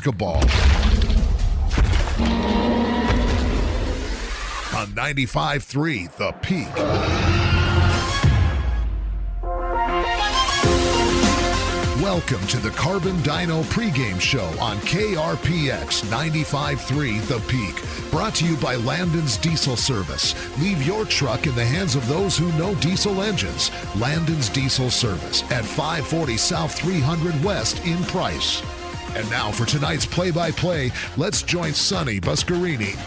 basketball on 95.3 The Peak. Welcome to the Carbon Dino pregame show on KRPX 95.3 The Peak. Brought to you by Landon's Diesel Service. Leave your truck in the hands of those who know diesel engines. Landon's Diesel Service at 540 South 300 West in Price. And now for tonight's play-by-play, let's join Sonny Buscarini.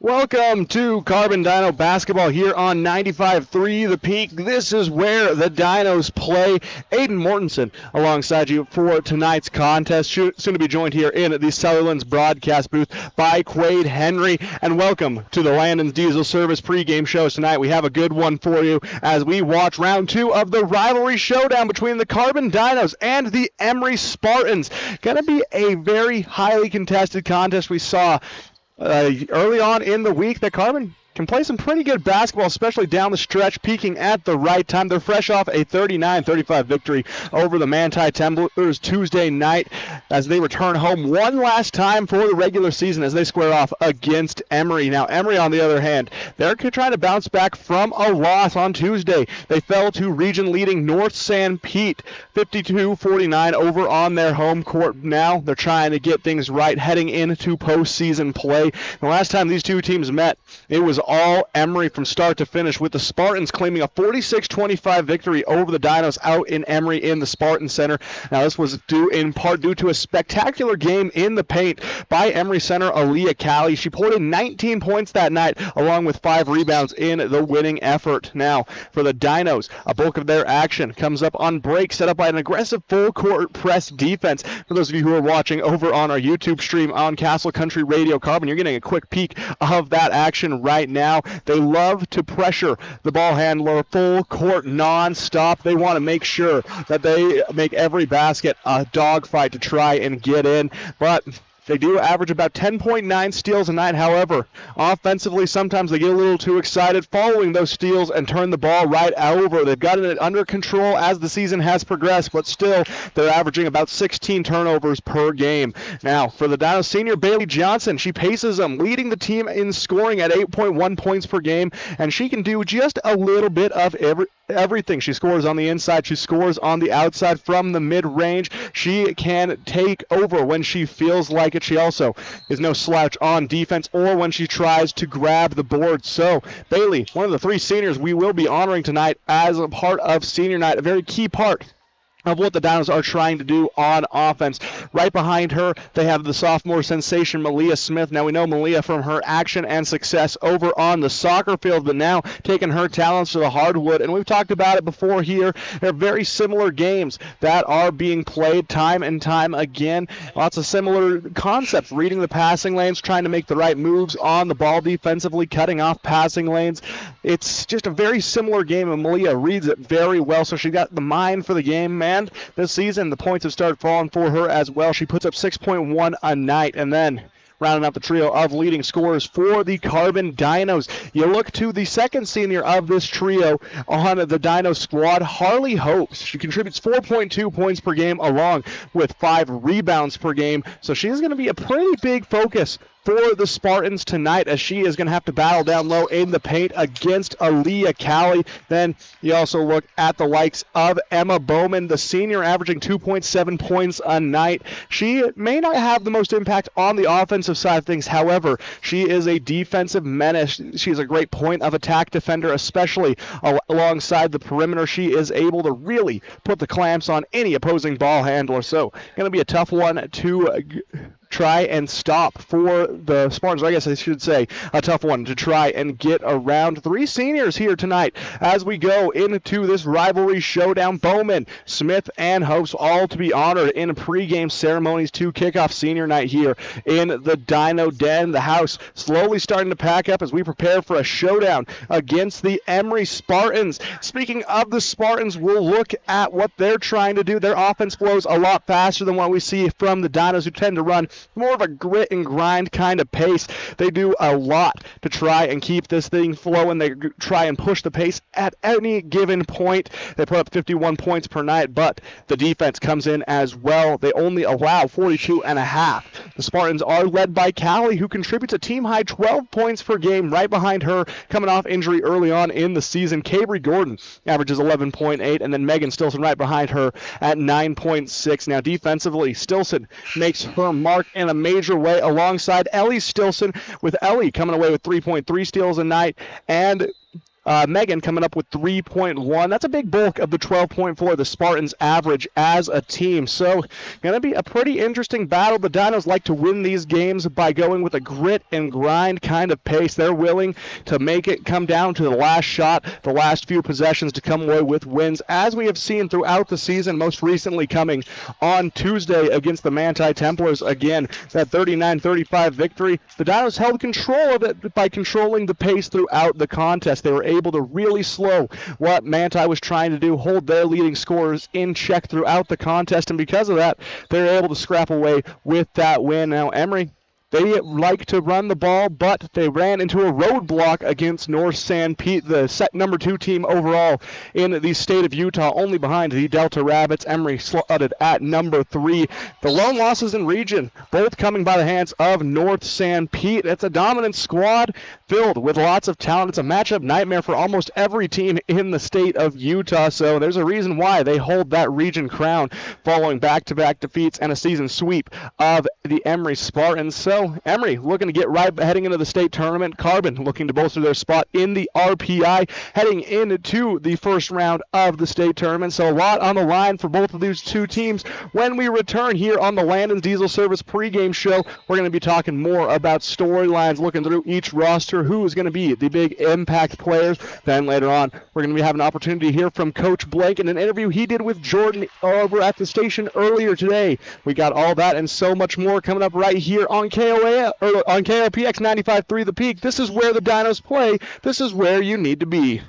Welcome to Carbon Dino Basketball here on 95.3 The Peak. This is where the Dinos play. Aiden Mortensen alongside you for tonight's contest. Soon to be joined here in the Sutherland's broadcast booth by Quade Henry. And welcome to the Landon's Diesel Service pregame shows tonight. We have a good one for you as we watch round two of the rivalry showdown between the Carbon Dinos and the Emery Spartans. Going to be a very highly contested contest. We saw early on in the week that Carbon can play some pretty good basketball, especially down the stretch, peaking at the right time. They're fresh off a 39-35 victory over the Manti Templars Tuesday night as they return home one last time for the regular season as they square off against Emery. Now, Emery, on the other hand, they're trying to bounce back from a loss on Tuesday. They fell to region-leading North San Pete, 52-49 over on their home court. Now they're trying to get things right heading into postseason play. The last time these two teams met, it was all Emery from start to finish, with the Spartans claiming a 46-25 victory over the Dinos out in Emery in the Spartan Center. Now, this was in part due to a spectacular game in the paint by Emery center Aaliyah Callie. She poured in 19 points that night, along with 5 rebounds in the winning effort. Now, for the Dinos, a bulk of their action comes up on break, set up by an aggressive full-court press defense. For those of you who are watching over on our YouTube stream on Castle Country Radio Carbon, you're getting a quick peek of that action right now. They love to pressure the ball handler full court non-stop. They want to make sure that they make every basket a dogfight to try and get in, but they do average about 10.9 steals a night. However, offensively, sometimes they get a little too excited following those steals and turn the ball right over. They've gotten it under control as the season has progressed, but still, they're averaging about 16 turnovers per game. Now, for the Dinos senior, Bailey Johnson, she paces them, leading the team in scoring at 8.1 points per game, and she can do just a little bit of everything. She scores on the inside. She scores on the outside from the mid-range. She can take over when she feels like it. She also is no slouch on defense or when she tries to grab the board. So, Bailey, one of the 3 seniors we will be honoring tonight as a part of senior night, a very key part of what the Dinos are trying to do on offense. Right behind her, they have the sophomore sensation, Malia Smith. Now, we know Malia from her action and success over on the soccer field, but now taking her talents to the hardwood, and we've talked about it before here. They're very similar games that are being played time and time again. Lots of similar concepts, reading the passing lanes, trying to make the right moves on the ball defensively, cutting off passing lanes. It's just a very similar game, and Malia reads it very well, so she got the mind for the game, man. This season, the points have started falling for her as well. She puts up 6.1 a night, and then rounding out the trio of leading scorers for the Carbon Dinos. You look to the second senior of this trio on the Dino squad, Harley Hopes. She contributes 4.2 points per game along with 5 rebounds per game, so she's going to be a pretty big focus for the Spartans tonight, as she is going to have to battle down low in the paint against Aaliyah Callie. Then you also look at the likes of Emma Bowman, the senior, averaging 2.7 points a night. She may not have the most impact on the offensive side of things. However, she is a defensive menace. She's a great point of attack defender, especially alongside the perimeter. She is able to really put the clamps on any opposing ball handler. So going to be a tough one to try and stop for the Spartans. I guess I should say a tough one to try and get around. 3 seniors here tonight as we go into this rivalry showdown. Bowman, Smith, and Hopes all to be honored in pregame ceremonies to kick off senior night here in the Dino Den. The house slowly starting to pack up as we prepare for a showdown against the Emery Spartans. Speaking of the Spartans, we'll look at what they're trying to do. Their offense flows a lot faster than what we see from the Dinos, who tend to run more of a grit and grind kind of pace. They do a lot to try and keep this thing flowing. They try and push the pace at any given point. They put up 51 points per night, but the defense comes in as well. They only allow 42.5. The Spartans are led by Callie, who contributes a team-high 12 points per game. Right behind her, coming off injury early on in the season, Cabry Gordon averages 11.8, and then Megan Stilson right behind her at 9.6. Now, defensively, Stilson makes her mark in a major way alongside Ellie Stilson, with Ellie coming away with 3.3 steals a night, and Megan coming up with 3.1. That's a big bulk of the 12.4 the Spartans average as a team. So going to be a pretty interesting battle. The Dinos like to win these games by going with a grit and grind kind of pace. They're willing to make it come down to the last shot, the last few possessions to come away with wins, as we have seen throughout the season, most recently coming on Tuesday against the Manti Templars. Again, that 39-35 victory. The Dinos held control of it by controlling the pace throughout the contest. They were able to really slow what Manti was trying to do, hold their leading scorers in check throughout the contest, and because of that, they're able to scrap away with that win. Now, Emery, they like to run the ball, but they ran into a roadblock against North San Pete, the number 2 team overall in the state of Utah, only behind the Delta Rabbits. Emery slotted at number 3. The lone losses in region, both coming by the hands of North San Pete. It's a dominant squad filled with lots of talent. It's a matchup nightmare for almost every team in the state of Utah, so there's a reason why they hold that region crown following back-to-back defeats and a season sweep of the Emery Spartans. So Emery looking to get right heading into the state tournament. Carbon looking to bolster their spot in the RPI heading into the first round of the state tournament. So a lot on the line for both of these two teams. When we return here on the Landon's Diesel Service pregame show, we're going to be talking more about storylines, looking through each roster, who is going to be the big impact players. Then later on, we're going to be having an opportunity to hear from Coach Blake in an interview he did with Jordan over at the station earlier today. We got all that and so much more coming up right here on on KRPX 95.3 The Peak. This is where the Dinos play. This is where you need to be.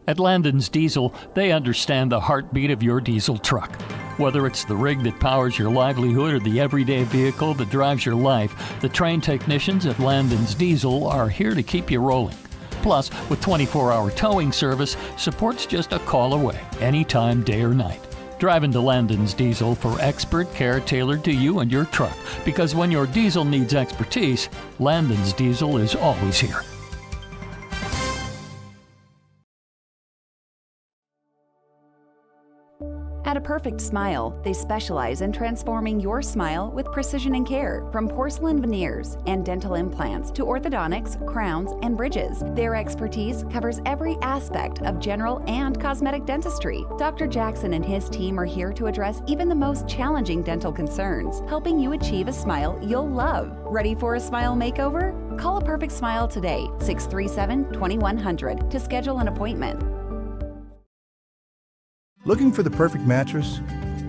At Landon's Diesel, they understand the heartbeat of your diesel truck. Whether it's the rig that powers your livelihood or the everyday vehicle that drives your life, the trained technicians at Landon's Diesel are here to keep you rolling. Plus, with 24-hour towing service, support's just a call away, anytime, day or night. Drive into Landon's Diesel for expert care tailored to you and your truck, because when your diesel needs expertise, Landon's Diesel is always here. At A Perfect Smile, they specialize in transforming your smile with precision and care. From porcelain veneers and dental implants to orthodontics, crowns, and bridges, their expertise covers every aspect of general and cosmetic dentistry. Dr. Jackson and his team are here to address even the most challenging dental concerns, helping you achieve a smile you'll love. Ready for a smile makeover? Call A Perfect Smile today, 637-2100, to schedule an appointment. Looking for the perfect mattress?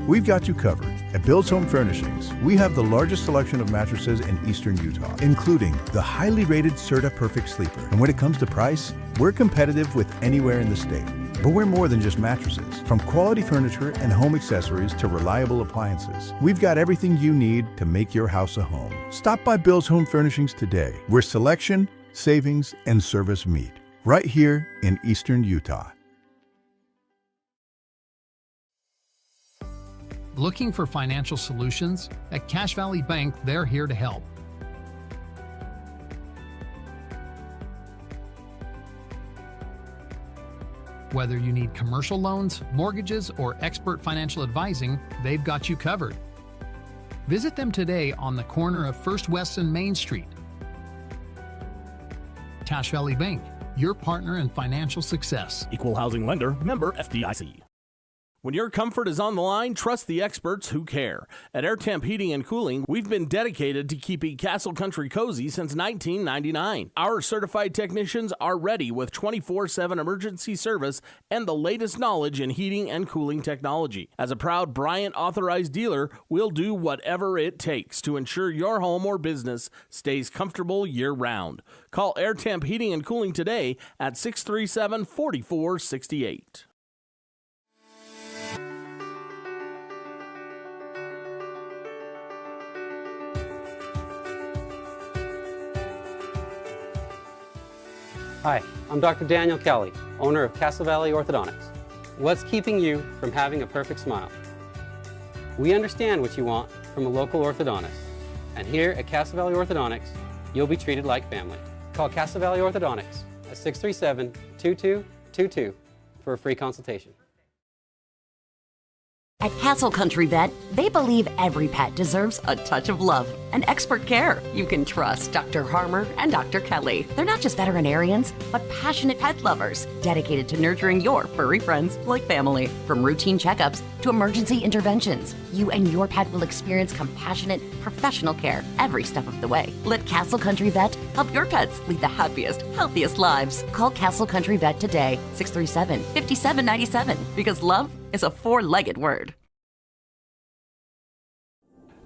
We've got you covered. At Bill's Home Furnishings, we have the largest selection of mattresses in eastern Utah, including the highly rated Serta Perfect Sleeper. And when it comes to price, we're competitive with anywhere in the state. But we're more than just mattresses. From quality furniture and home accessories to reliable appliances, we've got everything you need to make your house a home. Stop by Bill's Home Furnishings today, where selection, savings, and service meet. Right here in eastern Utah. Looking for financial solutions? At Cache Valley Bank, they're here to help. Whether you need commercial loans, mortgages, or expert financial advising, they've got you covered. Visit them today on the corner of First West and Main Street. Cache Valley Bank, your partner in financial success. Equal housing lender, member FDIC. When your comfort is on the line, trust the experts who care. At Air Temp Heating and Cooling, we've been dedicated to keeping Castle Country cozy since 1999. Our certified technicians are ready with 24/7 emergency service and the latest knowledge in heating and cooling technology. As a proud Bryant authorized dealer, we'll do whatever it takes to ensure your home or business stays comfortable year-round. Call Air Temp Heating and Cooling today at 637-4468. Hi, I'm Dr. Daniel Kelly, owner of Castle Valley Orthodontics. What's keeping you from having a perfect smile? We understand what you want from a local orthodontist. And here at Castle Valley Orthodontics, you'll be treated like family. Call Castle Valley Orthodontics at 637-2222 for a free consultation. At Castle Country Vet, they believe every pet deserves a touch of love and expert care. You can trust Dr. Harmer and Dr. Kelly. They're not just veterinarians, but passionate pet lovers, dedicated to nurturing your furry friends like family. From routine checkups to emergency interventions, you and your pet will experience compassionate, professional care every step of the way. Let Castle Country Vet help your pets lead the happiest, healthiest lives. Call Castle Country Vet today, 637-5797, because love is a four-legged word.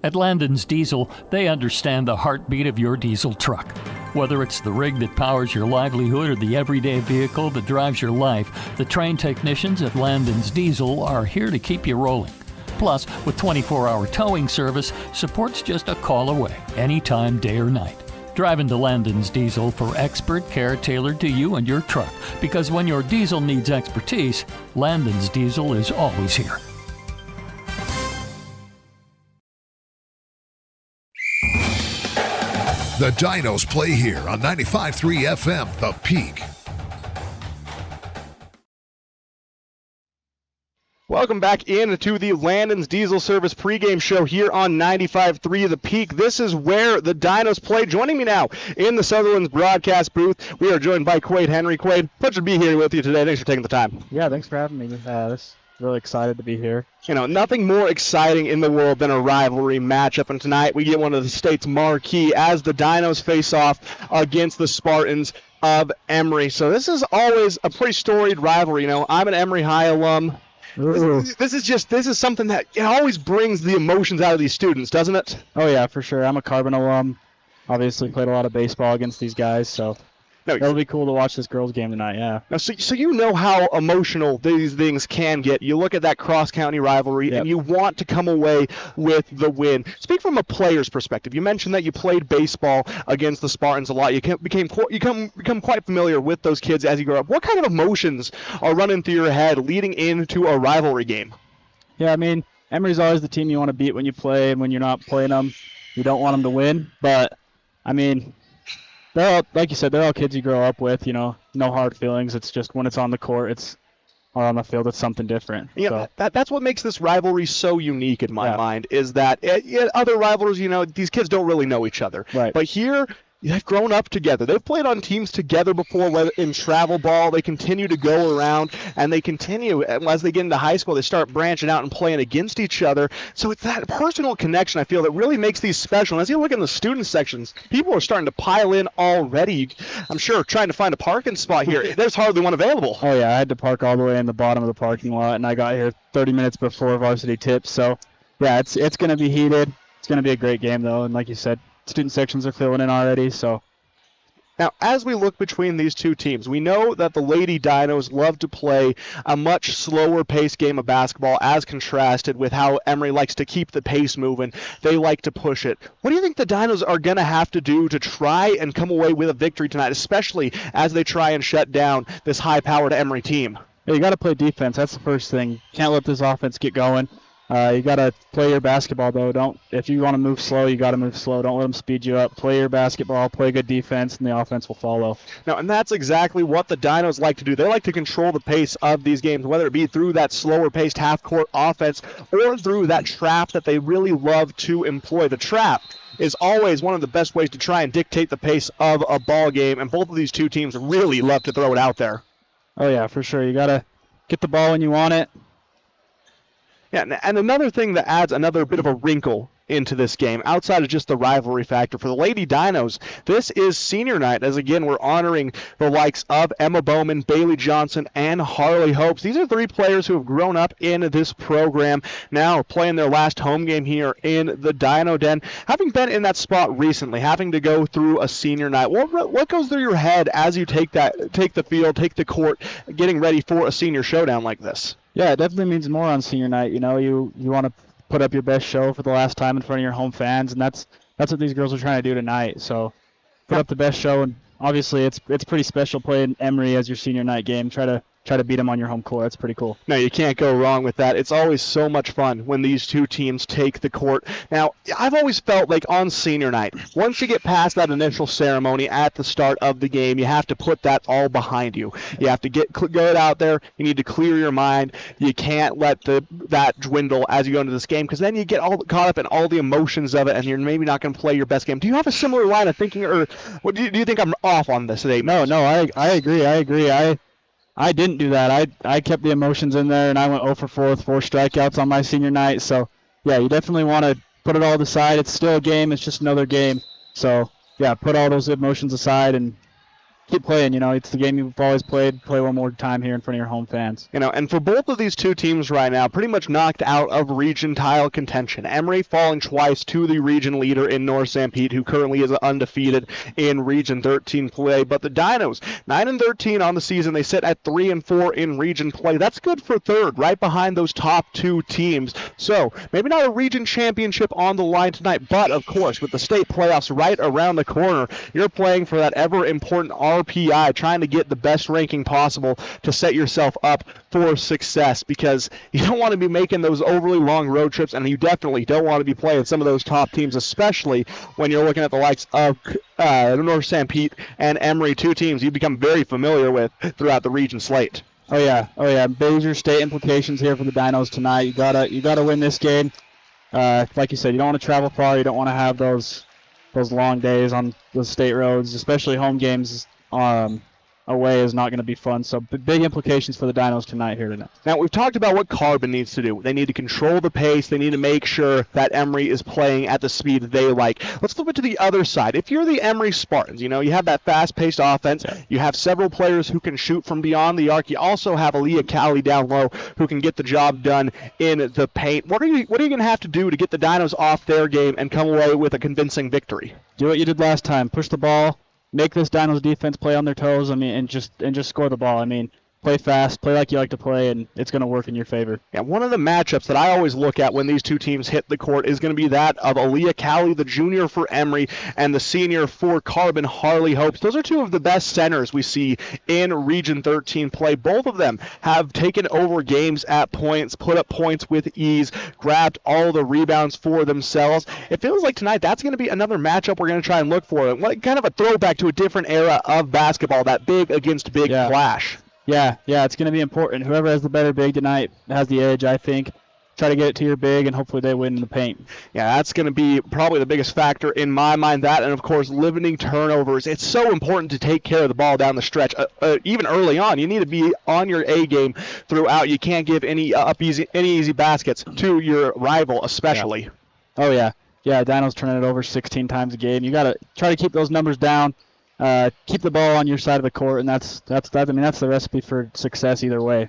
At Landon's Diesel, they understand the heartbeat of your diesel truck. Whether it's the rig that powers your livelihood or the everyday vehicle that drives your life, the trained technicians at Landon's Diesel are here to keep you rolling. Plus, with 24-hour towing service, support's just a call away, anytime, day or night. Drive into Landon's Diesel for expert care tailored to you and your truck, because when your diesel needs expertise, Landon's Diesel is always here. The Dinos play here on 95.3 FM, The Peak. Welcome back into the Landon's Diesel Service pregame show here on 95.3 The Peak. This is where the Dinos play. Joining me now in the Sutherland's broadcast booth, we are joined by Quade Henry. Quade, pleasure to be here with you today. Thanks for taking the time. Yeah, thanks for having me. Really excited to be here. You know, nothing more exciting in the world than a rivalry matchup, and tonight we get one of the state's marquee as the Dinos face off against the Spartans of Emery. So this is always a pretty storied rivalry. You know, I'm an Emery High alum. This is something that always brings the emotions out of these students, doesn't it? Oh yeah, for sure. I'm a Carbon alum. Obviously played a lot of baseball against these guys, so it'll be cool to watch this girls game tonight, yeah. Now, so you know how emotional these things can get. You look at that cross-county rivalry, and you want to come away with the win. Speak from a player's perspective. You mentioned that you played baseball against the Spartans a lot. You become quite familiar with those kids as you grow up. What kind of emotions are running through your head leading into a rivalry game? Yeah, I mean, Emery's always the team you want to beat when you play, and when you're not playing them, you don't want them to win. But, I mean, they're all, like you said, they're all kids you grow up with, no hard feelings. It's just when it's on the court, or on the field, it's something different. Yeah, so. That's what makes this rivalry so unique in my mind, is that other rivalries, these kids don't really know each other. Right. But here, they've grown up together. They've played on teams together before, whether in travel ball. They continue to go around, and they continue, as they get into high school, they start branching out and playing against each other. So it's that personal connection, I feel, that really makes these special. And as you look in the student sections, people are starting to pile in already. I'm sure trying to find a parking spot here. There's hardly one available. Oh, yeah, I had to park all the way in the bottom of the parking lot, and I got here 30 minutes before varsity tips. So, yeah, it's going to be heated. It's going to be a great game, though, and like you said, student sections are filling in already, so. Now, as we look between these two teams, we know that the Lady Dinos love to play a much slower pace game of basketball as contrasted with how Emery likes to keep the pace moving. They like to push it. What do you think the Dinos are going to have to do to try and come away with a victory tonight, especially as they try and shut down this high-powered Emery team? Yeah, you got to play defense. That's the first thing. Can't let this offense get going. You got to play your basketball, though. If you want to move slow, you got to move slow. Don't let them speed you up. Play your basketball, play good defense, and the offense will follow. Now, and that's exactly what the Dinos like to do. They like to control the pace of these games, whether it be through that slower-paced half-court offense or through that trap that they really love to employ. The trap is always one of the best ways to try and dictate the pace of a ball game, and both of these two teams really love to throw it out there. Oh, yeah, for sure. You got to get the ball when you want it. Yeah, and another thing that adds another bit of a wrinkle into this game, outside of just the rivalry factor, for the Lady Dinos, this is senior night, as again we're honoring the likes of Emma Bowman, Bailey Johnson, and Harley Hopes. These are three players who have grown up in this program, now playing their last home game here in the Dino Den. Having been in that spot recently, having to go through a senior night, what goes through your head as you take the field, take the court, getting ready for a senior showdown like this? Yeah, it definitely means more on senior night. You want to put up your best show for the last time in front of your home fans, and that's what these girls are trying to do tonight. So put up the best show and obviously it's pretty special playing Emery as your senior night game. Try to beat them on your home court. That's pretty cool. No, you can't go wrong with that. It's always so much fun when these two teams take the court. Now, I've always felt like on senior night, once you get past that initial ceremony at the start of the game, you have to put that all behind you. You have to go out there. You need to clear your mind. You can't let that dwindle as you go into this game, because then you get all caught up in all the emotions of it, and you're maybe not going to play your best game. Do you have a similar line of thinking, or do you think I'm off on this today? No, I agree. I didn't do that. I kept the emotions in there, and I went 0 for 4 with 4 strikeouts on my senior night. So, yeah, you definitely want to put it all aside. It's still a game. It's just another game. So, yeah, put all those emotions aside and keep playing. It's the game you've always played. Play one more time here in front of your home fans. And for both of these two teams right now, pretty much knocked out of region title contention. Emery falling twice to the region leader in North St. Pete, who currently is undefeated in Region 13 play. But the Dinos, 9-13 on the season. They sit at 3-4 in region play. That's good for third, right behind those top two teams. So maybe not a region championship on the line tonight, but of course, with the state playoffs right around the corner, you're playing for that ever important RPI, trying to get the best ranking possible to set yourself up for success, because you don't want to be making those overly long road trips, and you definitely don't want to be playing some of those top teams, especially when you're looking at the likes of North St. Pete and Emery, two teams you've become very familiar with throughout the region slate. Oh yeah, major state implications here for the Dinos tonight. You gotta win this game. Like you said, you don't want to travel far. You don't want to have those long days on the state roads, especially home games. Away is not going to be fun. So big implications for the Dinos tonight. Now, we've talked about what Carbon needs to do. They need to control the pace. They need to make sure that Emery is playing at the speed they like. Let's flip it to the other side. If you're the Emery Spartans, you have that fast-paced offense. Yeah. You have several players who can shoot from beyond the arc. You also have Aaliyah Cali down low who can get the job done in the paint. What are you going to have to do to get the Dinos off their game and come away with a convincing victory? Do what you did last time. Push the ball. Make this Dinos defense play on their toes. And just score the ball. Play fast, play like you like to play, and it's going to work in your favor. Yeah, one of the matchups that I always look at when these two teams hit the court is going to be that of Aaliyah Cali, the junior for Emery, and the senior for Carbon, Harley Hopes. Those are two of the best centers we see in Region 13 play. Both of them have taken over games at points, put up points with ease, grabbed all the rebounds for themselves. It feels like tonight that's going to be another matchup we're going to try and look for. Kind of a throwback to a different era of basketball, that big against big clash. Yeah, it's going to be important. Whoever has the better big tonight has the edge, I think. Try to get it to your big, and hopefully they win in the paint. Yeah, that's going to be probably the biggest factor in my mind. That, and of course, limiting turnovers. It's so important to take care of the ball down the stretch. Even early on, you need to be on your A game throughout. You can't give any easy baskets to your rival, especially. Yeah. Oh yeah, Dino's turning it over 16 times a game. You got to try to keep those numbers down. Keep the ball on your side of the court, and that's the recipe for success either way.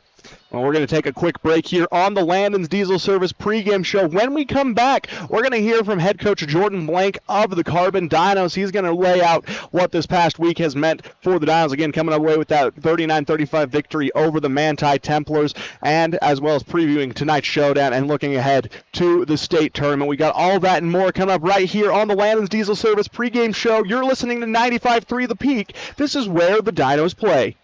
Well, we're going to take a quick break here on the Landon's Diesel Service pregame show. When we come back, we're going to hear from head coach Jordan Blank of the Carbon Dinos. He's going to lay out what this past week has meant for the Dinos. Again, coming away with that 39-35 victory over the Manti Templars, and as well as previewing tonight's showdown and looking ahead to the state tournament. We got all that and more coming up right here on the Landon's Diesel Service pregame show. You're listening to 95.3 The Peak. This is where the Dinos play.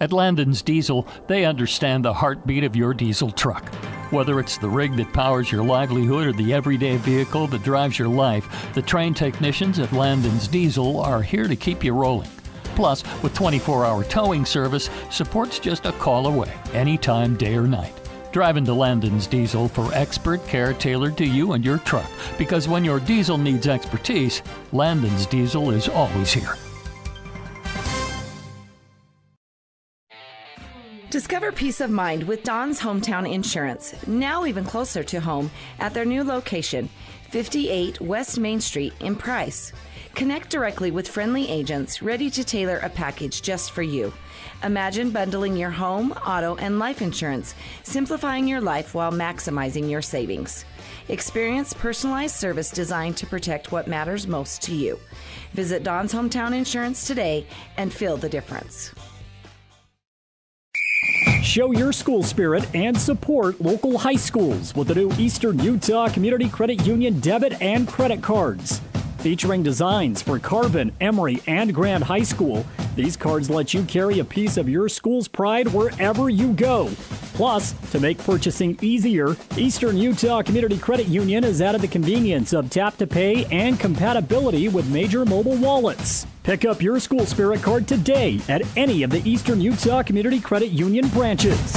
At Landon's Diesel, they understand the heartbeat of your diesel truck. Whether it's the rig that powers your livelihood or the everyday vehicle that drives your life, the trained technicians at Landon's Diesel are here to keep you rolling. Plus, with 24-hour towing service, support's just a call away, anytime, day or night. Drive into Landon's Diesel for expert care tailored to you and your truck, because when your diesel needs expertise, Landon's Diesel is always here. Discover peace of mind with Don's Hometown Insurance, now even closer to home at their new location, 58 West Main Street in Price. Connect directly with friendly agents ready to tailor a package just for you. Imagine bundling your home, auto, and life insurance, simplifying your life while maximizing your savings. Experience personalized service designed to protect what matters most to you. Visit Don's Hometown Insurance today and feel the difference. Show your school spirit and support local high schools with the new Eastern Utah Community Credit Union debit and credit cards. Featuring designs for Carbon, Emery, and Grand High School, these cards let you carry a piece of your school's pride wherever you go. Plus, to make purchasing easier, Eastern Utah Community Credit Union has added the convenience of tap to pay and compatibility with major mobile wallets. Pick up your School Spirit card today at any of the Eastern Utah Community Credit Union branches.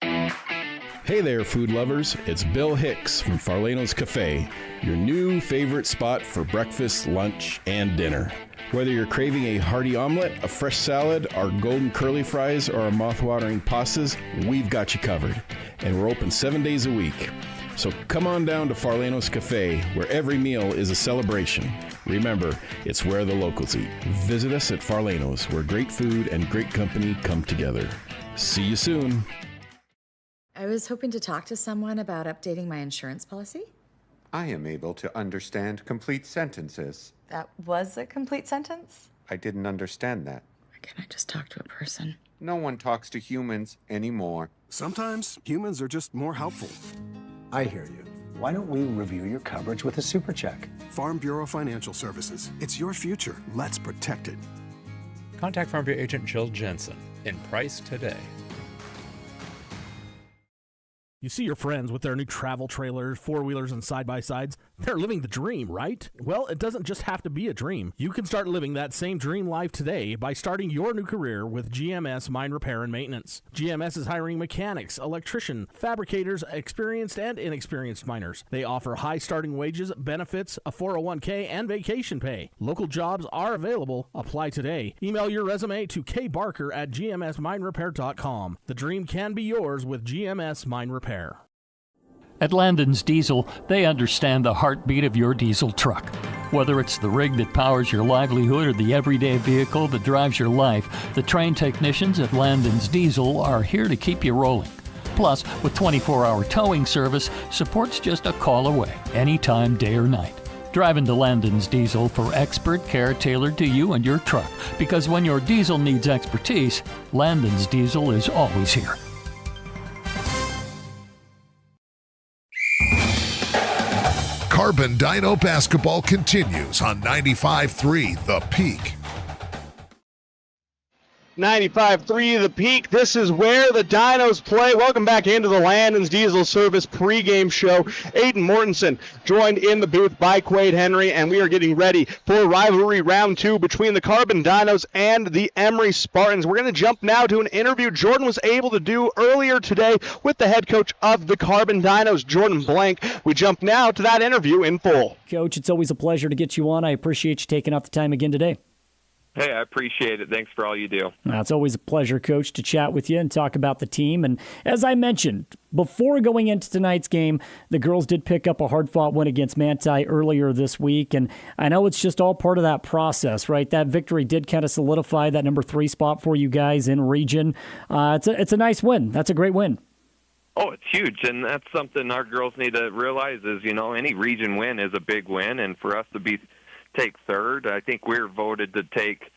Hey there, food lovers. It's Bill Hicks from Farlano's Cafe, your new favorite spot for breakfast, lunch, and dinner. Whether you're craving a hearty omelet, a fresh salad, our golden curly fries, or our mouth-watering pastas, we've got you covered. And we're open 7 days a week. So come on down to Farlano's Cafe, where every meal is a celebration. Remember, it's where the locals eat. Visit us at Farlano's, where great food and great company come together. See you soon. I was hoping to talk to someone about updating my insurance policy. I am able to understand complete sentences. That was a complete sentence? I didn't understand that. Or can I just talk to a person? No one talks to humans anymore. Sometimes humans are just more helpful. I hear you. Why don't we review your coverage with a super check? Farm Bureau Financial Services. It's your future. Let's protect it. Contact Farm Bureau agent Jill Jensen in Price today. You see your friends with their new travel trailers, four-wheelers, and side-by-sides. They're living the dream, right? Well, it doesn't just have to be a dream. You can start living that same dream life today by starting your new career with GMS Mine Repair and Maintenance. GMS is hiring mechanics, electricians, fabricators, experienced and inexperienced miners. They offer high starting wages, benefits, a 401k, and vacation pay. Local jobs are available. Apply today. Email your resume to kbarker@gmsminerepair.com. The dream can be yours with GMS Mine Repair. At Landon's Diesel, they understand the heartbeat of your diesel truck. Whether it's the rig that powers your livelihood or the everyday vehicle that drives your life, the trained technicians at Landon's Diesel are here to keep you rolling. Plus, with 24-hour towing service, support's just a call away, anytime, day or night. Drive into Landon's Diesel for expert care tailored to you and your truck, because when your diesel needs expertise, Landon's Diesel is always here. Carbon Dino basketball continues on 95.3 The Peak. 95.3 The Peak. This is where the Dinos play. Welcome back into the Landon's Diesel Service pregame show. Aiden Mortensen joined in the booth by Quade Henry, and we are getting ready for rivalry round 2 between the Carbon Dinos and the Emery Spartans. We're going to jump now to an interview Jordan was able to do earlier today with the head coach of the Carbon Dinos, Jordan Blank. We jump now to that interview in full. Coach, it's always a pleasure to get you on. I appreciate you taking out the time again today. Hey, I appreciate it. Thanks for all you do. It's always a pleasure, Coach, to chat with you and talk about the team. And as I mentioned, before going into tonight's game, the girls did pick up a hard-fought win against Manti earlier this week. And I know it's just all part of that process, right? That victory did kind of solidify that number 3 spot for you guys in region. It's a nice win. That's a great win. Oh, it's huge, and that's something our girls need to realize is, any region win is a big win, and for us to take third, I think we're voted to take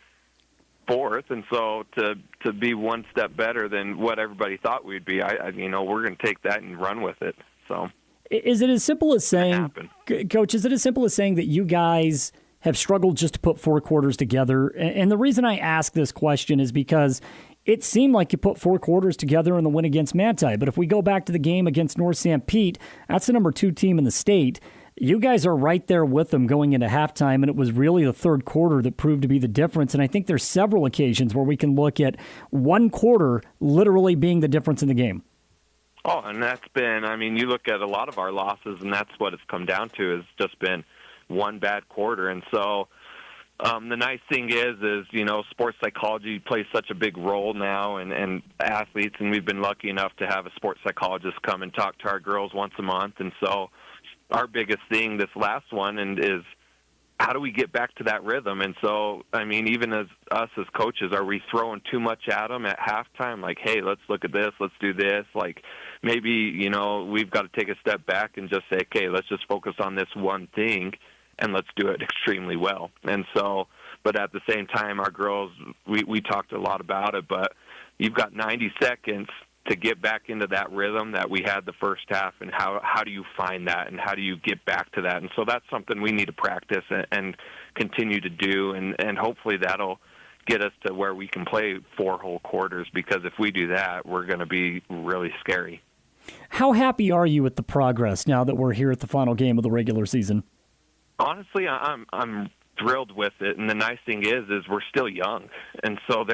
fourth, and so to be one step better than what everybody thought we'd be, we're going to take that and run with it. So, is it as simple as saying, Coach? Is it as simple as saying that you guys have struggled just to put 4 quarters together? And the reason I ask this question is because it seemed like you put 4 quarters together in the win against Manti, but if we go back to the game against North St. Pete, that's the number 2 team in the state. You guys are right there with them going into halftime, and it was really the third quarter that proved to be the difference. And I think there's several occasions where we can look at one quarter literally being the difference in the game. Oh, and that's been, you look at a lot of our losses, and that's what it's come down to, has just been one bad quarter. And so the nice thing is sports psychology plays such a big role now, and athletes, and we've been lucky enough to have a sports psychologist come and talk to our girls once a month. And so our biggest thing this last one is how do we get back to that rhythm? And so, even as us as coaches, are we throwing too much at them at halftime? Like, hey, let's look at this, let's do this. Like, maybe, we've got to take a step back and just say, okay, let's just focus on this one thing and let's do it extremely well. And so, but at the same time, our girls, we talked a lot about it, but you've got 90 seconds to get back into that rhythm that we had the first half, and how do you find that, and how do you get back to that? And so that's something we need to practice and continue to do, and hopefully that'll get us to where we can play 4 whole quarters, because if we do that, we're going to be really scary. How happy are you with the progress now that we're here at the final game of the regular season? Honestly, I'm thrilled with it, and the nice thing is we're still young, and so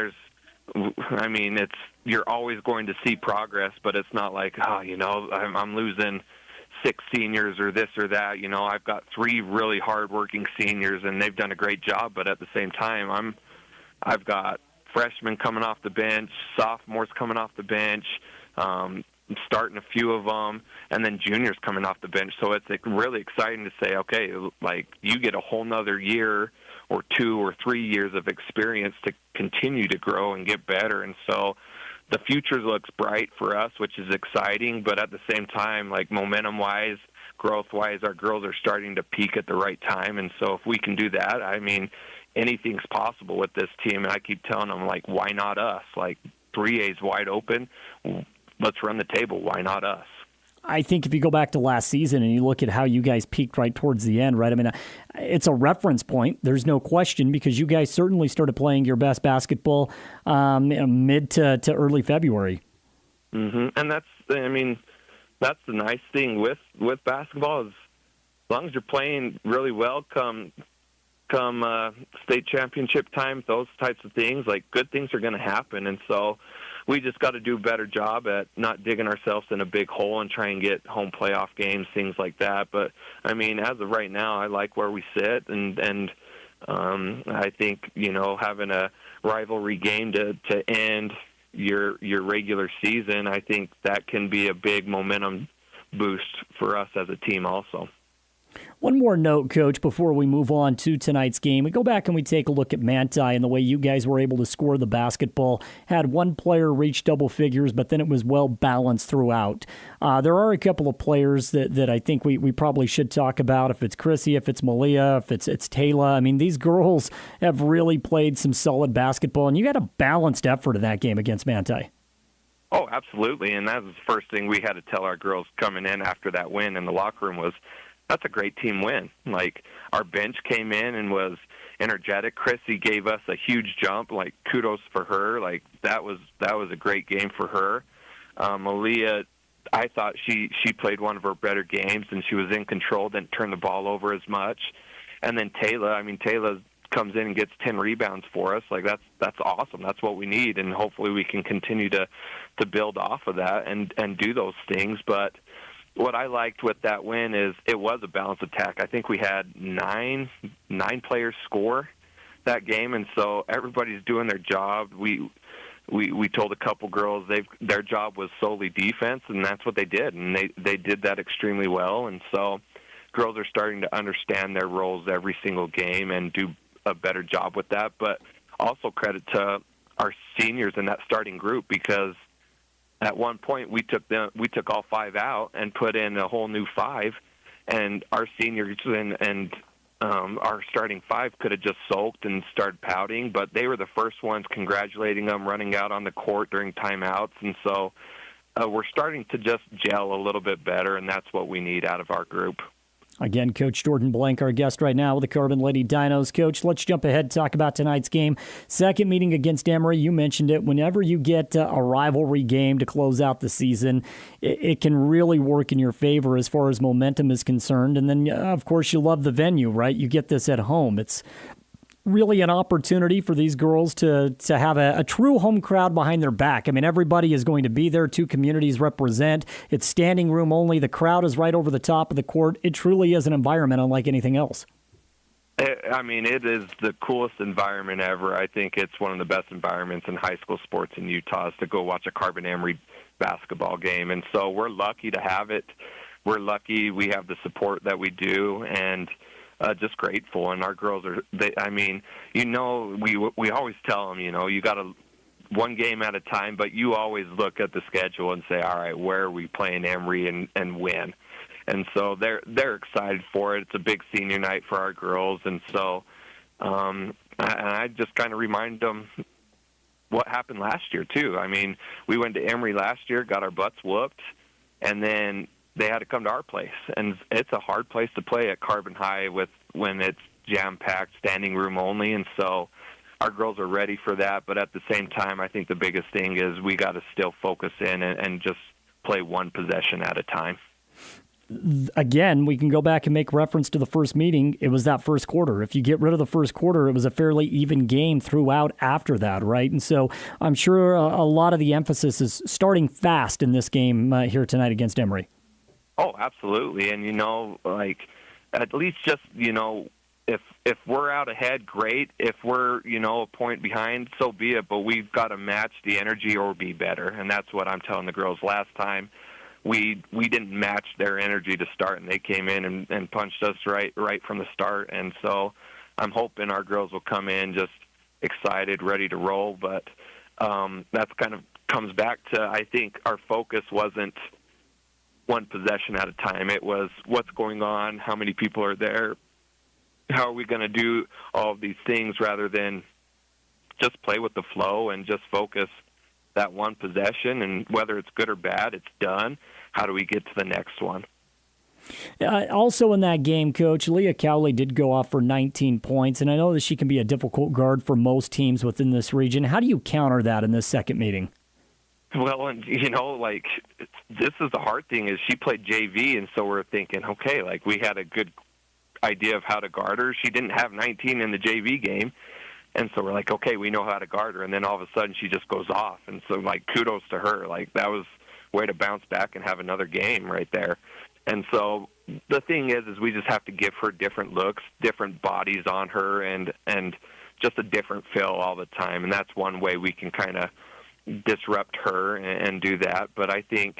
you're always going to see progress, but it's not like, I'm losing 6 seniors or this or that. I've got 3 really hardworking seniors, and they've done a great job, but at the same time, I've got freshmen coming off the bench, sophomores coming off the bench, starting a few of them, and then juniors coming off the bench. So it's really exciting to say, okay, like, you get a whole nother year or 2 or 3 years of experience to continue to grow and get better. And so the future looks bright for us, which is exciting, but at the same time, like, momentum-wise, growth-wise, our girls are starting to peak at the right time. And so if we can do that, anything's possible with this team. And I keep telling them, like, why not us? Like, 3A's wide open. Let's run the table. Why not us? I think if you go back to last season and you look at how you guys peaked right towards the end, right? I mean, it's a reference point. There's no question, because you guys certainly started playing your best basketball mid to early February. Mm-hmm. And that's the nice thing with basketball is, as long as you're playing really well, come state championship time, those types of things, like, good things are going to happen. And so we just got to do a better job at not digging ourselves in a big hole and try and get home playoff games, things like that. But as of right now, I like where we sit, and I think having a rivalry game to end your regular season, I think that can be a big momentum boost for us as a team also. One more note, Coach, before we move on to tonight's game. We go back and we take a look at Manti and the way you guys were able to score the basketball. Had one player reach double figures, but then it was well balanced throughout. There are a couple of players that I think we probably should talk about. If it's Chrissy, if it's Malia, if it's Taylor. I mean, these girls have really played some solid basketball, and you had a balanced effort in that game against Manti. Oh, absolutely, and that was the first thing we had to tell our girls coming in after that win in the locker room was, that's a great team win. Like, our bench came in and was energetic. Chrissy gave us a huge jump. Like, kudos for her. Like, that was a great game for her. Malia, I thought she played one of her better games, and she was in control, didn't turn the ball over as much. And then Taylor comes in and gets 10 rebounds for us. Like, that's awesome. That's what we need, and hopefully we can continue to build off of that and do those things. But what I liked with that win is it was a balanced attack. I think we had nine players score that game, and so everybody's doing their job. We told a couple girls their job was solely defense, and that's what they did, and they did that extremely well. And so girls are starting to understand their roles every single game and do a better job with that. But also credit to our seniors in that starting group, because at one point we took all 5 out and put in a whole new 5, and our seniors and our starting 5 could have just sulked and started pouting, but they were the first ones congratulating them, running out on the court during timeouts. And so we're starting to just gel a little bit better, and that's what we need out of our group. Again, Coach Jordan Blank, our guest right now with the Carbon Lady Dinos. Coach, let's jump ahead and talk about tonight's game. Second meeting against Emery, you mentioned it. Whenever you get a rivalry game to close out the season, it can really work in your favor as far as momentum is concerned. And then, of course, you love the venue, right? You get this at home. It's really an opportunity for these girls to have a true home crowd behind their back. I mean, everybody is going to be there. 2 communities represent. It's standing room only. The crowd is right over the top of the court. It truly is an environment unlike anything else. I mean, it is the coolest environment ever. I think it's one of the best environments in high school sports in Utah is to go watch a Carbon Emery basketball game. And so we're lucky to have it. We're lucky we have the support that we do, and just grateful. And our girls are, we always tell them, you got to one game at a time, but you always look at the schedule and say, all right, where are we playing Emery and win? And so they're excited for it. It's a big senior night for our girls. And so I just kind of remind them, what happened last year too. I mean, we went to Emery last year, got our butts whooped, and then they had to come to our place. And it's a hard place to play at Carbon High when it's jam-packed, standing room only. And so our girls are ready for that. But at the same time, I think the biggest thing is we got to still focus in and just play one possession at a time. Again, we can go back and make reference to the first meeting. It was that first quarter. If you get rid of the first quarter, it was a fairly even game throughout after that, right? And so I'm sure a lot of the emphasis is starting fast in this game here tonight against Emery. Oh, absolutely. And, at least just, if we're out ahead, great. If we're, a point behind, so be it. But we've got to match the energy or be better. And that's what I'm telling the girls. Last time, we didn't match their energy to start, and they came in and punched us right from the start. And so I'm hoping our girls will come in just excited, ready to roll. But that's kind of comes back to, I think, our focus wasn't one possession at a time. It was what's going on, how many people are there, how are we going to do all of these things rather than just play with the flow and just focus that one possession, and whether it's good or bad, it's done. How do we get to the next one? Also in that game, Coach, Leah Cowley did go off for 19 points, and I know that she can be a difficult guard for most teams within this region. How do you counter that in this second meeting? Well, and this is the hard thing is she played JV, and so we're thinking, okay, we had a good idea of how to guard her. She didn't have 19 in the JV game, and so we're like, okay, we know how to guard her. And then all of a sudden she just goes off, and so kudos to her. That was a way to bounce back and have another game right there. And so the thing is we just have to give her different looks, different bodies on her, and just a different feel all the time. And that's one way we can kind of disrupt her and do that. But I think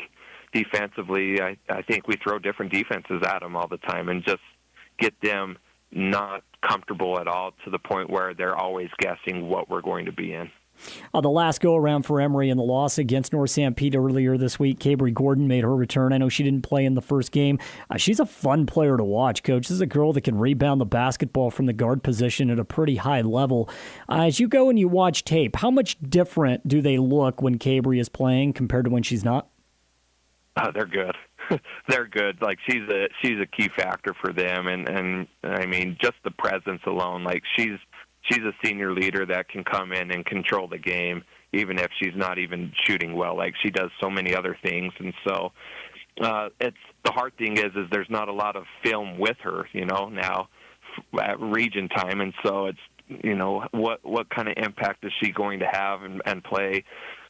defensively, I think we throw different defenses at them all the time and just get them not comfortable at all to the point where they're always guessing what we're going to be in. The last go-around for Emery in the loss against North Sanpete earlier this week, Cabry Gordon made her return. I know she didn't play in the first game. She's a fun player to watch, Coach. This is a girl that can rebound the basketball from the guard position at a pretty high level. As you go and you watch tape, how much different do they look when Cabry is playing compared to when she's not? They're good. They're good. She's a key factor for them, and I mean just the presence alone. She's a senior leader that can come in and control the game, even if she's not even shooting well. She does so many other things, and so it's the hard thing is there's not a lot of film with her, now at region time, and so it's what kind of impact is she going to have and play.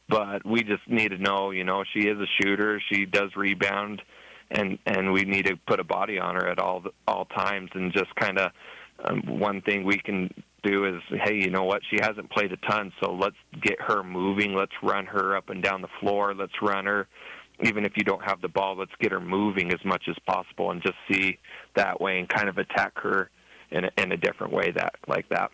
But we just need to know, she is a shooter. She does rebound, and we need to put a body on her at all times. And just kind of one thing we can do is, hey, you know what? She hasn't played a ton, so let's get her moving. Let's run her up and down the floor. Let's run her. Even if you don't have the ball, let's get her moving as much as possible and just see that way and kind of attack her in a different way like that.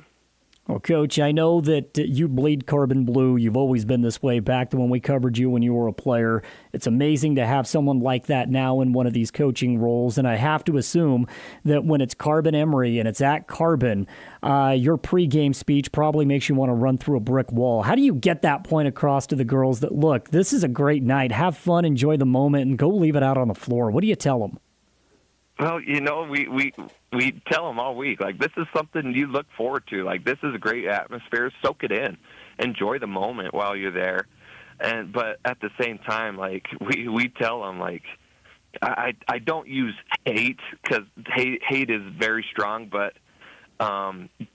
Well, Coach, I know that you bleed carbon blue. You've always been this way back to when we covered you when you were a player. It's amazing to have someone like that now in one of these coaching roles, and I have to assume that when it's Carbon Emery and it's at Carbon, your pregame speech probably makes you want to run through a brick wall. How do you get that point across to the girls that, look, this is a great night, have fun, enjoy the moment, and go leave it out on the floor? What do you tell them? Well, we tell them all week, this is something you look forward to. This is a great atmosphere. Soak it in. Enjoy the moment while you're there. But at the same time, we tell them, I don't use hate because hate is very strong, but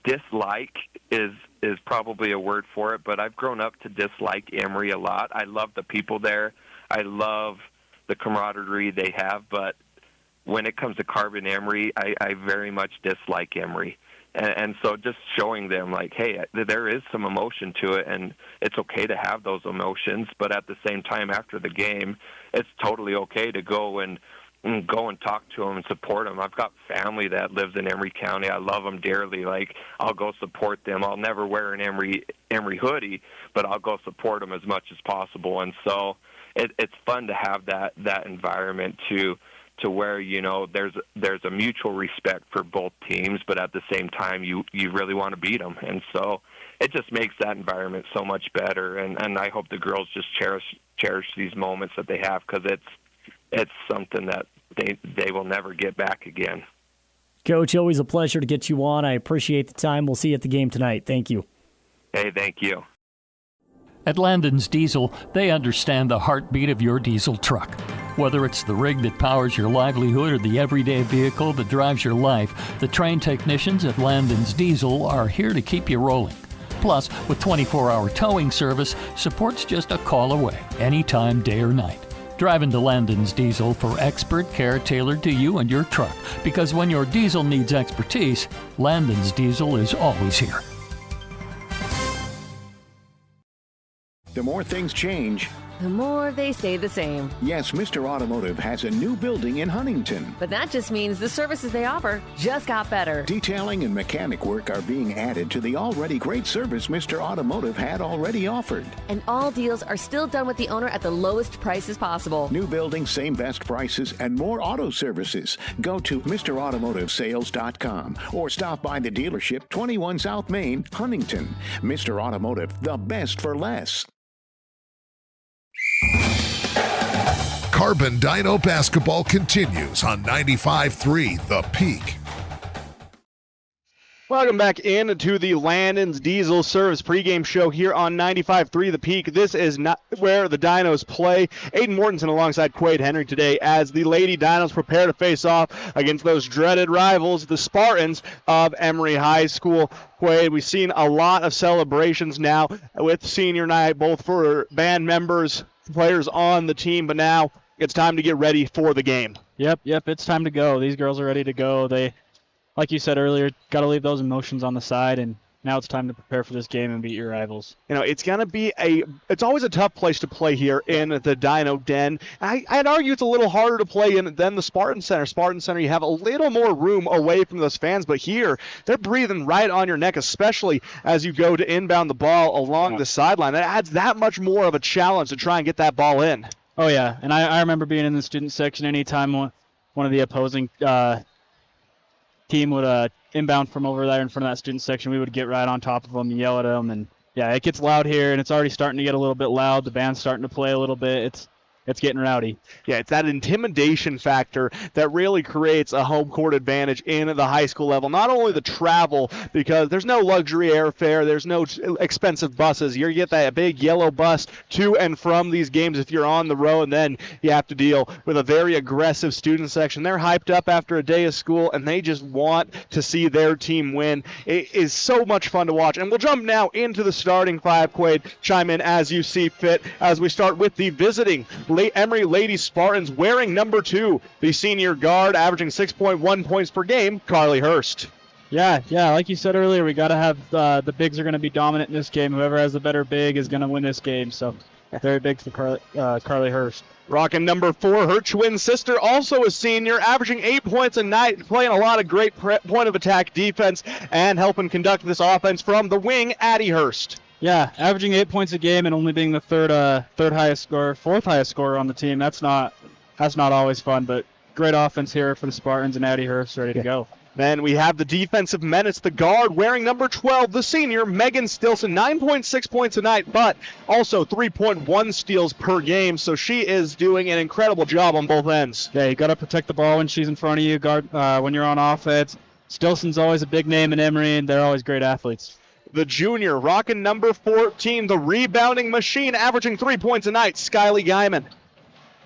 dislike is probably a word for it. But I've grown up to dislike Emery a lot. I love the people there. I love the camaraderie they have, but when it comes to Carbon Emery, I very much dislike Emery. And so just showing them, hey, there is some emotion to it, and it's okay to have those emotions. But at the same time, after the game, it's totally okay to go and talk to them and support them. I've got family that lives in Emery County. I love them dearly. I'll go support them. I'll never wear an Emery hoodie, but I'll go support them as much as possible. And so it's fun to have that environment to to where, there's a mutual respect for both teams, but at the same time, you really want to beat them. And so it just makes that environment so much better. And I hope the girls just cherish these moments that they have, because it's something that they will never get back again. Coach, always a pleasure to get you on. I appreciate the time. We'll see you at the game tonight. Thank you. Hey, thank you. At Landon's Diesel, they understand the heartbeat of your diesel truck. Whether it's the rig that powers your livelihood or the everyday vehicle that drives your life, the trained technicians at Landon's Diesel are here to keep you rolling. Plus, with 24-hour towing service, support's just a call away, anytime, day or night. Drive into Landon's Diesel for expert care tailored to you and your truck, because when your diesel needs expertise, Landon's Diesel is always here. The more things change, the more they stay the same. Yes, Mr. Automotive has a new building in Huntington. But that just means the services they offer just got better. Detailing and mechanic work are being added to the already great service Mr. Automotive had already offered. And all deals are still done with the owner at the lowest prices possible. New building, same best prices, and more auto services. Go to MrAutomotiveSales.com or stop by the dealership, 21 South Main, Huntington. Mr. Automotive, the best for less. Carbon Dino basketball continues on 95.3 The Peak. Welcome back into the Landon's Diesel Service pregame show here on 95.3 The Peak. This is not where the Dinos play. Aiden Mortensen alongside Quade Henry today as the Lady Dinos prepare to face off against those dreaded rivals, the Spartans of Emery High School. Quade, we've seen a lot of celebrations now with senior night, both for band members, players on the team, but now it's time to get ready for the game. Yep, it's time to go. These girls are ready to go. They, like you said earlier, got to leave those emotions on the side, and now it's time to prepare for this game and beat your rivals. It's going to be it's always a tough place to play here in the Dino Den. I'd argue it's a little harder to play in than the Spartan Center. Spartan Center, you have a little more room away from those fans, but here they're breathing right on your neck, especially as you go to inbound the ball along the sideline. That adds that much more of a challenge to try and get that ball in. Oh, yeah, and I remember being in the student section anytime one of the opposing team would inbound from over there in front of that student section, we would get right on top of them and yell at them. And, yeah, it gets loud here, and it's already starting to get a little bit loud. The band's starting to play a little bit. It's getting rowdy. Yeah, it's that intimidation factor that really creates a home court advantage in the high school level. Not only the travel, because there's no luxury airfare, there's no expensive buses. You get that big yellow bus to and from these games if you're on the road, and then you have to deal with a very aggressive student section. They're hyped up after a day of school, and they just want to see their team win. It is so much fun to watch. And we'll jump now into the starting five. Quade, chime in as you see fit as we start with the visiting Emery Lady Spartans, wearing number 2, the senior guard, averaging 6.1 points per game, Carly Hurst. Yeah, like you said earlier, we got to have the bigs are going to be dominant in this game. Whoever has the better big is going to win this game, so very big for Carly Hurst. Rocking number 4, her twin sister, also a senior, averaging 8 points a night, playing a lot of great point of attack defense and helping conduct this offense from the wing, Addie Hurst. Yeah, averaging 8 points a game and only being the fourth highest scorer on the team. That's not always fun, but great offense here for the Spartans, and Addie Hurst ready to go. Then we have the defensive menace, the guard, wearing number 12, the senior, Megan Stilson, 9.6 points a night, but also 3.1 steals per game, so she is doing an incredible job on both ends. Yeah, you got to protect the ball when she's in front of you, guard when you're on offense. Stilson's always a big name in Emery, and they're always great athletes. The junior, rocking number 14, the rebounding machine, averaging 3 points a night, Skyly Guyman.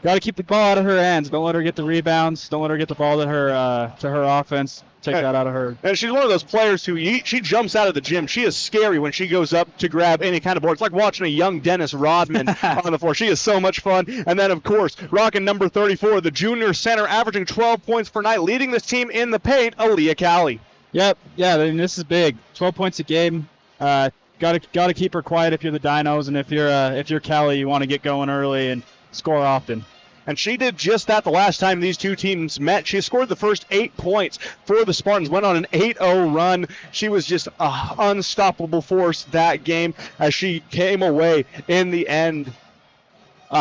Got to keep the ball out of her hands. Don't let her get the rebounds. Don't let her get the ball to her offense. Take that out of her. And she's one of those players who she jumps out of the gym. She is scary when she goes up to grab any kind of board. It's like watching a young Dennis Rodman on the floor. She is so much fun. And then, of course, rocking number 34, the junior center, averaging 12 points per night, leading this team in the paint, Aaliyah Cali. Yep. Yeah, I mean, this is big. 12 points a game. Got to keep her quiet if you're the Dinos, and if you're Cali, you want to get going early and score often. And she did just that the last time these two teams met. She scored the first 8 points for the Spartans, went on an 8-0 run. She was just an unstoppable force that game as she came away in the end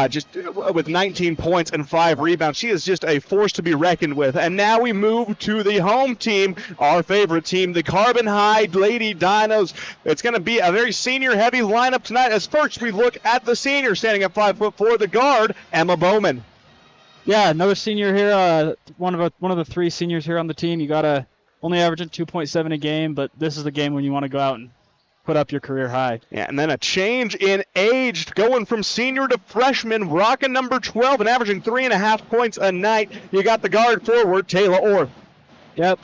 just with 19 points and 5 rebounds. She is just a force to be reckoned with. And now we move to the home team, our favorite team, the Carbon High Lady Dinos. It's going to be a very senior-heavy lineup tonight. As first we look at the senior standing at 5'4", the guard, Emma Bowman. Yeah, another senior here, one of the 3 seniors here on the team. You got to only averaging 2.7 a game, but this is the game when you want to go out and put up your career high. Yeah, and then a change in age, going from senior to freshman, rocking number 12 and averaging 3.5 points a night. You got the guard forward, Taylor Orth. Yep.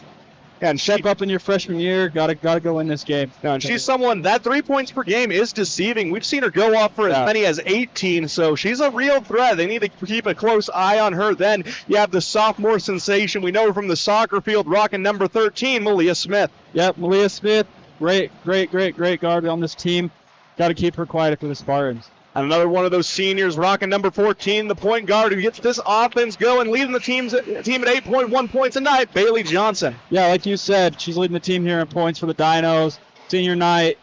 And step up in your freshman year. Gotta go in this game. And she's someone that 3 points per game is deceiving. We've seen her go off for as many as 18, so she's a real threat. They need to keep a close eye on her. Then you have the sophomore sensation. We know her from the soccer field, rocking number 13, Malia Smith. Yep, Malia Smith. Great guard on this team. Got to keep her quiet for the Spartans. And another one of those seniors rocking number 14, the point guard who gets this offense going, leading the team at 8.1 points a night, Bailey Johnson. Yeah, like you said, she's leading the team here in points for the Dinos. Senior night.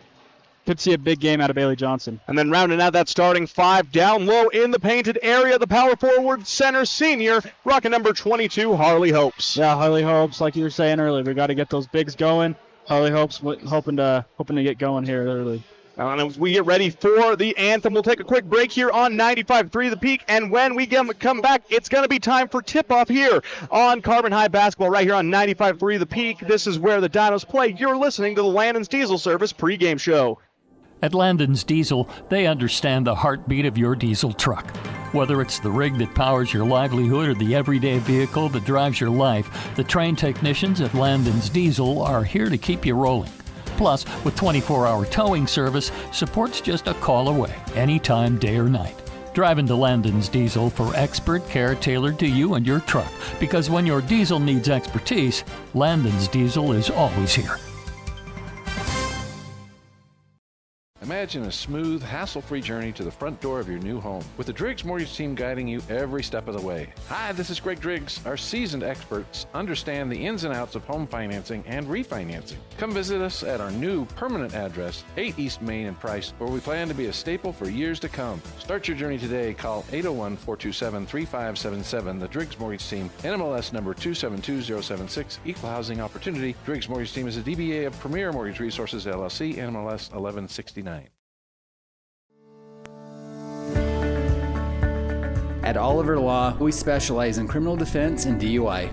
Could see a big game out of Bailey Johnson. And then rounding out that starting 5, down low in the painted area, the power forward center senior, rocking number 22, Harley Hopes. Yeah, Harley Hopes, like you were saying earlier, we got to get those bigs going. Harley Hopes hoping to get going here early. And as we get ready for the anthem, we'll take a quick break here on 95.3 The Peak. And when we come back, it's going to be time for tip-off here on Carbon High Basketball right here on 95.3 The Peak. This is where the Dinos play. You're listening to the Landon's Diesel Service pregame show. At Landon's Diesel, they understand the heartbeat of your diesel truck. Whether it's the rig that powers your livelihood or the everyday vehicle that drives your life, the trained technicians at Landon's Diesel are here to keep you rolling. Plus, with 24-hour towing service, support's just a call away, anytime, day or night. Drive into Landon's Diesel for expert care tailored to you and your truck, because when your diesel needs expertise, Landon's Diesel is always here. Imagine a smooth, hassle-free journey to the front door of your new home with the Driggs Mortgage Team guiding you every step of the way. Hi, this is Greg Driggs. Our seasoned experts understand the ins and outs of home financing and refinancing. Come visit us at our new permanent address, 8 East Main in Price, where we plan to be a staple for years to come. Start your journey today. Call 801-427-3577. The Driggs Mortgage Team, NMLS number 272076, Equal Housing Opportunity. Driggs Mortgage Team is a DBA of Premier Mortgage Resources, LLC, NMLS 1169. At Oliver Law, we specialize in criminal defense and DUI.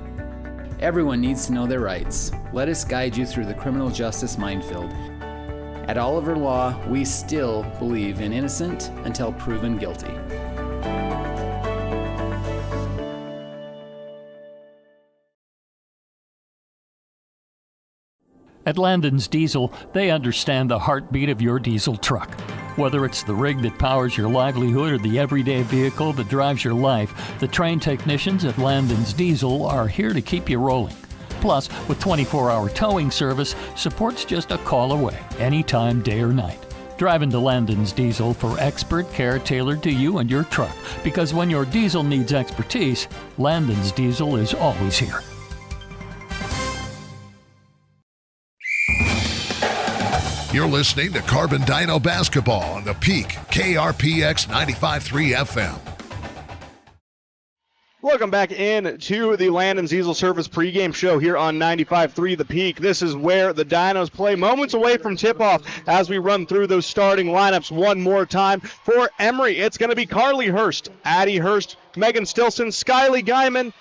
Everyone needs to know their rights. Let us guide you through the criminal justice minefield. At Oliver Law, we still believe in innocent until proven guilty. At Landon's Diesel, they understand the heartbeat of your diesel truck. Whether it's the rig that powers your livelihood or the everyday vehicle that drives your life, the trained technicians at Landon's Diesel are here to keep you rolling. Plus, with 24-hour towing service, support's just a call away, anytime, day or night. Drive into Landon's Diesel for expert care tailored to you and your truck, because when your diesel needs expertise, Landon's Diesel is always here. You're listening to Carbon Dino Basketball on the Peak, KRPX 95.3 FM. Welcome back in to the Landon's Diesel Service pregame show here on 95.3 The Peak. This is where the Dinos play, moments away from tip-off as we run through those starting lineups one more time. For Emery, it's going to be Carly Hurst, Addie Hurst, Megan Stilson, Skylie Guyman,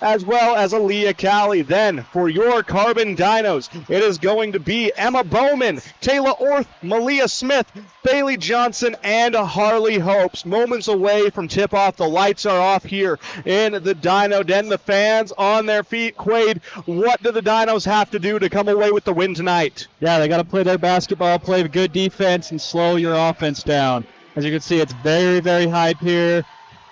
as well as Aaliyah Callie. Then for your Carbon Dinos, it is going to be Emma Bowman, Taylor Orth, Malia Smith, Bailey Johnson, and Harley Hopes. Moments away from tip-off. The lights are off here in the Dino Den. The fans on their feet. Quaid, what do the Dinos have to do to come away with the win tonight? Yeah, they got to play their basketball, play good defense, and slow your offense down. As you can see, it's very, very hype here.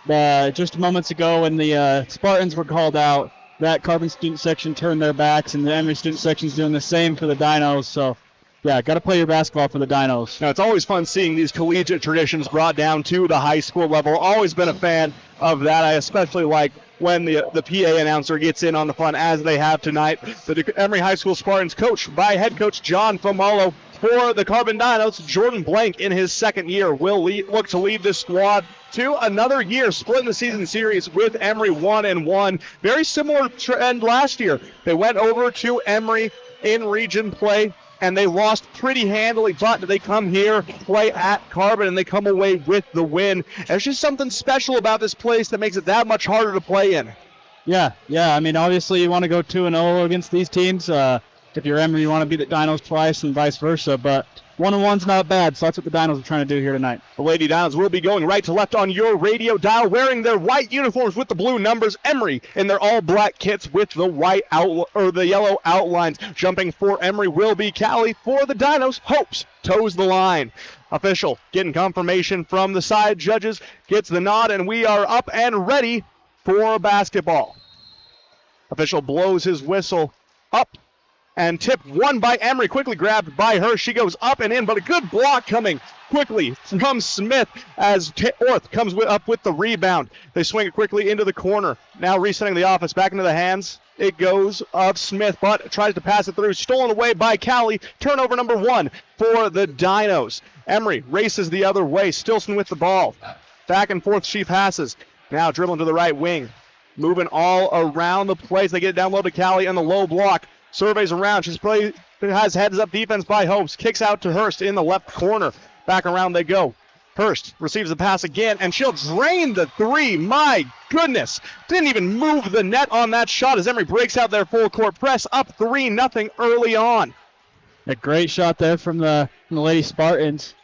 Just moments ago when the Spartans were called out, that Carbon student section turned their backs, and the Emery student section is doing the same for the Dinos. So, yeah, got to play your basketball for the Dinos. Now, it's always fun seeing these collegiate traditions brought down to the high school level. Always been a fan of that. I especially like when the PA announcer gets in on the fun, as they have tonight. The Emery High School Spartans, coached by head coach John Famalo. for the Carbon Dinos. Jordan Blank, in his second year, will look to lead this squad to another year, splitting the season series with Emery 1-1. Very similar trend last year. They went over to Emery in region play, and they lost pretty handily, but they come here, play at Carbon, and they come away with the win. There's just something special about this place that makes it that much harder to play in. Yeah. I mean, obviously you want to go 2-0 against these teams. If you're Emery, you want to beat the Dinos twice and vice versa, but 1-1's not bad, so that's what the Dinos are trying to do here tonight. The Lady Dinos will be going right to left on your radio dial, wearing their white uniforms with the blue numbers. Emery in their all-black kits with the white the yellow outlines. Jumping for Emery will be Callie. For the Dinos, Hopes toes the line. Official getting confirmation from the side judges, gets the nod, and we are up and ready for basketball. Official blows his whistle up. And tipped one by Emery, quickly grabbed by her. She goes up and in, but a good block coming quickly from Smith as Orth comes up with the rebound. They swing it quickly into the corner. Now resetting the offense back into the hands. It goes of Smith, but tries to pass it through. Stolen away by Callie. Turnover number 1 for the Dinos. Emery races the other way. Stilson with the ball. Back and forth she passes. Now dribbling to the right wing. Moving all around the place. They get it down low to Callie on the low block. Surveys around. Has heads-up defense by Hopes. Kicks out to Hurst in the left corner. Back around they go. Hurst receives the pass again, and she'll drain the three. My goodness. Didn't even move the net on that shot as Emery breaks out their full-court press. Up 3-0 early on. A great shot there from the Lady Spartans.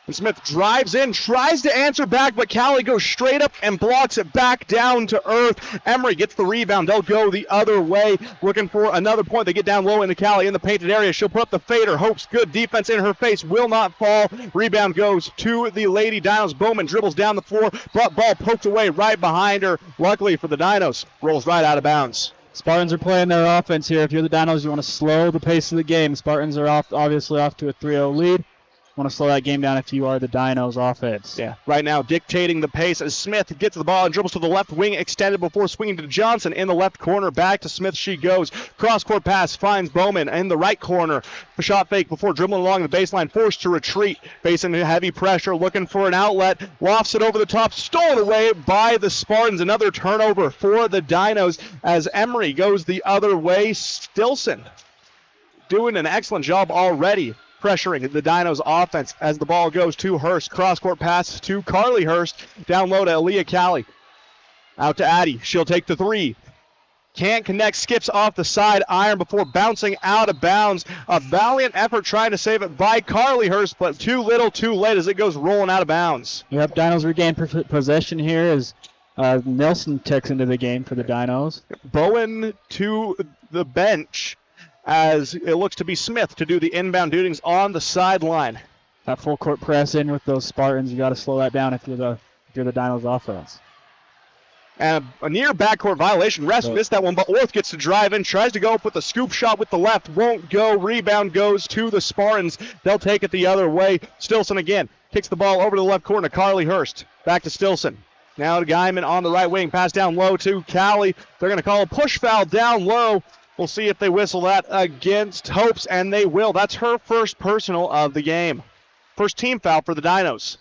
And Smith drives in, tries to answer back, but Callie goes straight up and blocks it back down to earth. Emery gets the rebound. They'll go the other way, looking for another point. They get down low into Callie in the painted area. She'll put up the fader. Hopes good defense in her face. Will not fall. Rebound goes to the Lady Dinos. Bowman dribbles down the floor. Ball poked away right behind her. Luckily for the Dinos, rolls right out of bounds. Spartans are playing their offense here. If you're the Dinos, you want to slow the pace of the game. Spartans are obviously off to a 3-0 lead. Want to slow that game down if you are the Dinos offense. Yeah, right now dictating the pace as Smith gets the ball and dribbles to the left wing, extended before swinging to Johnson in the left corner. Back to Smith she goes. Cross-court pass finds Bowman in the right corner. A shot fake before dribbling along the baseline, forced to retreat. Facing heavy pressure, looking for an outlet. Lofts it over the top, stolen away by the Spartans. Another turnover for the Dinos as Emery goes the other way. Stilson doing an excellent job already pressuring the Dinos offense as the ball goes to Hurst. Cross-court pass to Carly Hurst. Down low to Aaliyah Callie. Out to Addie. She'll take the three. Can't connect. Skips off the side iron before bouncing out of bounds. A valiant effort trying to save it by Carly Hurst, but too little too late as it goes rolling out of bounds. Yep, Dinos regain possession here as Nelson checks into the game for the Dinos. Bowen to the bench as it looks to be Smith to do the inbound duties on the sideline. That full court press in with those Spartans, you got to slow that down if you're the Dinos offense. And a near backcourt violation. Rest missed that one, but Orth gets to drive in, tries to go up with a scoop shot with the left, won't go. Rebound goes to the Spartans. They'll take it the other way. Stilson again kicks the ball over to the left corner. Carly Hurst back to Stilson. Now to Guyman on the right wing. Pass down low to Callie. They're going to call a push foul down low. We'll see if they whistle that against Hopes, and they will. That's her first personal of the game. First team foul for the Dinos.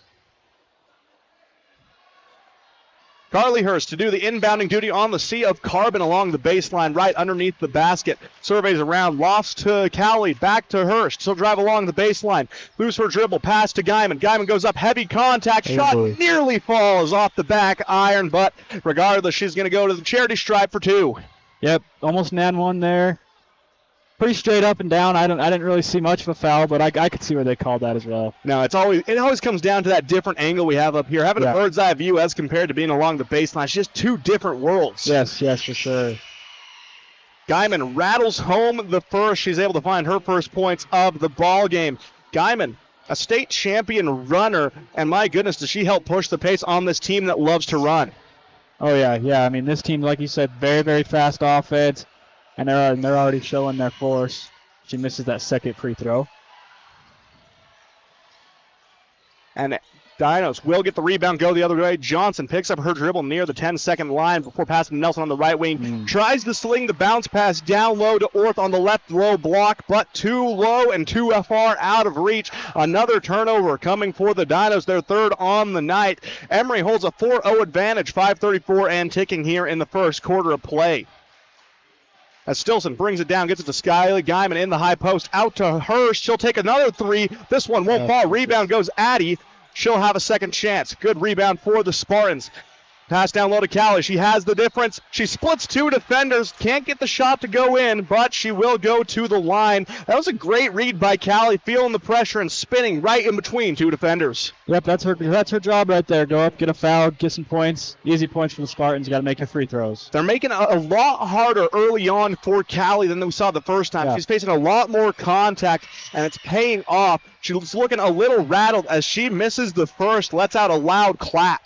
Carly Hurst to do the inbounding duty on the sea of Carbon along the baseline right underneath the basket. Surveys around, lofts to Callie, back to Hurst. She'll drive along the baseline. Lose her dribble, pass to Guyman. Guyman goes up, heavy contact, shot nearly falls off the back iron, but regardless, she's going to go to the charity stripe for two. Yep, almost an and one there. Pretty straight up and down. I didn't really see much of a foul, but I could see where they called that as well. No, it always comes down to that different angle we have up here. Having a bird's eye view as compared to being along the baseline. It's just two different worlds. Yes, for sure. Guyman rattles home the first. She's able to find her first points of the ball game. Guyman, a state champion runner, and my goodness, does she help push the pace on this team that loves to run. Oh, yeah. I mean, this team, like you said, very, very fast offense, and they're already showing their force. She misses that second free throw. And Dinos will get the rebound, go the other way. Johnson picks up her dribble near the 10-second line before passing to Nelson on the right wing. Tries to sling the bounce pass down low to Orth on the left low block, but too low and too far out of reach. Another turnover coming for the Dinos, their third on the night. Emery holds a 4-0 advantage, 5:34 and ticking here in the first quarter of play. As Stilson brings it down, gets it to Skyly Guyman in the high post. Out to Hurst. She'll take another three. This one won't fall. Rebound goes Addy. She'll have a second chance. Good rebound for the Spartans. Pass down low to Callie. She has the difference. She splits two defenders. Can't get the shot to go in, but she will go to the line. That was a great read by Callie, feeling the pressure and spinning right in between two defenders. Yep, that's her job right there. Go up, get a foul, get some points. Easy points for the Spartans. Got to make your free throws. They're making a lot harder early on for Callie than we saw the first time. Yeah. She's facing a lot more contact, and it's paying off. She's looking a little rattled as she misses the first, lets out a loud clap.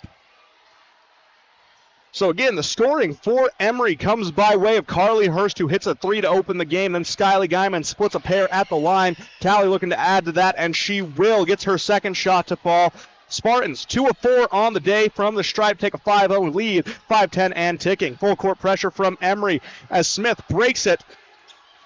So again, the scoring for Emery comes by way of Carly Hurst, who hits a three to open the game. Then Skyly Guyman splits a pair at the line. Callie looking to add to that, and she will. Gets her second shot to fall. Spartans 2 of 4 on the day from the stripe, take a 5-0 lead, 5:10 and ticking. Full court pressure from Emery as Smith breaks it.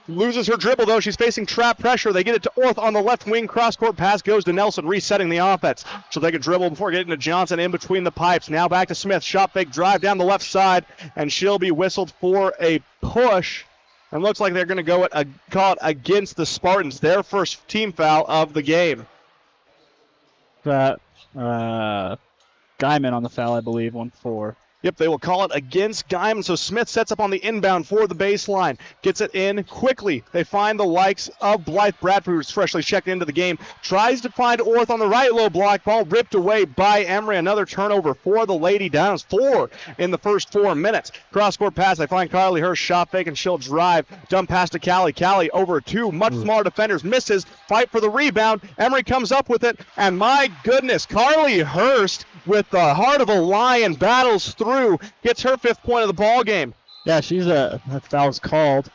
Loses her dribble, though. She's facing trap pressure. They get it to Orth on the left wing. Cross-court pass goes to Nelson, resetting the offense. She'll take a dribble before getting to Johnson in between the pipes. Now back to Smith. Shot fake drive down the left side, and she'll be whistled for a push. And looks like they're going to call it against the Spartans, their first team foul of the game. Guyman on the foul, I believe, 1-4. Yep, they will call it against Guyman. So Smith sets up on the inbound for the baseline. Gets it in quickly. They find the likes of Blythe Bradford, who's freshly checked into the game. Tries to find Orth on the right low block. Ball ripped away by Emery. Another turnover for the Lady Downs. 4 in the first 4 minutes. Cross-court pass. They find Carly Hurst. Shot fake, and she'll drive. Dump pass to Callie. Callie over two much smaller defenders. Misses. Fight for the rebound. Emery comes up with it. And my goodness, Carly Hurst, with the heart of a lion, battles through, gets her 5th point of the ball game. Yeah, that foul's called.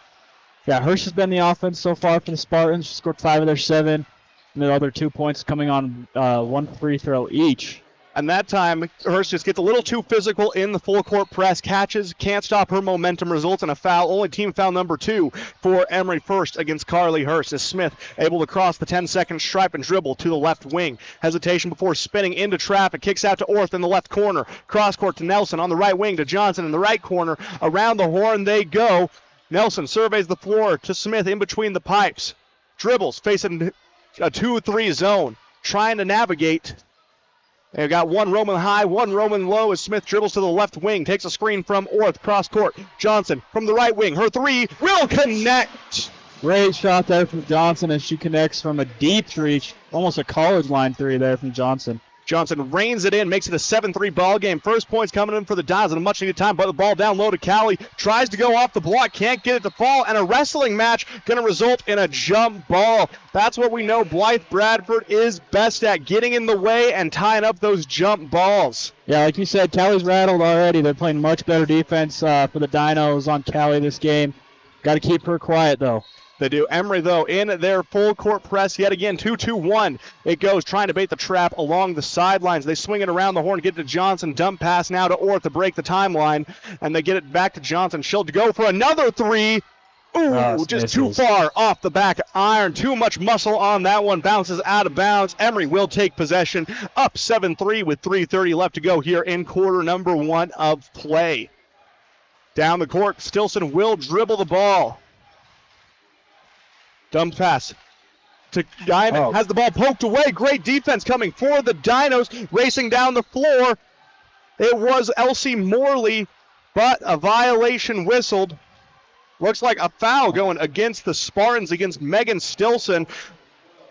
Yeah, Hurst has been the offense so far for the Spartans. She scored 5 of their 7, and the other 2 points coming on 1 free throw each. And that time, Hurst just gets a little too physical in the full court press. Catches, can't stop her momentum, results in a foul. Only team foul number 2 for Emery first against Carly Hurst. As Smith able to cross the 10-second stripe and dribble to the left wing. Hesitation before spinning into traffic. Kicks out to Orth in the left corner. Cross court to Nelson on the right wing to Johnson in the right corner. Around the horn they go. Nelson surveys the floor to Smith in between the pipes. Dribbles, facing a 2-3 zone. Trying to navigate. They've got one Roman high, one Roman low as Smith dribbles to the left wing. Takes a screen from Orth, cross court. Johnson from the right wing. Her three will connect. Great shot there from Johnson as she connects from a deep reach. Almost a college line three there from Johnson. Johnson reins it in, makes it a 7-3 ball game. First points coming in for the Dons in a much needed time, but the ball down low to Callie. Tries to go off the block, can't get it to fall, and a wrestling match going to result in a jump ball. That's what we know Blythe Bradford is best at, getting in the way and tying up those jump balls. Yeah, like you said, Callie's rattled already. They're playing much better defense for the Dinos on Callie this game. Got to keep her quiet, though. They do. Emery, though, in their full court press yet again, 2-2-1. It goes, trying to bait the trap along the sidelines. They swing it around the horn, get it to Johnson. Dump pass now to Orth to break the timeline, and they get it back to Johnson. She'll go for another three. Ooh, just too far off the back iron. Too much muscle on that one. Bounces out of bounds. Emery will take possession. Up 7-3 with 3:30 left to go here in quarter number 1 of play. Down the court, Stilson will dribble the ball. Dump pass to Guyman. Has the ball poked away. Great defense coming for the Dinos. Racing down the floor. It was Elsie Morley, but a violation whistled. Looks like a foul going against the Spartans, against Megan Stilson.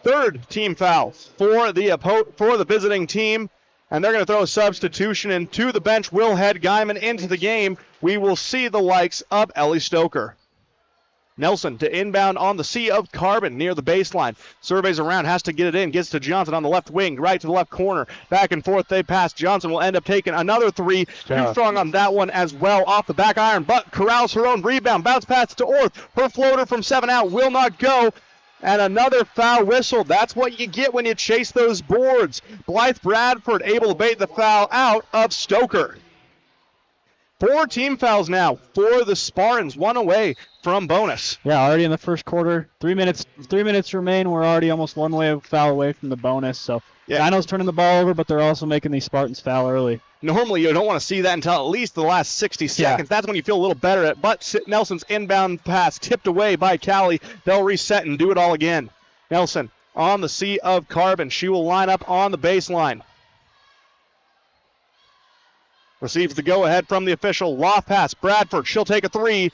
Third team foul for the visiting team. And they're going to throw a substitution in. To the bench will head Guyman into the game. We will see the likes of Ellie Stoker. Nelson to inbound on the Sea of Carbon near the baseline. Surveys around, has to get it in. Gets to Johnson on the left wing, right to the left corner. Back and forth they pass. Johnson will end up taking another three. Too strong on that one as well. Off the back iron, but corrals her own rebound. Bounce pass to Orth. Her floater from 7 out will not go. And another foul whistle. That's what you get when you chase those boards. Blythe Bradford able to bait the foul out of Stoker. 4 team fouls now for the Spartans, 1 away from bonus. Yeah, already in the first quarter. 3 minutes remain. We're already almost one foul away from the bonus. So Dinos turning the ball over, but they're also making these Spartans foul early. Normally you don't want to see that until at least the last 60 seconds. That's when you feel a little better. But Nelson's inbound pass tipped away by Callie. They'll reset and do it all again. Nelson on the Sea of Carbon. She will line up on the baseline. Receives the go-ahead from the official. Loft pass. Bradford. She'll take a 3.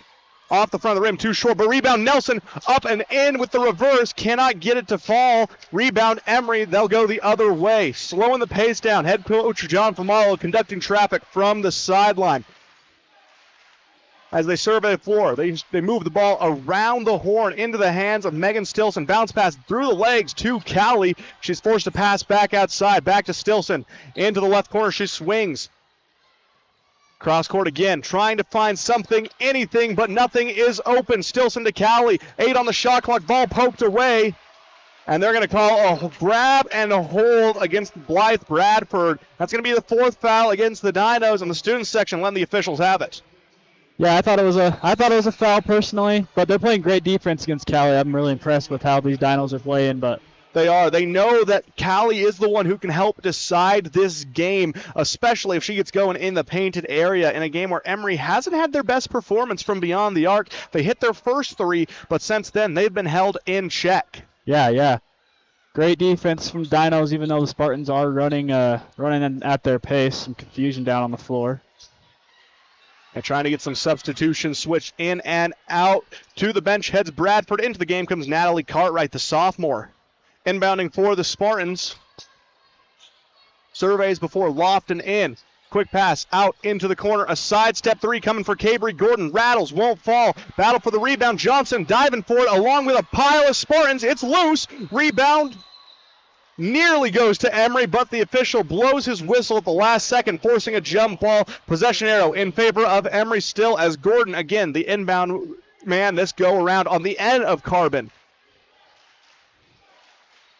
Off the front of the rim. Too short. But rebound. Nelson up and in with the reverse. Cannot get it to fall. Rebound Emery. They'll go the other way. Slowing the pace down. Head coach John Famalo conducting traffic from the sideline. As they survey the floor, they move the ball around the horn into the hands of Megan Stilson. Bounce pass through the legs to Callie. She's forced to pass back outside. Back to Stilson. Into the left corner. She swings. Cross court again, trying to find something, anything, but nothing is open. Stilson to Callie. 8 on the shot clock. Ball poked away. And they're going to call a grab and a hold against Blythe Bradford. That's going to be the 4th foul against the Dinos, and the students section letting the officials have it. Yeah, I thought it was a foul personally, but they're playing great defense against Callie. I'm really impressed with how these Dinos are playing, but they are. They know that Callie is the one who can help decide this game, especially if she gets going in the painted area in a game where Emery hasn't had their best performance from beyond the arc. They hit their first 3, but since then they've been held in check. Yeah. Great defense from Dinos, even though the Spartans are running at their pace. Some confusion down on the floor. And trying to get some substitutions switched in and out. To the bench heads Bradford. Into the game comes Natalie Cartwright, the sophomore. Inbounding for the Spartans. Surveys before Lofton in. Quick pass out into the corner. A sidestep 3 coming for Cabry Gordon. Rattles, won't fall. Battle for the rebound. Johnson diving for it along with a pile of Spartans. It's loose. Rebound nearly goes to Emery, but the official blows his whistle at the last second, forcing a jump ball. Possession arrow in favor of Emery still, as Gordon, again, the inbound man this go around on the end of Carbon.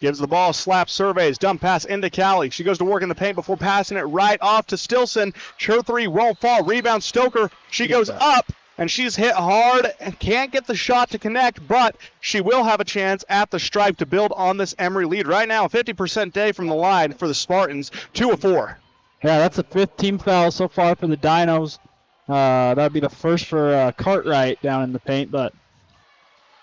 Gives the ball, slap, surveys, dump pass into Callie. She goes to work in the paint before passing it right off to Stilson. Her 3 won't fall. Rebound Stoker. She goes up, and she's hit hard and can't get the shot to connect, but she will have a chance at the stripe to build on this Emery lead. Right now, a 50% day from the line for the Spartans, 2 of 4. Yeah, that's a 5th team foul so far for the Dinos. That would be the first for Cartwright down in the paint, but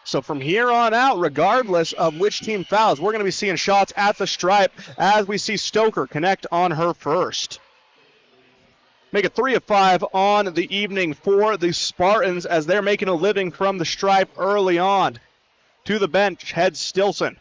so from here on out, regardless of which team fouls, we're going to be seeing shots at the stripe as we see Stoker connect on her first. Make it 3 of 5 on the evening for the Spartans as they're making a living from the stripe early on. To the bench heads Stilson.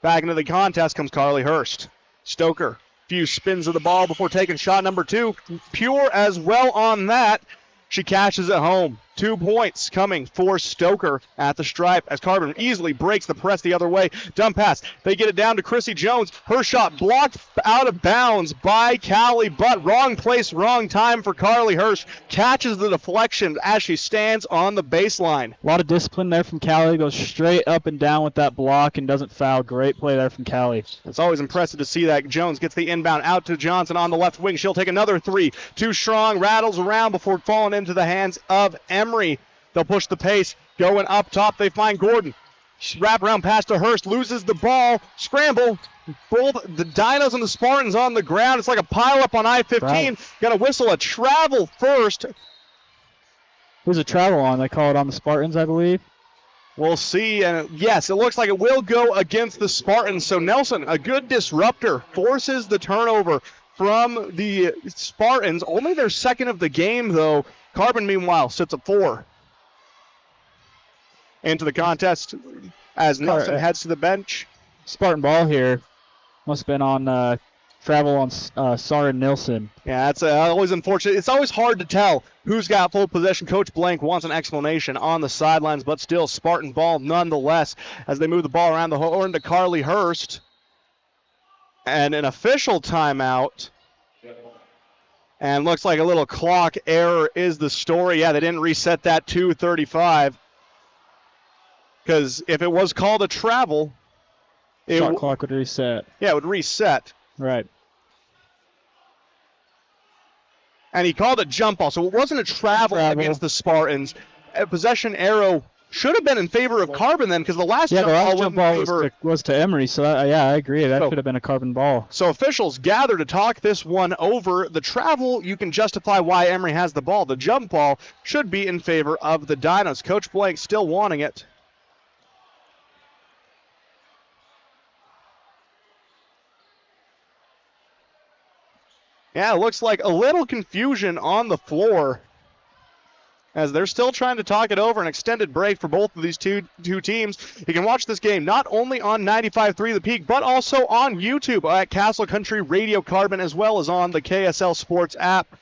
Back into the contest comes Carly Hurst. Stoker, few spins of the ball before taking shot number 2. Pure as well on that. She cashes it home. 2 points coming for Stoker at the stripe as Carbon easily breaks the press the other way. Dump pass. They get it down to Chrissy Jones. Her shot blocked out of bounds by Callie, but wrong place, wrong time for Carly Hirsch. Catches the deflection as she stands on the baseline. A lot of discipline there from Callie. Goes straight up and down with that block and doesn't foul. Great play there from Callie. It's always impressive to see that. Jones gets the inbound out to Johnson on the left wing. She'll take another 3. Too strong. Rattles around before falling into the hands of Emery. They'll push the pace. Going up top, they find Gordon. Wrap around pass to Hurst. Loses the ball. Scramble. Both the Dinos and the Spartans on the ground. It's like a pile-up on I-15. Right. Got to whistle a travel first. There's a travel on. They call it on the Spartans, I believe. We'll see. And yes, it looks like it will go against the Spartans. So Nelson, a good disruptor, forces the turnover from the Spartans. Only their second of the game, though. Carbon, meanwhile, sits at 4. Into the contest as Nelson heads to the bench. Spartan ball here. Must have been on travel on Soren Nilsson. Yeah, that's always unfortunate. It's always hard to tell who's got full possession. Coach Blank wants an explanation on the sidelines, but still Spartan ball nonetheless as they move the ball around the horn to Carly Hurst. And an official timeout. And looks like a little clock error is the story. Yeah, they didn't reset that 2:35. because if it was called a travel, Shot clock would reset. Yeah, it would reset. Right. And he called it jump ball, so it wasn't a travel against the Spartans. A possession arrow should have been in favor of Carbon then, because the last jump ball was to Emery. So I agree. That should have been a Carbon ball. So officials gather to talk this one over. The travel, you can justify why Emery has the ball. The jump ball should be in favor of the Dinos. Coach Blank still wanting it. Yeah, it looks like a little confusion on the floor as they're still trying to talk it over. An extended break for both of these two teams. You can watch this game not only on 95.3 The Peak, but also on YouTube at Castle Country Radio Carbon, as well as on the KSL Sports app.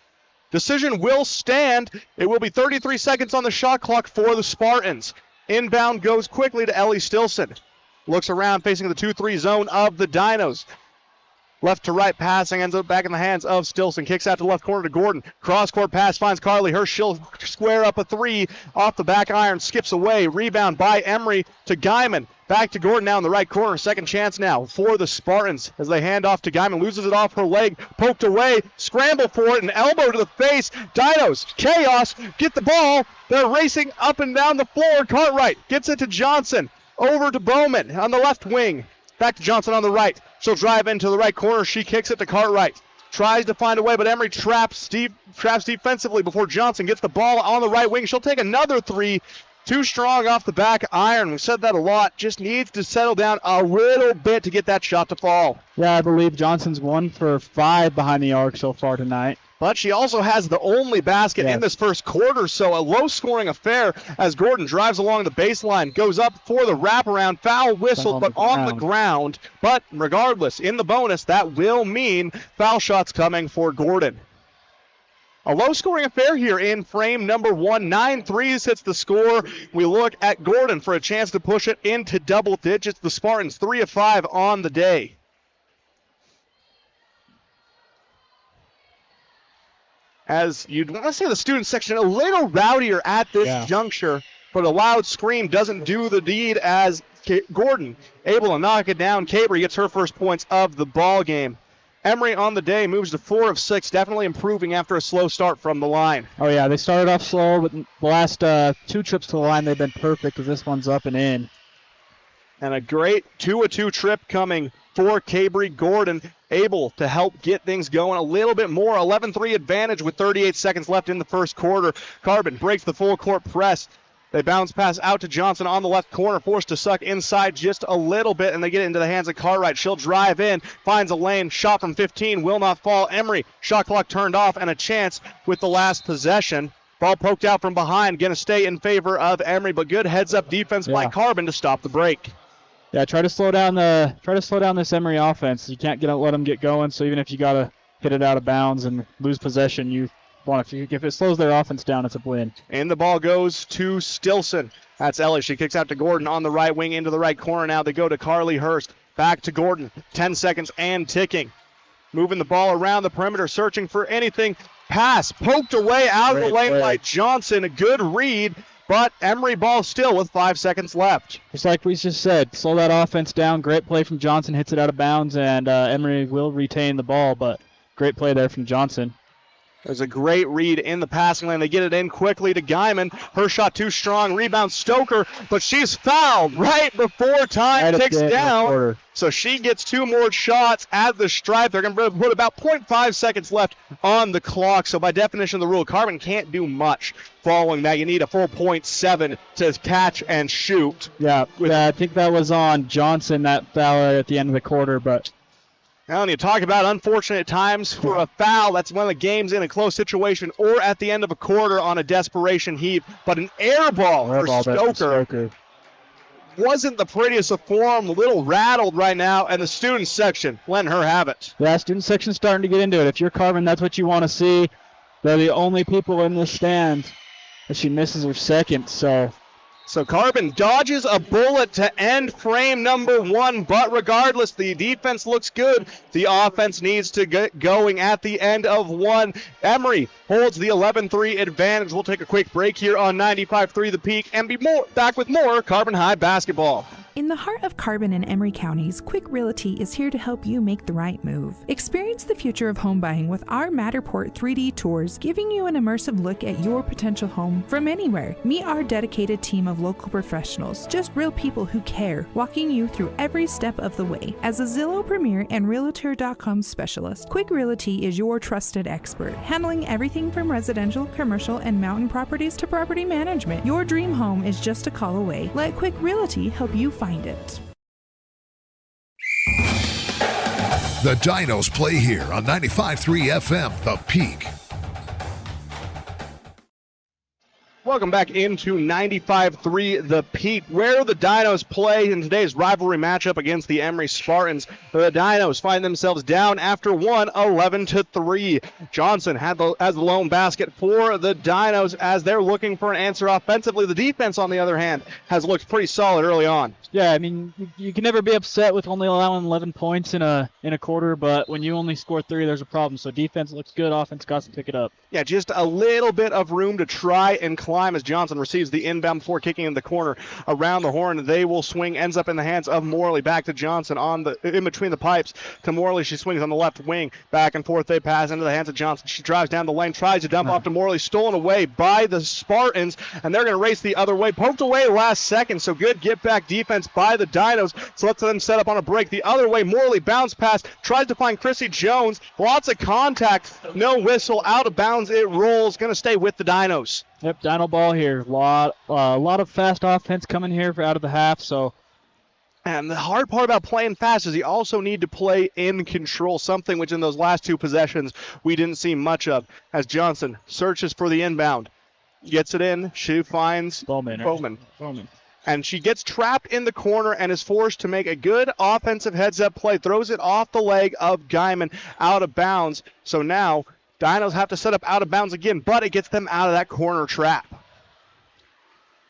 Decision will stand. It will be 33 seconds on the shot clock for the Spartans. Inbound goes quickly to Ellie Stilson. Looks around, facing the 2-3 zone of the Dinos. Left to right passing, ends up back in the hands of Stilson. Kicks out to left corner to Gordon. Cross-court pass finds Carly Hirsch. She'll square up a three off the back iron. Skips away. Rebound by Emery to Guyman. Back to Gordon now in the right corner. Second chance now for the Spartans as they hand off to Guyman. Loses it off her leg. Poked away. Scramble for it. An elbow to the face. Dinos. Chaos. Get the ball. They're racing up and down the floor. Cartwright gets it to Johnson. Over to Bowman on the left wing. Back to Johnson on the right. She'll drive into the right corner. She kicks it to Cartwright. Tries to find a way, but Emery traps defensively before Johnson gets the ball on the right wing. She'll take another three. Too strong off the back iron. We've said that a lot. Just needs to settle down a little bit to get that shot to fall. Yeah, I believe Johnson's 1 for 5 behind the arc so far tonight. But she also has the only basket in this first quarter, so a low-scoring affair as Gordon drives along the baseline, goes up for the wraparound, foul whistled, but on the ground. But regardless, in the bonus, that will mean foul shots coming for Gordon. A low-scoring affair here in frame number 1. 9 threes hits the score. We look at Gordon for a chance to push it into double digits. The Spartans 3 of 5 on the day. As you'd want to say the student section a little rowdier at this juncture, but a loud scream doesn't do the deed as Gordon able to knock it down. Cabry gets her first points of the ball game. Emery on the day moves to 4 of 6, definitely improving after a slow start from the line. Oh yeah, they started off slow, but the last 2 trips to the line they've been perfect because this one's up and in. And a great 2-2 trip coming for Cabry. Gordon able to help get things going a little bit more. 11-3 advantage with 38 seconds left in the first quarter. Carbon breaks the full court press. They bounce pass out to Johnson on the left corner, forced to suck inside just a little bit, and they get it into the hands of Cartwright. She'll drive in, finds a lane, shot from 15, will not fall. Emery, shot clock turned off, and a chance with the last possession. Ball poked out from behind, going to stay in favor of Emery, but good heads-up defense by Carbon to stop the break. Yeah, try to slow down this Emery offense. You can't let them get going. So even if you gotta hit it out of bounds and lose possession, you want if it slows their offense down, it's a win. And the ball goes to Stilson. That's Ellie. She kicks out to Gordon on the right wing into the right corner. Now they go to Carly Hurst. Back to Gordon. 10 seconds and ticking. Moving the ball around the perimeter, searching for anything. Pass poked away out of the lane by Johnson. A good read. But Emery ball still with 5 seconds left. Just like we just said, slow that offense down. Great play from Johnson, hits it out of bounds, and Emery will retain the ball, but great play there from Johnson. There's a great read in the passing lane. They get it in quickly to Guyman. Her shot too strong. Rebound Stoker, but she's fouled right before time ticks down. So she gets 2 more shots at the stripe. They're going to put about 0.5 seconds left on the clock. So by definition of the rule, Carbon can't do much following that. You need a full 0.7 to catch and shoot. Yeah, I think that was on Johnson, that foul at the end of the quarter, but... Now, when you talk about unfortunate times for a foul, that's when the game's in a close situation or at the end of a quarter on a desperation heave. But an air ball for Stoker wasn't the prettiest of form, a little rattled right now, and the student section letting her have it. Yeah, student section's starting to get into it. If you're Carbon, that's what you want to see. They're the only people in the stand. And she misses her second, so So Carbon dodges a bullet to end frame number 1, but regardless, the defense looks good. The offense needs to get going at the end of 1. Emery holds the 11-3 advantage. We'll take a quick break here on 95.3 The Peak and be back with more Carbon High basketball. In the heart of Carbon and Emery counties, Quick Realty is here to help you make the right move. Experience the future of home buying with our Matterport 3D tours, giving you an immersive look at your potential home from anywhere. Meet our dedicated team of local professionals, just real people who care, walking you through every step of the way. As a Zillow Premier and Realtor.com specialist, Quick Realty is your trusted expert, handling everything from residential, commercial, and mountain properties to property management. Your dream home is just a call away. Let Quick Realty help you find it. The Dinos play here on 95.3 FM, The Peak. Welcome back into 95.3 The Peak, where the Dinos play in today's rivalry matchup against the Emery Spartans. The Dinos find themselves down after 1, 11-3. Johnson has the lone basket for the Dinos as they're looking for an answer offensively. The defense, on the other hand, has looked pretty solid early on. Yeah, I mean, you can never be upset with only allowing 11 points in a quarter, but when you only score 3, there's a problem. So defense looks good, offense got to pick it up. Yeah, just a little bit of room to try and climb as Johnson receives the inbound before kicking in the corner around the horn. They will swing, ends up in the hands of Morley. Back to Johnson in between the pipes to Morley. She swings on the left wing. Back and forth they pass into the hands of Johnson. She drives down the lane, tries to dump off to Morley. Stolen away by the Spartans, and they're going to race the other way. Poked away last second, so good get-back defense by the Dinos. So lets them set up on a break. The other way, Morley bounce pass, tries to find Chrissy Jones. Lots of contact, no whistle, out of bounds it rolls. Going to stay with the Dinos. Yep, Dino ball here. A lot of fast offense coming here out of the half. So, and the hard part about playing fast is you also need to play in control, something which in those last 2 possessions we didn't see much of. As Johnson searches for the inbound, gets it in. She finds Bowman. And she gets trapped in the corner and is forced to make a good offensive heads-up play. Throws it off the leg of Guyman out of bounds. So now Dinos have to set up out of bounds again, but it gets them out of that corner trap.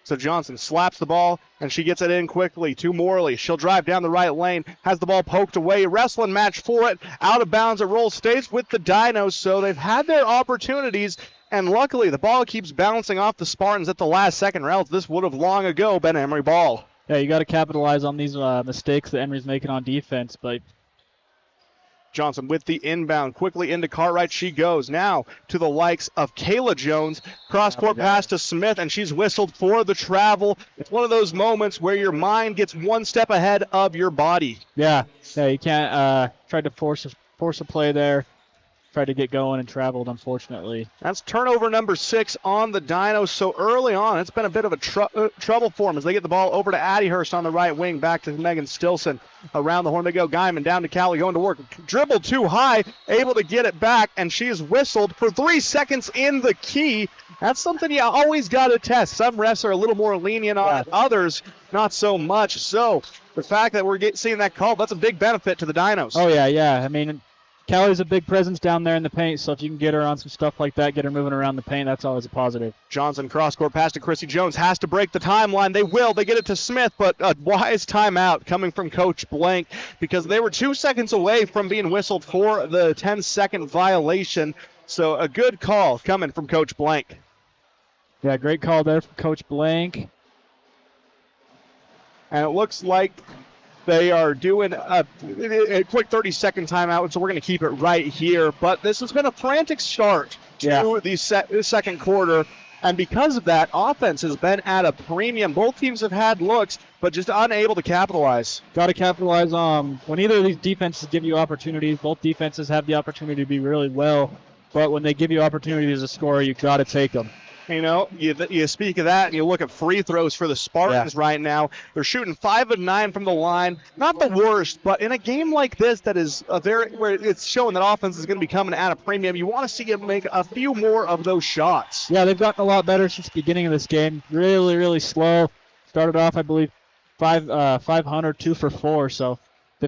So Johnson slaps the ball, and she gets it in quickly to Morley. She'll drive down the right lane, has the ball poked away. Wrestling match for it. Out of bounds, it rolls, stays with the Dinos, so they've had their opportunities. And luckily, the ball keeps bouncing off the Spartans at the last second, or else this would have long ago been Emery ball. Yeah, you got to capitalize on these mistakes that Emery's making on defense. But Johnson with the inbound, quickly into Cartwright she goes. Now to the likes of Kayla Jones. Cross-court pass to Smith, and she's whistled for the travel. It's one of those moments where your mind gets one step ahead of your body. Yeah, you can't try to force a play there. Tried to get going and traveled, unfortunately. That's turnover number 6 on the Dinos. So early on, it's been a bit of a trouble for them as they get the ball over to Addie Hurst on the right wing, back to Megan Stilson. Around the horn they go. Guyman down to Callie, going to work. Dribbled too high, able to get it back, and she is whistled for 3 seconds in the key. That's something you always got to test. Some refs are a little more lenient on it, others not so much. So the fact that we're seeing that call, that's a big benefit to the Dinos. Oh, yeah. I mean, Callie's a big presence down there in the paint, so if you can get her on some stuff like that, get her moving around the paint, that's always a positive. Johnson cross-court pass to Chrissy Jones, has to break the timeline. They will. They get it to Smith, but a wise timeout coming from Coach Blank because they were 2 seconds away from being whistled for the 10-second violation. So a good call coming from Coach Blank. Yeah, great call there from Coach Blank. And it looks like they are doing a quick 30-second timeout, so we're going to keep it right here. But this has been a frantic start to the second quarter, and because of that, offense has been at a premium. Both teams have had looks, but just unable to capitalize. Got to capitalize on when either of these defenses give you opportunities. Both defenses have the opportunity to be really well, but when they give you opportunities to score, you've got to take them. You know, you speak of that, and you look at free throws for the Spartans right now. They're shooting 5 of 9 from the line. Not the worst, but in a game like this that is where it's showing that offense is going to be coming at a premium, you want to see them make a few more of those shots. Yeah, they've gotten a lot better since the beginning of this game. Really, really slow. Started off, I believe, 500, 2 for 4. So,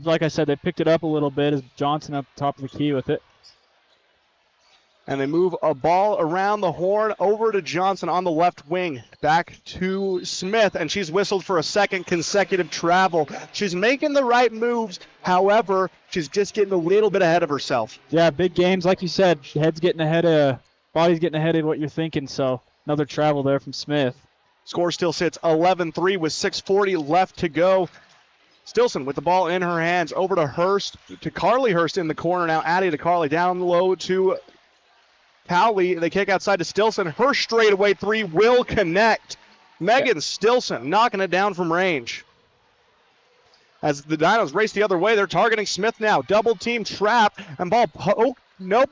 like I said, they picked it up a little bit as Johnson up top of the key with it. And they move a ball around the horn over to Johnson on the left wing. Back to Smith, and she's whistled for a second consecutive travel. She's making the right moves. However, she's just getting a little bit ahead of herself. Yeah, big games. Like you said, body's getting ahead of what you're thinking. So another travel there from Smith. Score still sits 11-3 with 6:40 left to go. Stilson with the ball in her hands over to Hurst, to Carly Hurst in the corner now. Addie to Carly, down low to Cowley. They kick outside to Stilson. Her straightaway three will connect. Megan Stilson knocking it down from range. As the Dinos race the other way, they're targeting Smith now. Double team trap and ball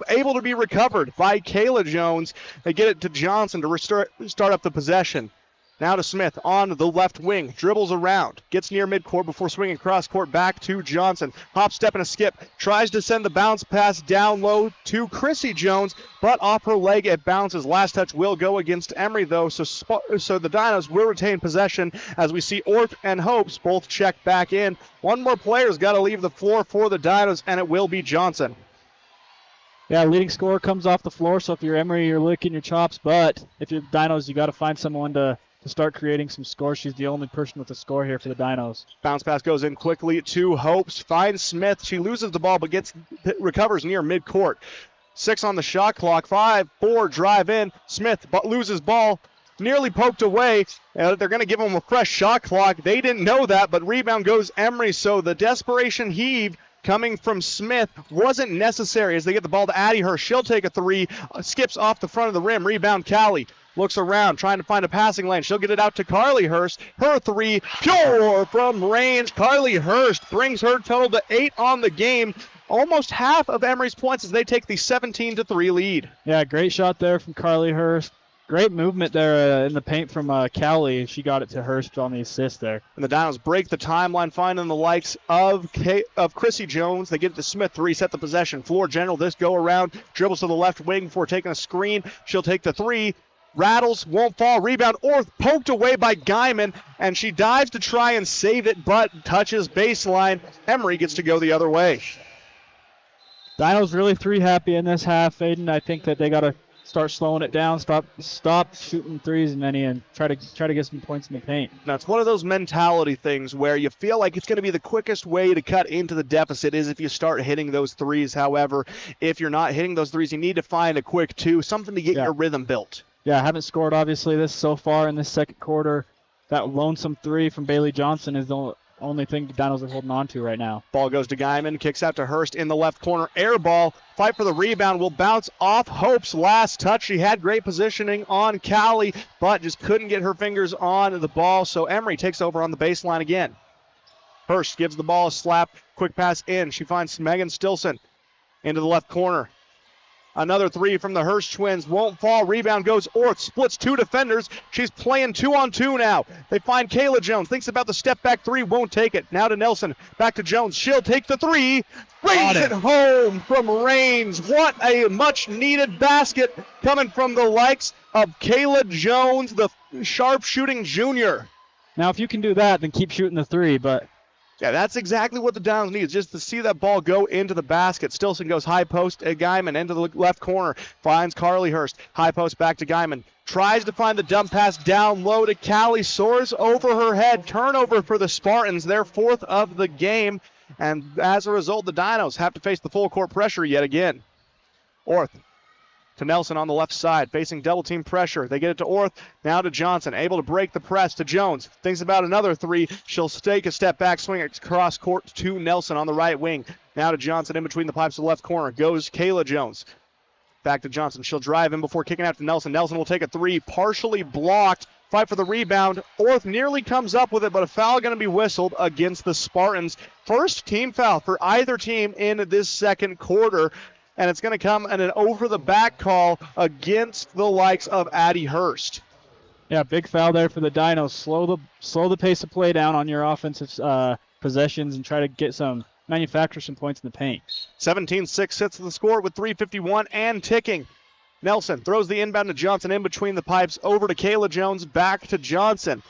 able to be recovered by Kayla Jones. They get it to Johnson to start up the possession. Now to Smith on the left wing. Dribbles around. Gets near midcourt before swinging cross court back to Johnson. Hop, step, and a skip. Tries to send the bounce pass down low to Chrissy Jones, but off her leg it bounces. Last touch will go against Emery, though, so the Dinos will retain possession as we see Ort and Hopes both check back in. One more player's got to leave the floor for the Dinos, and it will be Johnson. Yeah, leading scorer comes off the floor, so if you're Emery, you're licking your chops, but if you're Dinos, you got to find someone to start creating some scores. She's the only person with a score here for the Dinos. Bounce pass goes in quickly to Hopes. Finds Smith. She loses the ball but recovers near midcourt. 6 on the shot clock. 5-4 drive in. Smith loses ball. Nearly poked away. They're going to give him a fresh shot clock. They didn't know that, but rebound goes Emery. So the desperation heave coming from Smith wasn't necessary as they get the ball to Addie Hurst. She'll take a three. Skips off the front of the rim. Rebound Callie. Looks around, trying to find a passing lane. She'll get it out to Carly Hurst. Her three, pure from range. Carly Hurst brings her total to 8 on the game. Almost half of Emery's points as they take the 17-3 lead. Yeah, great shot there from Carly Hurst. Great movement there in the paint from Cowley. She got it to Hurst on the assist there. And the Dinos break the timeline, finding the likes of Chrissy Jones. They get it to Smith to reset the possession. Floor general this go around. Dribbles to the left wing before taking a screen. She'll take the three. Rattles, won't fall, rebound, or poked away by Guyman, and she dives to try and save it, but touches baseline. Emery gets to go the other way. Dinos really three happy in this half, Aiden. I think that they got to start slowing it down, stop shooting threes as many, and try to get some points in the paint. Now, it's one of those mentality things where you feel like it's going to be the quickest way to cut into the deficit is if you start hitting those threes. However, if you're not hitting those threes, you need to find a quick two, something to get your rhythm built. Yeah, haven't scored obviously this so far in this second quarter. That lonesome three from Bailey Johnson is the only thing the Dinos are holding on to right now. Ball goes to Guyman, kicks out to Hurst in the left corner. Air ball, fight for the rebound, will bounce off Hope's last touch. She had great positioning on Cowley, but just couldn't get her fingers on the ball, so Emery takes over on the baseline again. Hurst gives the ball a slap, quick pass in. She finds Megan Stilson into the left corner. Another three from the Hurst twins. Won't fall. Rebound goes Orth. Splits two defenders. She's playing 2-on-2 now. They find Kayla Jones. Thinks about the step back three. Won't take it. Now to Nelson. Back to Jones. She'll take the three. Raise it home from range. What a much needed basket coming from the likes of Kayla Jones, the sharpshooting junior. Now, if you can do that, then keep shooting the three, but yeah, that's exactly what the Downs need, just to see that ball go into the basket. Stilson goes high post at Guyman into the left corner. Finds Carly Hurst. High post back to Guyman. Tries to find the dump pass down low to Callie. Soars over her head. Turnover for the Spartans, their fourth of the game. And as a result, the Dinos have to face the full court pressure yet again. Orth to Nelson on the left side, facing double team pressure. They get it to Orth, now to Johnson, able to break the press to Jones. Thinks about another three. She'll take a step back, swing across court to Nelson on the right wing. Now to Johnson in between the pipes to the left corner. Goes Kayla Jones. Back to Johnson. She'll drive in before kicking out to Nelson. Nelson will take a three, partially blocked. Fight for the rebound. Orth nearly comes up with it, but a foul going to be whistled against the Spartans. First team foul for either team in this second quarter. And it's going to come at an over-the-back call against the likes of Addie Hurst. Yeah, big foul there for the Dinos. Slow the pace of play down on your offensive possessions and try to manufacture some points in the paint. 17-6 sits the score with 3:51 and ticking. Nelson throws the inbound to Johnson in between the pipes, over to Kayla Jones, back to Johnson.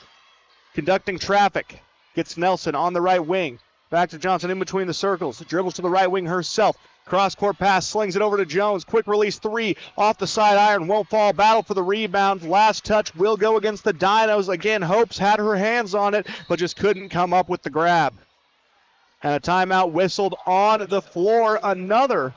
Conducting traffic. Gets Nelson on the right wing. Back to Johnson in between the circles. Dribbles to the right wing herself. Cross-court pass, slings it over to Jones. Quick release three off the side iron. Won't fall. Battle for the rebound. Last touch will go against the Dinos. Again, Hopes had her hands on it, but just couldn't come up with the grab. And a timeout whistled on the floor. Another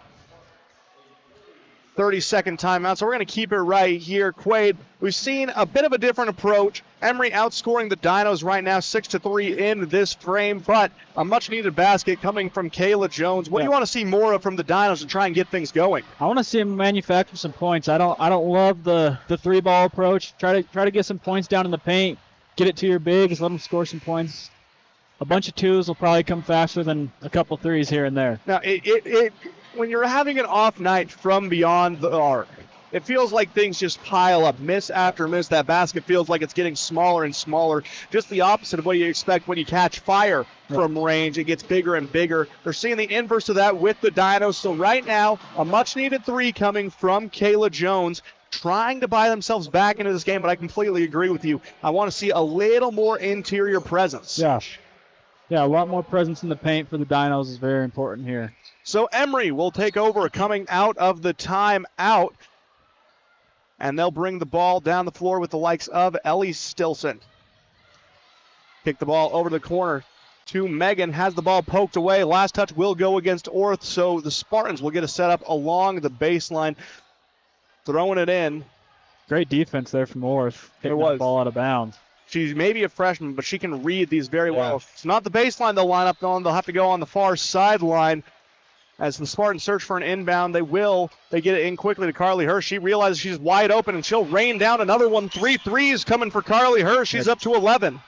30-second timeout. So we're going to keep it right here. Quade, we've seen a bit of a different approach. Emery outscoring the Dinos right now 6-3 in this frame, but a much-needed basket coming from Kayla Jones. What do you want to see more of from the Dinos to try and get things going? I want to see them manufacture some points. I don't love the three-ball approach. Try to get some points down in the paint. Get it to your bigs. Let them score some points. A bunch of twos will probably come faster than a couple threes here and there. Now, when you're having an off night from beyond the arc, it feels like things just pile up, miss after miss. That basket feels like it's getting smaller and smaller. Just the opposite of what you expect when you catch fire from range. It gets bigger and bigger. They're seeing the inverse of that with the Dinos. So right now, a much-needed three coming from Kayla Jones, trying to buy themselves back into this game, but I completely agree with you. I want to see a little more interior presence. Yeah, a lot more presence in the paint for the Dinos is very important here. So Emery will take over coming out of the timeout, and they'll bring the ball down the floor with the likes of Ellie Stilson. Kick the ball over the corner to Megan, has the ball poked away. Last touch will go against Orth, so the Spartans will get a setup along the baseline, throwing it in. Great defense there from Orth, hitting that ball out of bounds. She's maybe a freshman, but she can read these very well. It's not the baseline they'll line up on. They'll have to go on the far sideline. As the Spartans search for an inbound, they get it in quickly to Carly Hirsch. She realizes she's wide open, and she'll rain down another one. 3 threes coming for Carly Hirsch. She's up to 11.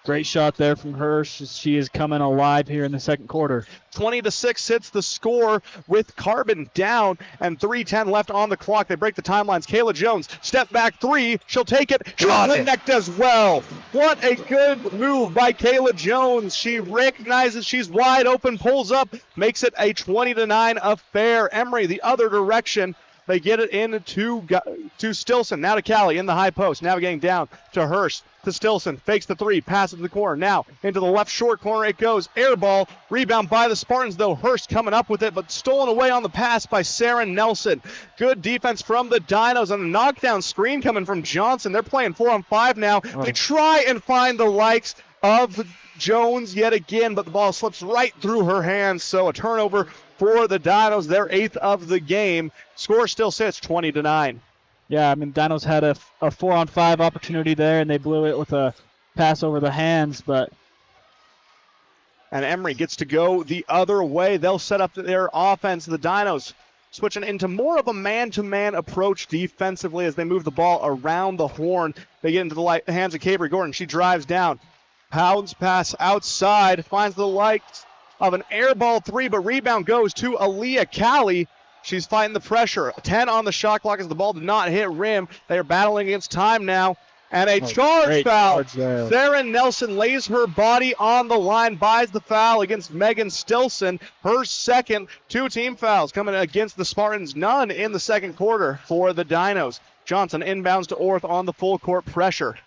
Great shot there from Hirsch. She is coming alive here in the second quarter. 20-6 hits the score with Carbon down and 3:10 left on the clock. They break the timelines. Kayla Jones, step back three. She'll take it. She'll connect as well. What a good move by Kayla Jones. She recognizes she's wide open, pulls up, makes it a 20-9 affair. Emery the other direction. They get it in to Stilson. Now to Callie in the high post. Navigating down to Hirsch. To Stilson. Fakes the three. Passes to the corner. Now into the left short corner it goes. Air ball. Rebound by the Spartans, though. Hirsch coming up with it, but stolen away on the pass by Sarah Nelson. Good defense from the Dinos, and a knockdown screen coming from Johnson. They're playing 4-on-5 now. They try and find the likes of Jones yet again, but the ball slips right through her hands, so a turnover for the Dinos, their 8th of the game. Score still sits 20-9. Yeah, I mean, Dinos had a 4-on-5 opportunity there, and they blew it with a pass over the hands, but... And Emery gets to go the other way. They'll set up their offense. The Dinos switching into more of a man-to-man approach defensively as they move the ball around the horn. They get into the hands of Cavery Gordon. She drives down. Pounds pass outside. Finds the likes of an air ball three, but rebound goes to Aaliyah Callie. She's fighting the pressure. 10 on the shot clock as the ball did not hit rim. They are battling against time now. And a charge foul. Sarah Nelson lays her body on the line, buys the foul against Megan Stilson. Her second. 2 team fouls coming against the Spartans. None in the second quarter for the Dinos. Johnson inbounds to Orth on the full court pressure.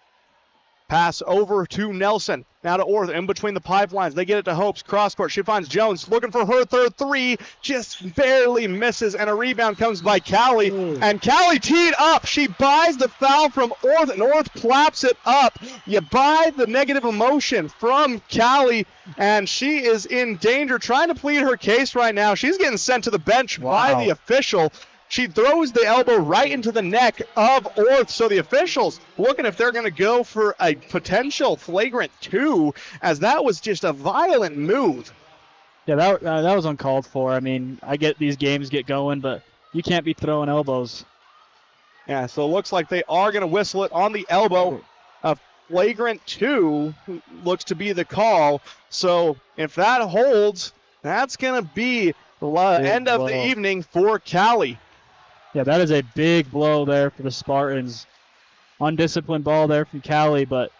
Pass over to Nelson. Now to Orth in between the pipelines. They get it to Hopes. Cross court. She finds Jones looking for her third three. Just barely misses. And a rebound comes by Callie. And Callie teed up. She buys the foul from Orth. And Orth claps it up. You buy the negative emotion from Callie. And she is in danger trying to plead her case right now. She's getting sent to the bench by the official. She throws the elbow right into the neck of Orth. So the officials looking if they're going to go for a potential flagrant 2, as that was just a violent move. Yeah, that was uncalled for. I mean, I get these games get going, but you can't be throwing elbows. Yeah, so it looks like they are going to whistle it on the elbow. A flagrant 2 looks to be the call. So if that holds, that's going to be the end of the evening for Callie. Yeah, that is a big blow there for the Spartans. Undisciplined ball there from Callie, but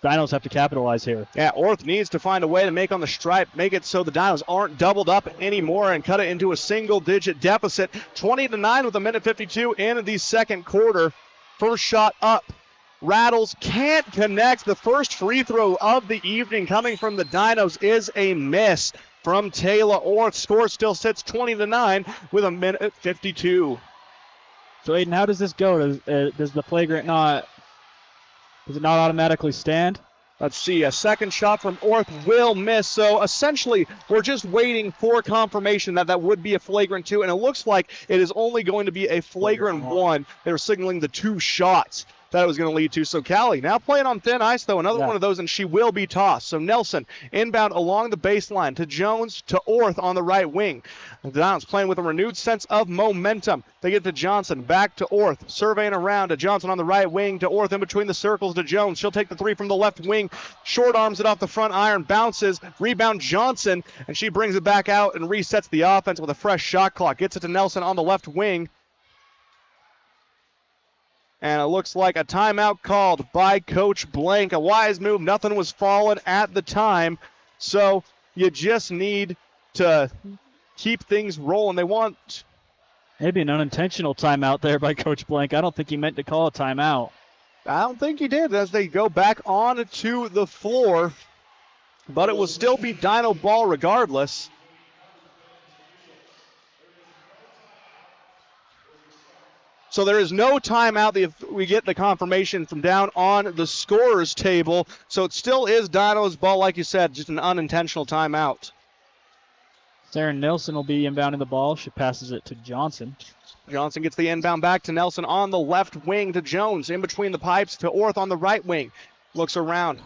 Dinos have to capitalize here. Yeah, Orth needs to find a way to make on the stripe, make it so the Dinos aren't doubled up anymore and cut it into a single-digit deficit. 20-9 with 1:52 in the second quarter. First shot up rattles, can't connect. The first free throw of the evening coming from the Dinos is a miss from Taylor Orth. Score still sits 20-9 with a minute 52. So Aiden, how does this go? Does the flagrant does it not automatically stand? Let's see, a second shot from Orth will miss. So essentially, we're just waiting for confirmation that would be a flagrant 2, and it looks like it is only going to be a flagrant 1. They're signaling the 2 shots that it was going to lead to. So Callie now playing on thin ice, though. Another one of those, and she will be tossed. So Nelson inbound along the baseline to Jones to Orth on the right wing. The Downs playing with a renewed sense of momentum. They get to Johnson, back to Orth, surveying around to Johnson on the right wing, to Orth in between the circles to Jones. She'll take the 3 from the left wing, short arms it off the front iron, bounces, rebound Johnson, and she brings it back out and resets the offense with a fresh shot clock. Gets it to Nelson on the left wing. And it looks like a timeout called by Coach Blank. A wise move. Nothing was falling at the time. So you just need to keep things rolling. They want maybe an unintentional timeout there by Coach Blank. I don't think he meant to call a timeout. I don't think he did as they go back on to the floor. But it will still be Dino ball regardless. So there is no timeout if we get the confirmation from down on the scorer's table. So it still is Dino's ball, like you said, just an unintentional timeout. Sarah Nelson will be inbounding the ball. She passes it to Johnson. Johnson gets the inbound back to Nelson on the left wing to Jones. In between the pipes to Orth on the right wing. Looks around.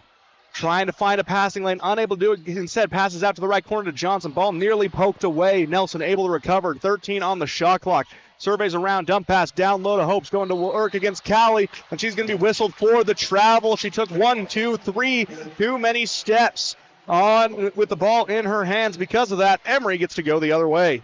Trying to find a passing lane. Unable to do it. Instead passes out to the right corner to Johnson. Ball nearly poked away. Nelson able to recover. 13 on the shot clock. Surveys around, dump pass down low to Hopes, going to work against Callie, and she's going to be whistled for the travel. She took 1, 2, 3 too many steps on with the ball in her hands. Because of that, Emery gets to go the other way.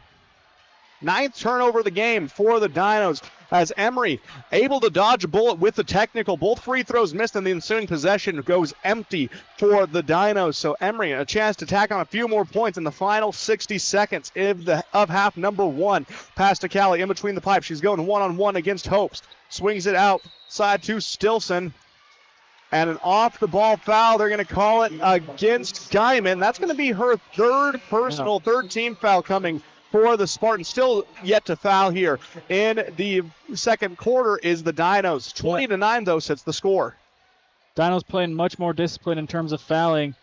9th turnover of the game for the Dinos as Emery able to dodge a bullet with the technical. Both free throws missed, and the ensuing possession goes empty for the Dinos. So Emery a chance to tack on a few more points in the final 60 seconds of half number 1. Pass to Callie in between the pipes. She's going one-on-one against Hopes. Swings it outside to Stilson. And an off-the-ball foul. They're going to call it against Guyman. That's going to be her third team foul coming for the Spartans. Still yet to foul here in the second quarter is the Dinos. 20-9, though, sits the score. Dinos playing much more discipline in terms of fouling.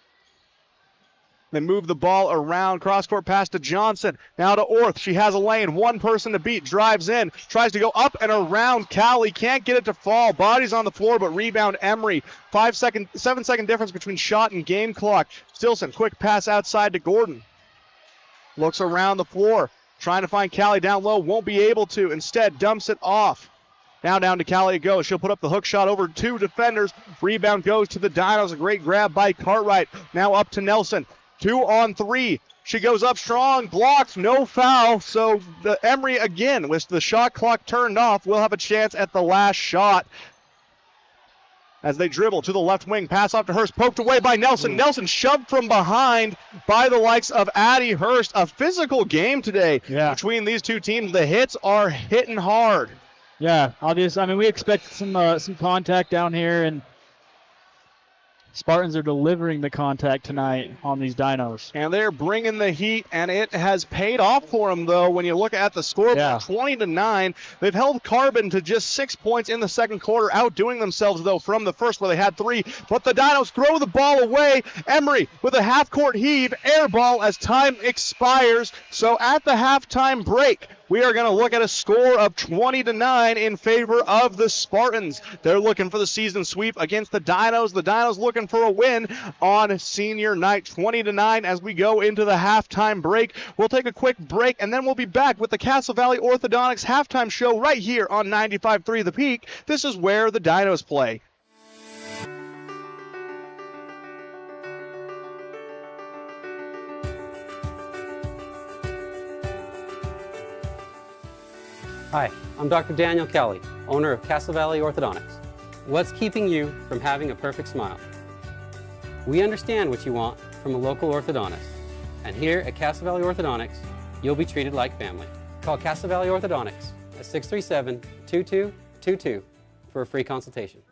They move the ball around. Cross-court pass to Johnson. Now to Orth. She has a lane. One person to beat. Drives in. Tries to go up and around Callie. Can't get it to fall. Body's on the floor, but rebound Emery. 7-second difference between shot and game clock. Stilson, quick pass outside to Gordon. Looks around the floor, trying to find Callie down low, won't be able to. Instead, dumps it off. Now down to Callie it goes. She'll put up the hook shot over 2 defenders. Rebound goes to the Dinos. A great grab by Cartwright. Now up to Nelson. 2-on-3. She goes up strong, blocked, no foul. So the Emery again, with the shot clock turned off, will have a chance at the last shot. As they dribble to the left wing, pass off to Hurst, poked away by Nelson. Nelson shoved from behind by the likes of Addie Hurst. A physical game today between these two teams. The hits are hitting hard. Yeah, obvious. I mean, we expect some contact down here, and Spartans are delivering the contact tonight on these Dinos. And they're bringing the heat, and it has paid off for them, though. When you look at the scoreboard, 20-9. They've held Carbon to just 6 points in the second quarter, outdoing themselves, though, from the first where they had 3. But the Dinos throw the ball away. Emery with a half-court heave, air ball as time expires. So at the halftime break, we are going to look at a score of 20-9 in favor of the Spartans. They're looking for the season sweep against the Dinos. The Dinos looking for a win on senior night. 20-9 as we go into the halftime break. We'll take a quick break, and then we'll be back with the Castle Valley Orthodontics halftime show right here on 95.3 The Peak. This is where the Dinos play. Hi, I'm Dr. Daniel Kelly, owner of Castle Valley Orthodontics. What's keeping you from having a perfect smile? We understand what you want from a local orthodontist. And here at Castle Valley Orthodontics, you'll be treated like family. Call Castle Valley Orthodontics at 637-2222 for a free consultation.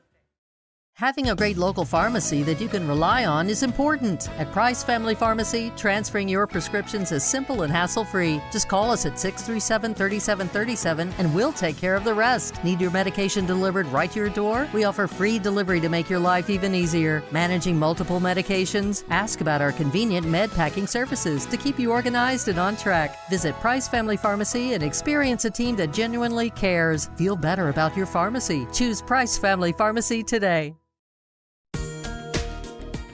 Having a great local pharmacy that you can rely on is important. At Price Family Pharmacy, transferring your prescriptions is simple and hassle-free. Just call us at 637-3737 and we'll take care of the rest. Need your medication delivered right to your door? We offer free delivery to make your life even easier. Managing multiple medications? Ask about our convenient med packing services to keep you organized and on track. Visit Price Family Pharmacy and experience a team that genuinely cares. Feel better about your pharmacy. Choose Price Family Pharmacy today.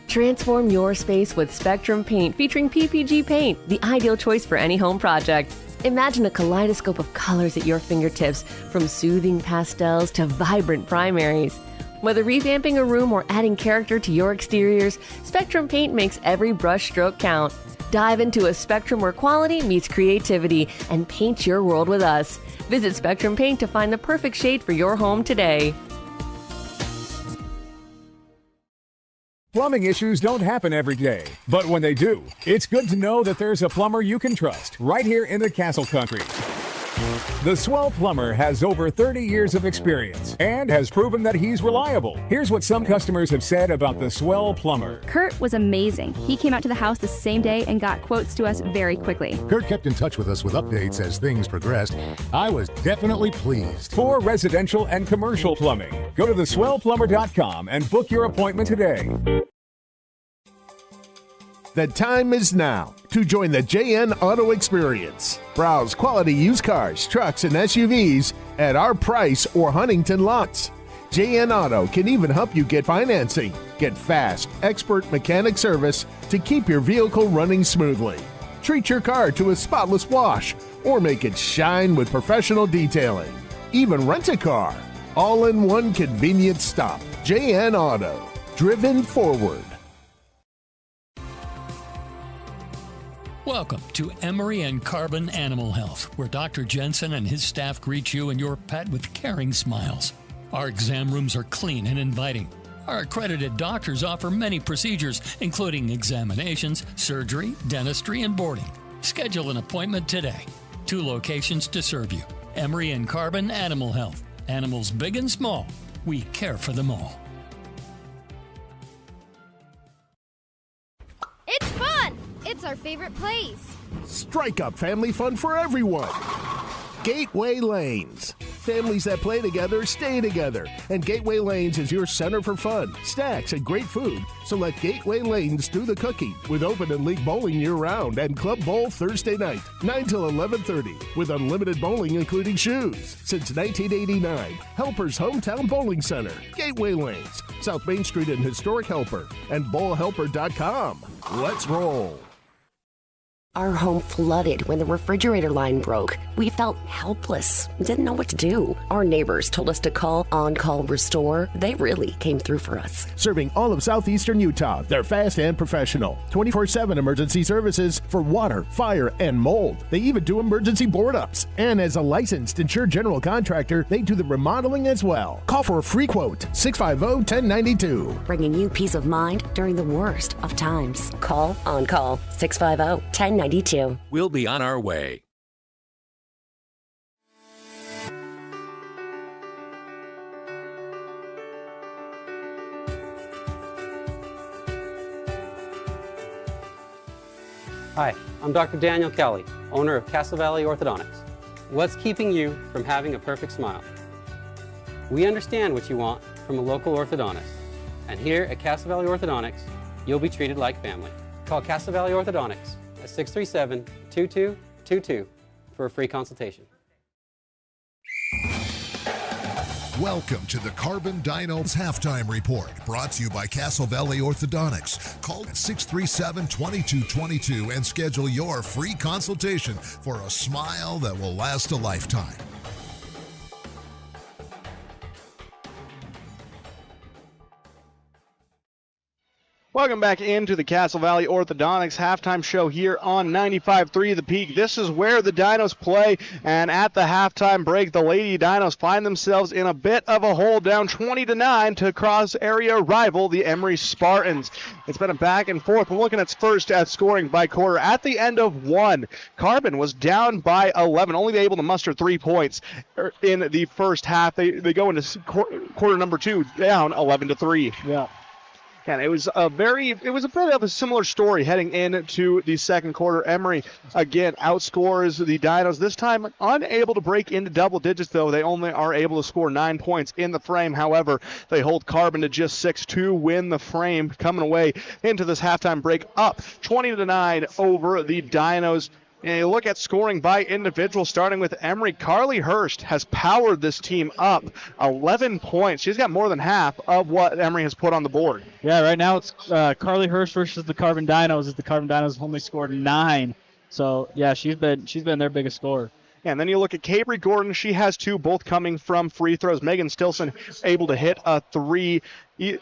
Transform your space with Spectrum Paint featuring PPG paint, the ideal choice for any home project. Imagine a kaleidoscope of colors at your fingertips, from soothing pastels to vibrant primaries. Whether revamping a room or adding character to your exteriors, Spectrum Paint makes every brush stroke count. Dive into a spectrum where quality meets creativity and paint your world with us. Visit Spectrum Paint to find the perfect shade for your home today. Plumbing issues don't happen every day, but when they do, it's good to know that there's a plumber you can trust right here in the Castle Country. The Swell Plumber has over 30 years of experience and has proven that he's reliable. Here's what some customers have said about the Swell Plumber. Kurt was amazing. He came out to the house the same day and got quotes to us very quickly. Kurt kept in touch with us with updates as things progressed. I was definitely pleased. For residential and commercial plumbing, go to theswellplumber.com and book your appointment today. The time is now to join the JN Auto Experience. Browse quality used cars, trucks, and SUVs at our Price or Huntington lots. JN Auto can even help you get financing. Get fast, expert mechanic service to keep your vehicle running smoothly. Treat your car to a spotless wash or make it shine with professional detailing. Even rent a car. All in one convenient stop. JN Auto. Driven forward. Welcome to Emery and Carbon Animal Health, where Dr. Jensen and his staff greet you and your pet with caring smiles. Our exam rooms are clean and inviting. Our accredited doctors offer many procedures, including examinations, surgery, dentistry, and boarding. Schedule an appointment today. 2 locations to serve you. Emery and Carbon Animal Health. Animals big and small. We care for them all. It's fun! It's our favorite place. Strike up family fun for everyone. Gateway Lanes. Families that play together stay together. And Gateway Lanes is your center for fun, snacks, and great food. So let Gateway Lanes do the cooking with open and league bowling year-round and Club Bowl Thursday night, 9 till 11:30, with unlimited bowling including shoes. Since 1989, Helper's Hometown Bowling Center, Gateway Lanes, South Main Street in historic Helper, and bowlhelper.com. Let's roll. Our home flooded when the refrigerator line broke. We felt helpless, didn't know what to do. Our neighbors told us to call On Call Restore. They really came through for us. Serving all of southeastern Utah, they're fast and professional. 24/7 emergency services for water, fire, and mold. They even do emergency board-ups. And as a licensed insured general contractor, they do the remodeling as well. Call for a free quote, 650-1092. Bringing you peace of mind during the worst of times. Call On Call, 650-1092. We'll be on our way. Hi, I'm Dr. Daniel Kelly, owner of Castle Valley Orthodontics. What's keeping you from having a perfect smile? We understand what you want from a local orthodontist. And here at Castle Valley Orthodontics, you'll be treated like family. Call Castle Valley Orthodontics at 637-2222 for a free consultation. Welcome to the Carbon Dinos Halftime Report, brought to you by Castle Valley Orthodontics. Call 637-2222 and schedule your free consultation for a smile that will last a lifetime. Welcome back into the Castle Valley Orthodontics halftime show here on 95.3 The Peak. This is where the Dinos play, and at the halftime break, the Lady Dinos find themselves in a bit of a hole, down 20-9 to cross-area rival, the Emery Spartans. It's been a back and forth. We're looking at first at scoring by quarter. At the end of one, Carbon was down by 11, only able to muster 3 points in the first half. They go into quarter number 2 down 11-3. Yeah. And it was a bit of a similar story heading into the second quarter. Emery again outscores the Dinos. This time unable to break into double digits, though. They only are able to score 9 points in the frame. However, they hold Carbon to just 6 to win the frame, coming away into this halftime break up 20-9 over the Dinos. And you look at scoring by individual, starting with Emery. Carly Hurst has powered this team up 11 points. She's got more than half of what Emery has put on the board. Yeah, right now it's Carly Hurst versus the Carbon Dinos. The Carbon Dinos only scored 9. So, yeah, she's been their biggest scorer. And then you look at Cabry Gordon. She has 2, both coming from free throws. Megan Stilson able to hit a 3.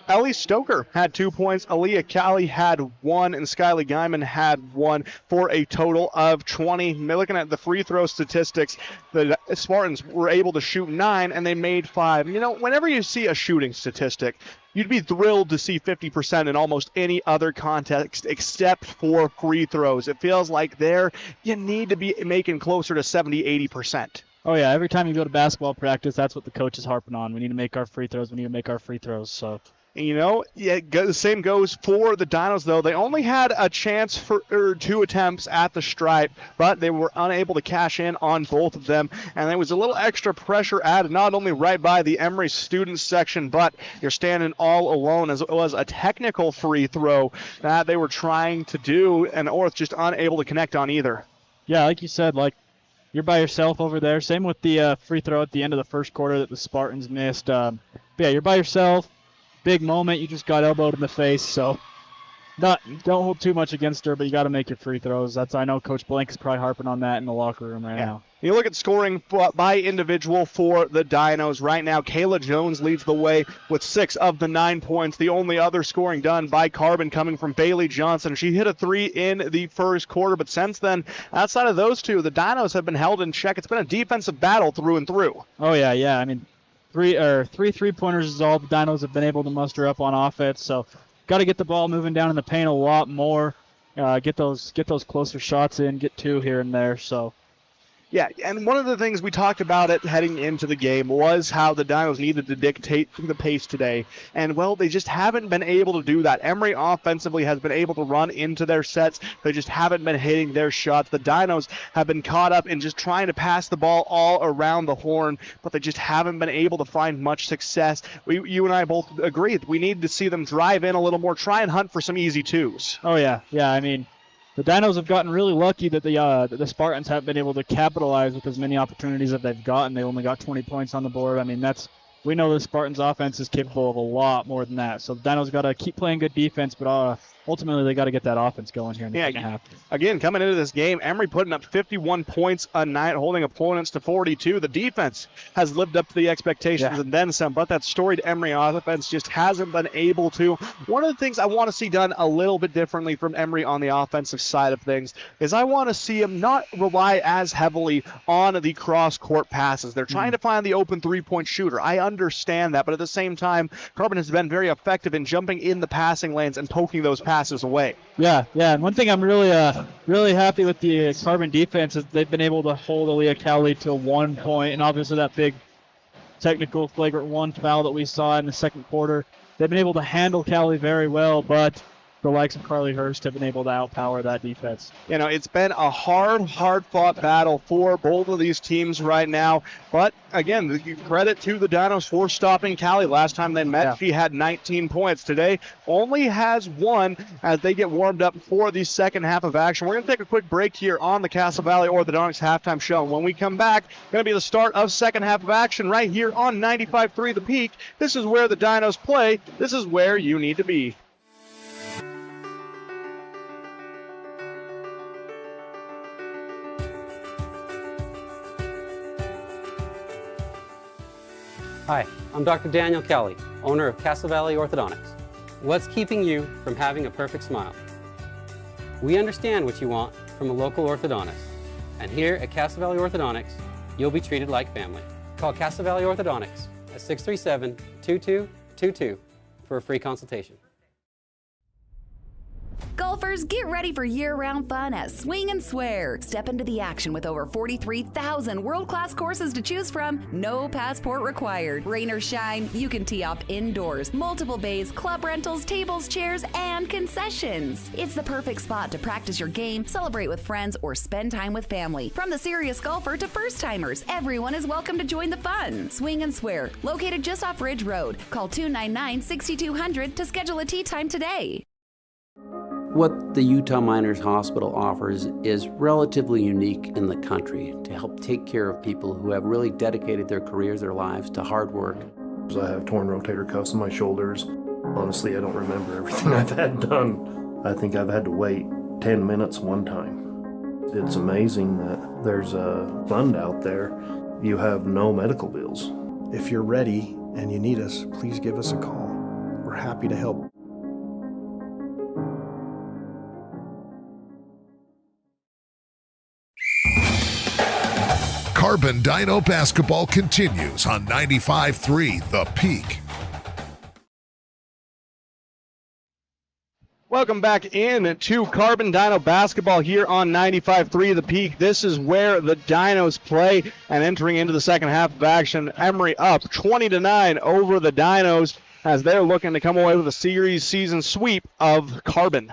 Ellie Stoker had 2 points. Aaliyah Cali had 1, and Skylie Guyman had 1 for a total of 20. Looking at the free throw statistics, the Spartans were able to shoot 9, and they made 5. You know, whenever you see a shooting statistic, you'd be thrilled to see 50% in almost any other context except for free throws. It feels like there you need to be making closer to 70-80%. Oh, yeah, every time you go to basketball practice, that's what the coach is harping on. We need to make our free throws. So, you know, yeah, the same goes for the Dinos, though. They only had a chance for 2 attempts at the stripe, but they were unable to cash in on both of them. And there was a little extra pressure added, not only right by the Emery students section, but you're standing all alone, as it was a technical free throw that they were trying to do, and Orth just unable to connect on either. Yeah, like you said, you're by yourself over there. Same with the free throw at the end of the first quarter that the Spartans missed. But yeah, you're by yourself. Big moment. You just got elbowed in the face. So don't hold too much against her, but you got to make your free throws. I know Coach Blank is probably harping on that in the locker room right now. You look at scoring by individual for the Dinos. Right now, Kayla Jones leads the way with 6 of the 9 points. The only other scoring done by Carbon coming from Bailey Johnson. She hit a 3 in the first quarter, but since then, outside of those 2, the Dinos have been held in check. It's been a defensive battle through and through. Oh, yeah. I mean, 3 3-pointers is all the Dinos have been able to muster up on offense. So got to get the ball moving down in the paint a lot more. Get those closer shots in, get 2 here and there. So. Yeah, and one of the things we talked about it heading into the game was how the Dinos needed to dictate the pace today. And, well, they just haven't been able to do that. Emery offensively has been able to run into their sets. They just haven't been hitting their shots. The Dinos have been caught up in just trying to pass the ball all around the horn, but they just haven't been able to find much success. You and I both agree. We need to see them drive in a little more, try and hunt for some easy 2s. Oh, yeah. Yeah, I mean, the Dinos have gotten really lucky that the Spartans haven't been able to capitalize with as many opportunities that they've gotten. They only got 20 points on the board. I mean, we know the Spartans' offense is capable of a lot more than that. So the Dinos got to keep playing good defense, but ultimately they got to get that offense going here in the second half. Again, coming into this game, Emery putting up 51 points a night, holding opponents to 42. The defense has lived up to the expectations and then some, but that storied Emery offense just hasn't been able to. One of the things I want to see done a little bit differently from Emery on the offensive side of things is I want to see him not rely as heavily on the cross-court passes. They're trying to find the open 3-point shooter. I understand that, but at the same time, Carbon has been very effective in jumping in the passing lanes and poking those passes away. Yeah, and one thing I'm really happy with the Carbon defense is they've been able to hold Aaliyah Cowley to 1 point, and obviously that big technical flagrant 1 foul that we saw in the second quarter. They've been able to handle Cowley very well, but the likes of Carly Hurst have been able to outpower that defense. You know, it's been a hard-fought battle for both of these teams right now. But, again, the credit to the Dinos for stopping Callie. Last time they met, she had 19 points. Today only has 1 as they get warmed up for the second half of action. We're going to take a quick break here on the Castle Valley Orthodontics halftime show. When we come back, going to be the start of second half of action right here on 95.3 The Peak. This is where the Dinos play. This is where you need to be. Hi, I'm Dr. Daniel Kelly, owner of Castle Valley Orthodontics. What's keeping you from having a perfect smile? We understand what you want from a local orthodontist. And here at Castle Valley Orthodontics, you'll be treated like family. Call Castle Valley Orthodontics at 637-2222 for a free consultation. Golfers, get ready for year-round fun at Swing and Swear. Step into the action with over 43,000 world-class courses to choose from. No passport required. Rain or shine, you can tee off indoors. Multiple bays, club rentals, tables, chairs, and concessions. It's the perfect spot to practice your game, celebrate with friends, or spend time with family. From the serious golfer to first-timers, everyone is welcome to join the fun. Swing and Swear, located just off Ridge Road. Call 299-6200 to schedule a tee time today. What the Utah Miners Hospital offers is relatively unique in the country to help take care of people who have really dedicated their careers, their lives to hard work. I have torn rotator cuffs in my shoulders. Honestly, I don't remember everything I've had done. I think I've had to wait 10 minutes one time. It's amazing that there's a fund out there. You have no medical bills. If you're ready and you need us, please give us a call. We're happy to help. Carbon Dino basketball continues on 95.3 The Peak. Welcome back in to Carbon Dino basketball here on 95.3 The Peak. This is where the Dinos play, and entering into the second half of action, Emery up 20-9 over the Dinos as they're looking to come away with a series season sweep of Carbon.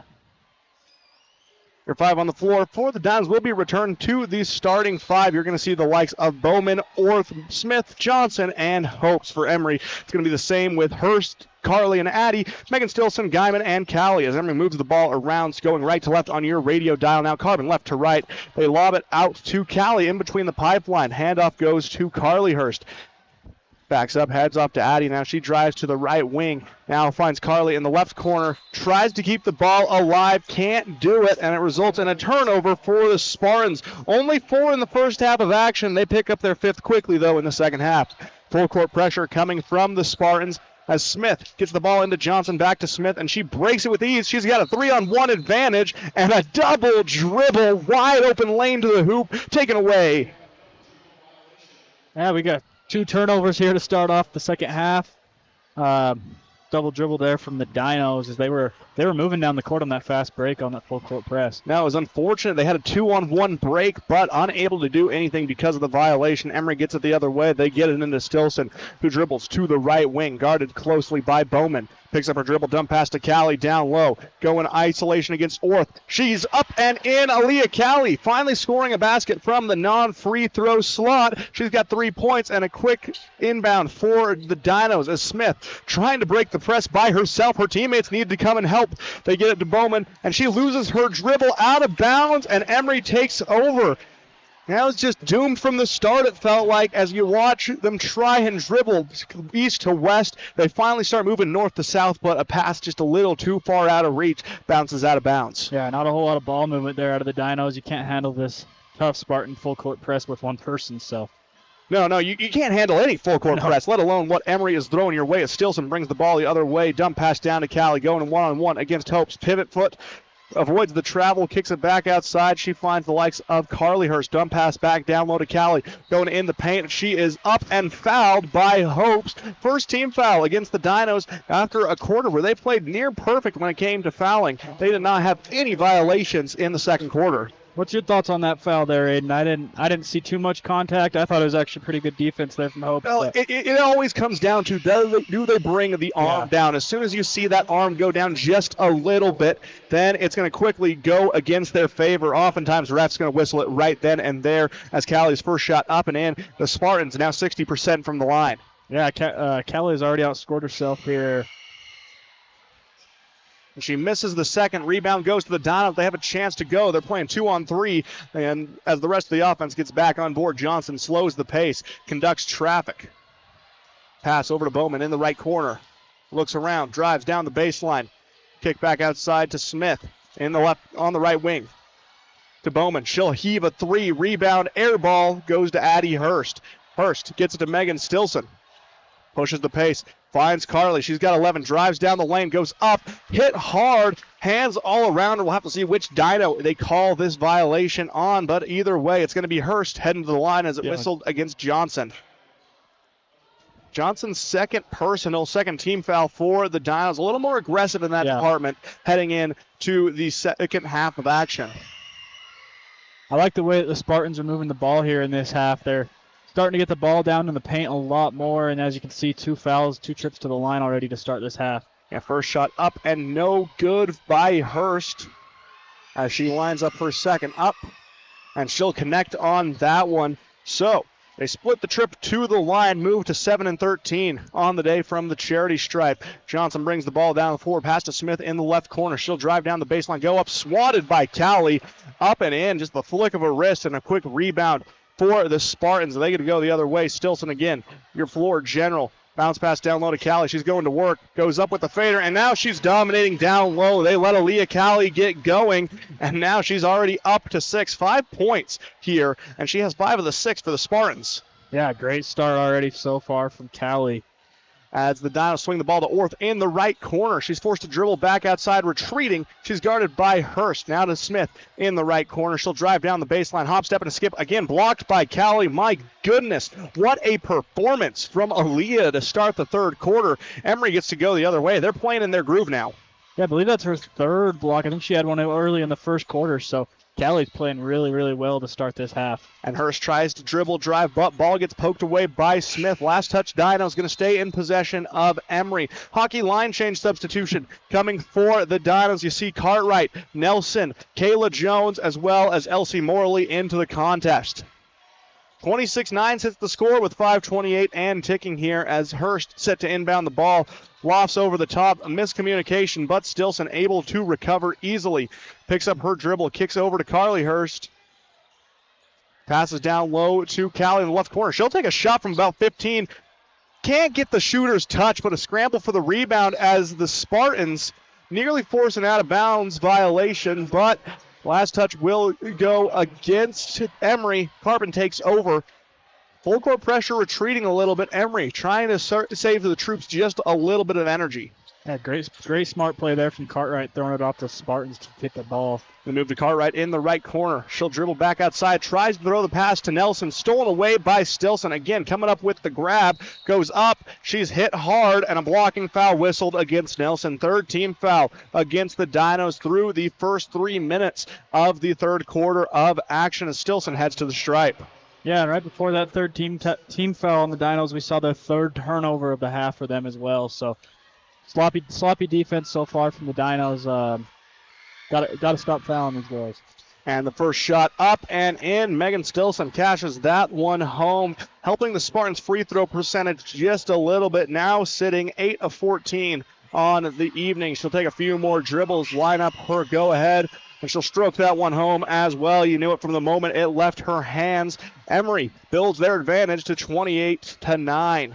Your five on the floor for the Dinos will be returned to the starting five. You're going to see the likes of Bowman, Orth, Smith, Johnson, and Hopes for Emery. It's going to be the same with Hurst, Carly, and Addy, Megan Stilson, Guyman, and Callie as Emery moves the ball around, going right to left on your radio dial. Now Carbon left to right. They lob it out to Callie in between the pipeline. Handoff goes to Carly Hurst. Backs up, heads off to Addy. Now she drives to the right wing. Now finds Carly in the left corner. Tries to keep the ball alive. Can't do it, and it results in a turnover for the Spartans. Only 4 in the first half of action. They pick up their 5th quickly, though, in the second half. Full court pressure coming from the Spartans as Smith gets the ball into Johnson, back to Smith, and she breaks it with ease. She's got a 3-on-1 advantage and a double dribble. Wide open lane to the hoop. Taken away. Yeah, we got 2 turnovers here to start off the second half. Double dribble there from the Dinos as they were moving down the court on that fast break on that full court press. Now it was unfortunate. They had a 2-on-1 break, but unable to do anything because of the violation. Emery gets it the other way. They get it into Stilson, who dribbles to the right wing, guarded closely by Bowman. Picks up her dribble, dump pass to Callie down low. Going isolation against Orth. She's up and in. Aaliyah Callie finally scoring a basket from the non-free throw slot. She's got 3 points and a quick inbound for the Dinos as Smith trying to break the press by herself. Her teammates need to come and help. They get it to Bowman, and she loses her dribble out of bounds, and Emery takes over. Now it's just doomed from the start, it felt like, as you watch them try and dribble east to west. They finally start moving north to south, but a pass just a little too far out of reach bounces out of bounds. Yeah, not a whole lot of ball movement there out of the Dinos. You can't handle this tough Spartan full court press with one person, so. No, you can't handle any full court press, let alone what Emery is throwing your way as Stilson brings the ball the other way. Dump pass down to Callie, going one-on-one against Hopes. Pivot foot. Avoids the travel, kicks it back outside. She finds the likes of Carly Hurst. Dump pass back down low to Callie. Going in the paint. She is up and fouled by Hopes. First team foul against the Dinos after a quarter where they played near perfect when it came to fouling. They did not have any violations in the second quarter. What's your thoughts on that foul there, Aiden? I didn't see too much contact. I thought it was actually pretty good defense there from Hope. Well, it always comes down to do they bring the arm down. As soon as you see that arm go down just a little bit, then it's going to quickly go against their favor. Oftentimes, ref's going to whistle it right then and there as Callie's first shot up and in. The Spartans now 60% from the line. Yeah, Callie has already outscored herself here. She misses the second. Rebound goes to the Dinos. They have a chance to go. They're playing 2-on-3. And as the rest of the offense gets back on board, Johnson slows the pace, conducts traffic. Pass over to Bowman in the right corner. Looks around, drives down the baseline. Kick back outside to Smith in the left on the right wing. To Bowman. She'll heave a 3. Rebound, air ball goes to Addie Hurst. Hurst gets it to Megan Stilson. pushes the pace, finds Carly. She's got 11, drives down the lane, goes up, hit hard, hands all around her. We'll have to see which Dino they call this violation on, but either way, it's going to be Hurst heading to the line as it whistled against Johnson. Johnson's second personal, second team foul for the Dinos. A little more aggressive in that department heading in to the second half of action. I like the way that the Spartans are moving the ball here in this half. They're starting to get the ball down in the paint a lot more, and as you can see, 2 fouls, 2 trips to the line already to start this half. Yeah, first shot up and no good by Hurst as she lines up her second up, and she'll connect on that one. So they split the trip to the line, move to 7 and 13 on the day from the charity stripe. Johnson brings the ball down the floor, pass to Smith in the left corner. She'll drive down the baseline, go up, swatted by Cowley, up and in, just the flick of a wrist and a quick rebound for the Spartans. They get to go the other way. Stilson again, your floor general. Bounce pass down low to Cowley. She's going to work. Goes up with the fader, and now she's dominating down low. They let Aaliyah Cowley get going, and now she's already up to 6. 5 points here, and she has 5 of the 6 for the Spartans. Yeah, great start already so far from Cowley. As the Dinos swing the ball to Orth in the right corner. She's forced to dribble back outside, retreating. She's guarded by Hurst. Now to Smith in the right corner. She'll drive down the baseline, hop, step, and a skip. Again, blocked by Cowley. My goodness, what a performance from Aaliyah to start the third quarter. Emery gets to go the other way. They're playing in their groove now. Yeah, I believe that's her third block. I think she had one early in the first quarter, so Cowley's playing really, really well to start this half. And Hurst tries to dribble, drive, but ball gets poked away by Smith. Last touch, Dino's going to stay in possession of Emery. Hockey line change substitution coming for the Dinos. You see Cartwright, Nelson, Kayla Jones, as well as Elsie Morley into the contest. 26-9 hits the score with 5:28 and ticking here as Hurst set to inbound the ball. Lofts over the top, a miscommunication, but Stilson able to recover easily. Picks up her dribble, kicks over to Carly Hurst. Passes down low to Callie in the left corner. She'll take a shot from about 15. Can't get the shooter's touch, but a scramble for the rebound as the Spartans nearly force an out-of-bounds violation, but last touch will go against Emery. Carbon takes over. Full court pressure retreating a little bit. Emery trying to save the troops just a little bit of energy. Yeah, great smart play there from Cartwright, throwing it off the Spartans to pick the ball. They move to Cartwright in the right corner. She'll dribble back outside, tries to throw the pass to Nelson, stolen away by Stilson. Again, coming up with the grab, goes up. She's hit hard, and a blocking foul whistled against Nelson. Third team foul against the Dinos through the first 3 minutes of the third quarter of action as Stilson heads to the stripe. Yeah, and right before that third team foul on the Dinos, we saw their third turnover of the half for them as well. So sloppy defense so far from the Dinos. Got to stop fouling these boys. And the first shot up and in. Megan Stilson cashes that one home, helping the Spartans' free throw percentage just a little bit. Now sitting 8 of 14 on the evening. She'll take a few more dribbles, line up her go-ahead, and she'll stroke that one home as well. You knew it from the moment it left her hands. Emery builds their advantage to 28-9.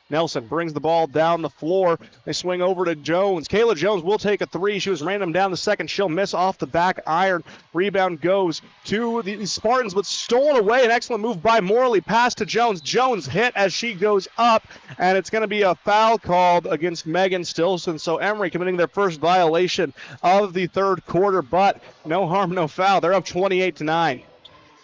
Nelson brings the ball down the floor. They swing over to Jones. Kayla Jones will take a three. She was random down the second. She'll miss off the back iron. Rebound goes to the Spartans, but stolen away. An excellent move by Morley. Pass to Jones. Jones hit as she goes up, and it's going to be a foul called against Megan Stilson. So Emery committing their first violation of the third quarter, but no harm, no foul. They're up 28-9.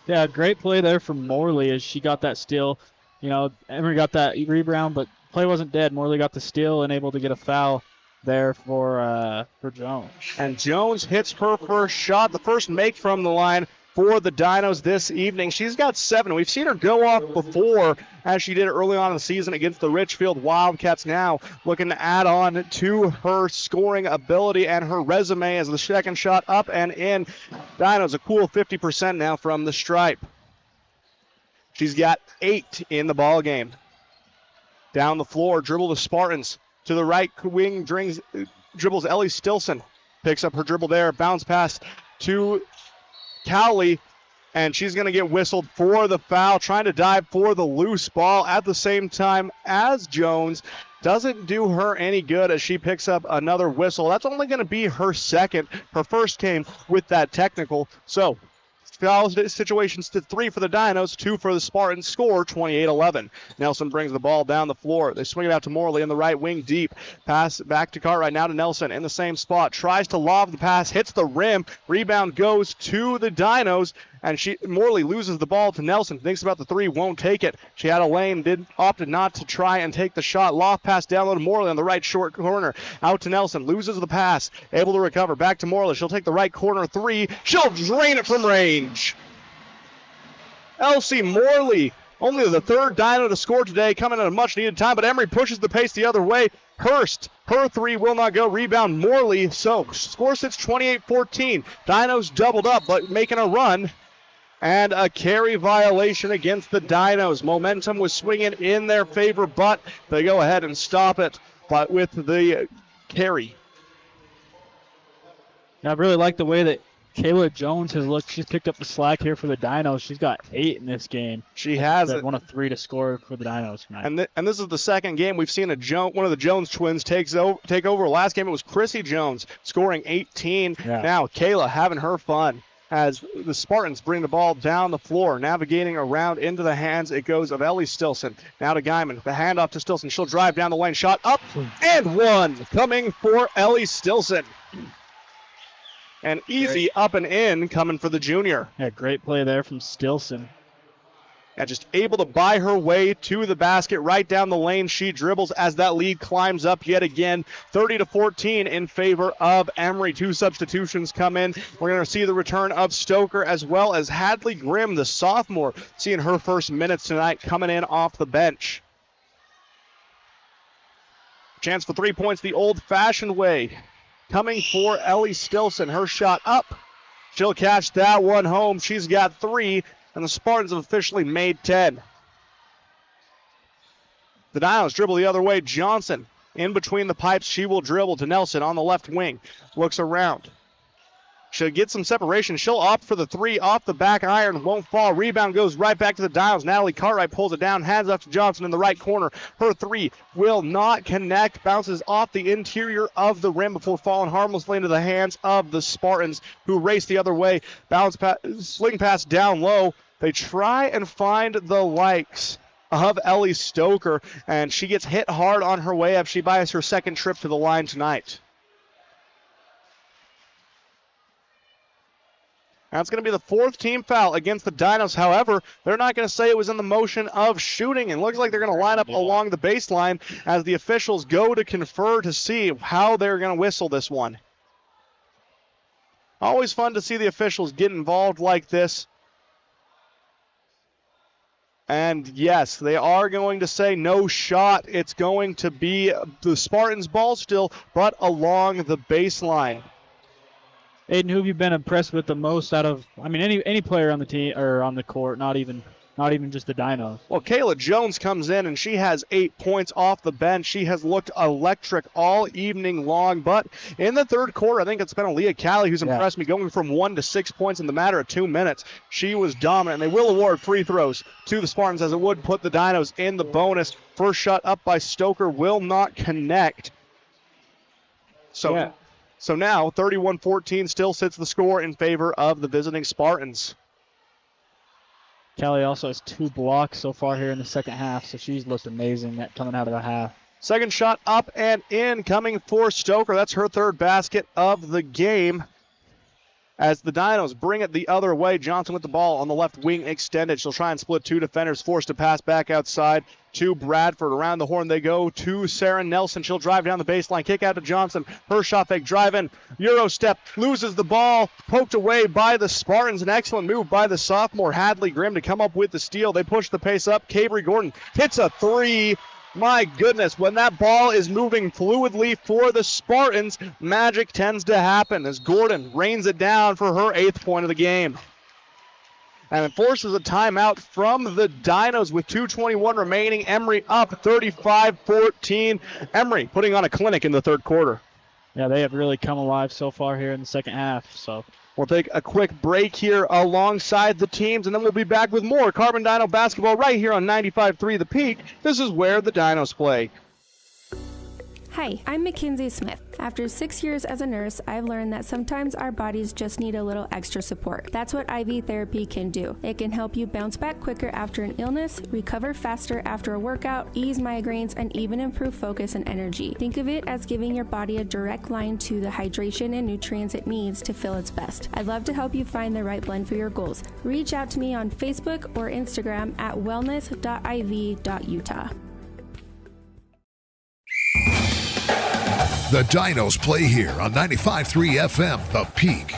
Yeah, great play there from Morley as she got that steal. You know, Emery got that rebound, but play wasn't dead. Morley got the steal and able to get a foul there for Jones. And Jones hits her first shot, the first make from the line for the Dinos this evening. She's got 7. We've seen her go off before, as she did early on in the season against the Richfield Wildcats. Now looking to add on to her scoring ability and her resume as the second shot up and in. Dinos a cool 50% now from the stripe. She's got 8 in the ball game. Down the floor, dribble the Spartans. To the right wing, dribbles Ellie Stilson. Picks up her dribble there. Bounce pass to Cowley. And she's going to get whistled for the foul. Trying to dive for the loose ball at the same time as Jones. Doesn't do her any good as she picks up another whistle. That's only going to be her second. Her first came with that technical. So foul situations to 3 for the Dinos, 2 for the Spartans. Score 28-11. Nelson brings the ball down the floor. They swing it out to Morley in the right wing deep. Pass back to Cartwright, now to Nelson in the same spot. Tries to lob the pass, hits the rim. Rebound goes to the Dinos, and Morley loses the ball to Nelson. Thinks about the 3, won't take it. She had a lane, opted not to try and take the shot. Loft pass down low to Morley on the right short corner. Out to Nelson, loses the pass, able to recover. Back to Morley. She'll take the right corner 3. She'll drain it from range. Elsie Morley, only the 3rd Dino to score today, coming at a much-needed time, but Emery pushes the pace the other way. Hurst, her 3 will not go. Rebound Morley, so score sits 28-14. Dinos doubled up, but making a run. And a carry violation against the Dinos. Momentum was swinging in their favor, but they go ahead and stop it but with the carry. I really like the way that Kayla Jones has looked. She's picked up the slack here for the Dinos. She's got 8 in this game. She has it. 1 of 3 to score for the Dinos tonight. And this is the second game we've seen one of the Jones twins take over. Last game it was Chrissy Jones scoring 18. Yeah. Now Kayla having her fun as the Spartans bring the ball down the floor, navigating around into the hands. It goes of Ellie Stilson. Now to Guyman. The handoff to Stilson. She'll drive down the lane. Shot up and 1 coming for Ellie Stilson. And easy up and in coming for the junior. Yeah, great play there from Stilson. And just able to buy her way to the basket right down the lane. She dribbles as that lead climbs up yet again. 30-14 in favor of Emery. 2 substitutions come in. We're going to see the return of Stoker as well as Hadley Grimm, the sophomore, seeing her first minutes tonight coming in off the bench. Chance for 3 points the old-fashioned way. Coming for Ellie Stilson. Her shot up. She'll catch that one home. She's got 3. And the Spartans have officially made 10. The Dinos dribble the other way. Johnson in between the pipes. She will dribble to Nelson on the left wing. Looks around. She'll get some separation. She'll opt for the 3 off the back iron. Won't fall. Rebound goes right back to the Dinos. Natalie Cartwright pulls it down. Hands up to Johnson in the right corner. Her 3 will not connect. Bounces off the interior of the rim before falling harmlessly into the hands of the Spartans, who race the other way. Sling pass down low. They try and find the likes of Ellie Stoker, and she gets hit hard on her way up. She buys her second trip to the line tonight. That's going to be the 4th team foul against the Dinos. However, they're not going to say it was in the motion of shooting. And looks like they're going to line up along the baseline as the officials go to confer to see how they're going to whistle this one. Always fun to see the officials get involved like this. And yes, they are going to say no shot. It's going to be the Spartans' ball still, but along the baseline. Aiden, who have you been impressed with the most out of, any player on the team or on the court, not even just the Dinos? Well, Kayla Jones comes in and she has 8 points off the bench. She has looked electric all evening long, but in the third quarter, I think it's been Aaliyah Callie who's impressed me, going from 1 to 6 points in the matter of 2 minutes. She was dominant, and they will award free throws to the Spartans as it would put the Dinos in the bonus. First shot up by Stoker will not connect. So now 31-14 still sits the score in favor of the visiting Spartans. Kelly also has 2 blocks so far here in the second half, so she's looked amazing coming out of the half. Second shot up and in coming for Stoker. That's her 3rd basket of the game. As the Dinos bring it the other way, Johnson with the ball on the left wing extended. She'll try and split 2 defenders, forced to pass back outside to Bradford. Around the horn they go to Sarah Nelson. She'll drive down the baseline, kick out to Johnson. Her shot fake, drive in, Euro step, loses the ball, poked away by the Spartans. An excellent move by the sophomore Hadley Grimm to come up with the steal. They push the pace up. Cavery Gordon hits a 3. My goodness, when that ball is moving fluidly for the Spartans, magic tends to happen as Gordon rains it down for her 8th point of the game. And it forces a timeout from the Dinos with 2:21 remaining. Emery up 35-14. Emery putting on a clinic in the third quarter. Yeah, they have really come alive so far here in the second half. So we'll take a quick break here alongside the teams, and then we'll be back with more Carbon Dino basketball right here on 95.3 The Peak. This is where the Dinos play. Hi, I'm Mackenzie Smith. After 6 years as a nurse, I've learned that sometimes our bodies just need a little extra support. That's what IV therapy can do. It can help you bounce back quicker after an illness, recover faster after a workout, ease migraines, and even improve focus and energy. Think of it as giving your body a direct line to the hydration and nutrients it needs to feel its best. I'd love to help you find the right blend for your goals. Reach out to me on Facebook or Instagram at wellness.iv.utah. The Dinos play here on 95.3 FM, The Peak.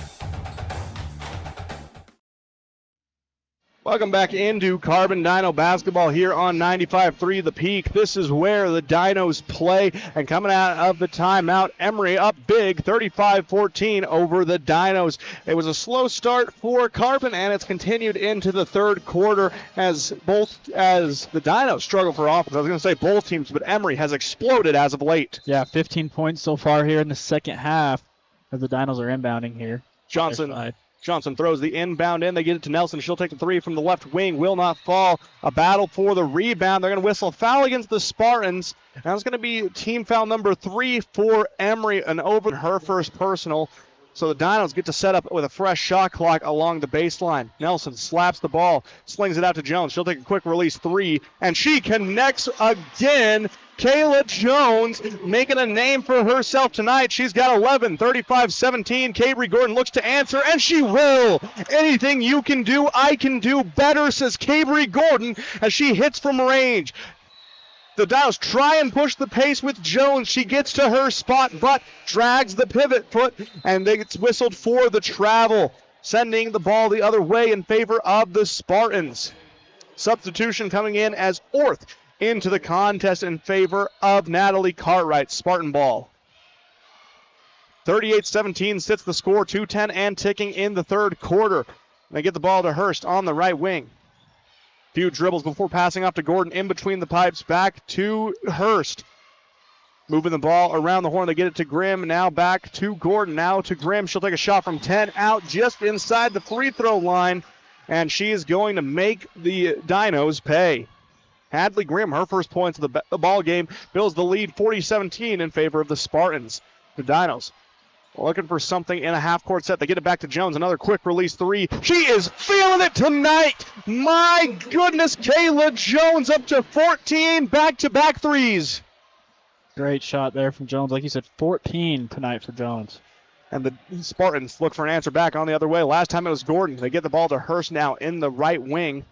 Welcome back into Carbon Dino basketball here on 95.3 The Peak. This is where the Dinos play. And coming out of the timeout, Emery up big, 35-14 over the Dinos. It was a slow start for Carbon, and it's continued into the third quarter as the Dinos struggle for offense. I was going to say both teams, but Emery has exploded as of late. Yeah, 15 points so far here in the second half as the Dinos are inbounding here. Johnson throws the inbound in. They get it to Nelson. She'll take the three from the left wing. Will not fall. A battle for the rebound. They're going to whistle a foul against the Spartans. And that's going to be team foul number 3 for Emery, and over her first personal. So the Dinos get to set up with a fresh shot clock along the baseline. Nelson slaps the ball, slings it out to Jones. She'll take a quick release three, and she connects again. Kayla Jones making a name for herself tonight. She's got 11, 35-17. Cabry Gordon looks to answer, and she will. Anything you can do, I can do better, says Cabry Gordon as she hits from range. The Dinos try and push the pace with Jones. She gets to her spot, but drags the pivot foot, and it's whistled for the travel, sending the ball the other way in favor of the Spartans. Substitution coming in as Orth into the contest in favor of Natalie Cartwright. Spartan ball. 38-17 sits the score, 2:10 and ticking in the third quarter. They get the ball to Hurst on the right wing. Few dribbles before passing off to Gordon in between the pipes. Back to Hurst. Moving the ball around the horn. They get it to Grimm. Now back to Gordon. Now to Grimm. She'll take a shot from 10 out just inside the free throw line. And she is going to make the Dinos pay. Hadley Grimm, her first points of the ball game, builds the lead 40-17 in favor of the Spartans. The Dinos looking for something in a half-court set. They get it back to Jones. Another quick release three. She is feeling it tonight. My goodness, Kayla Jones up to 14 back-to-back threes. Great shot there from Jones. Like you said, 14 tonight for Jones. And the Spartans look for an answer back on the other way. Last time it was Gordon. They get the ball to Hurst now in the right wing.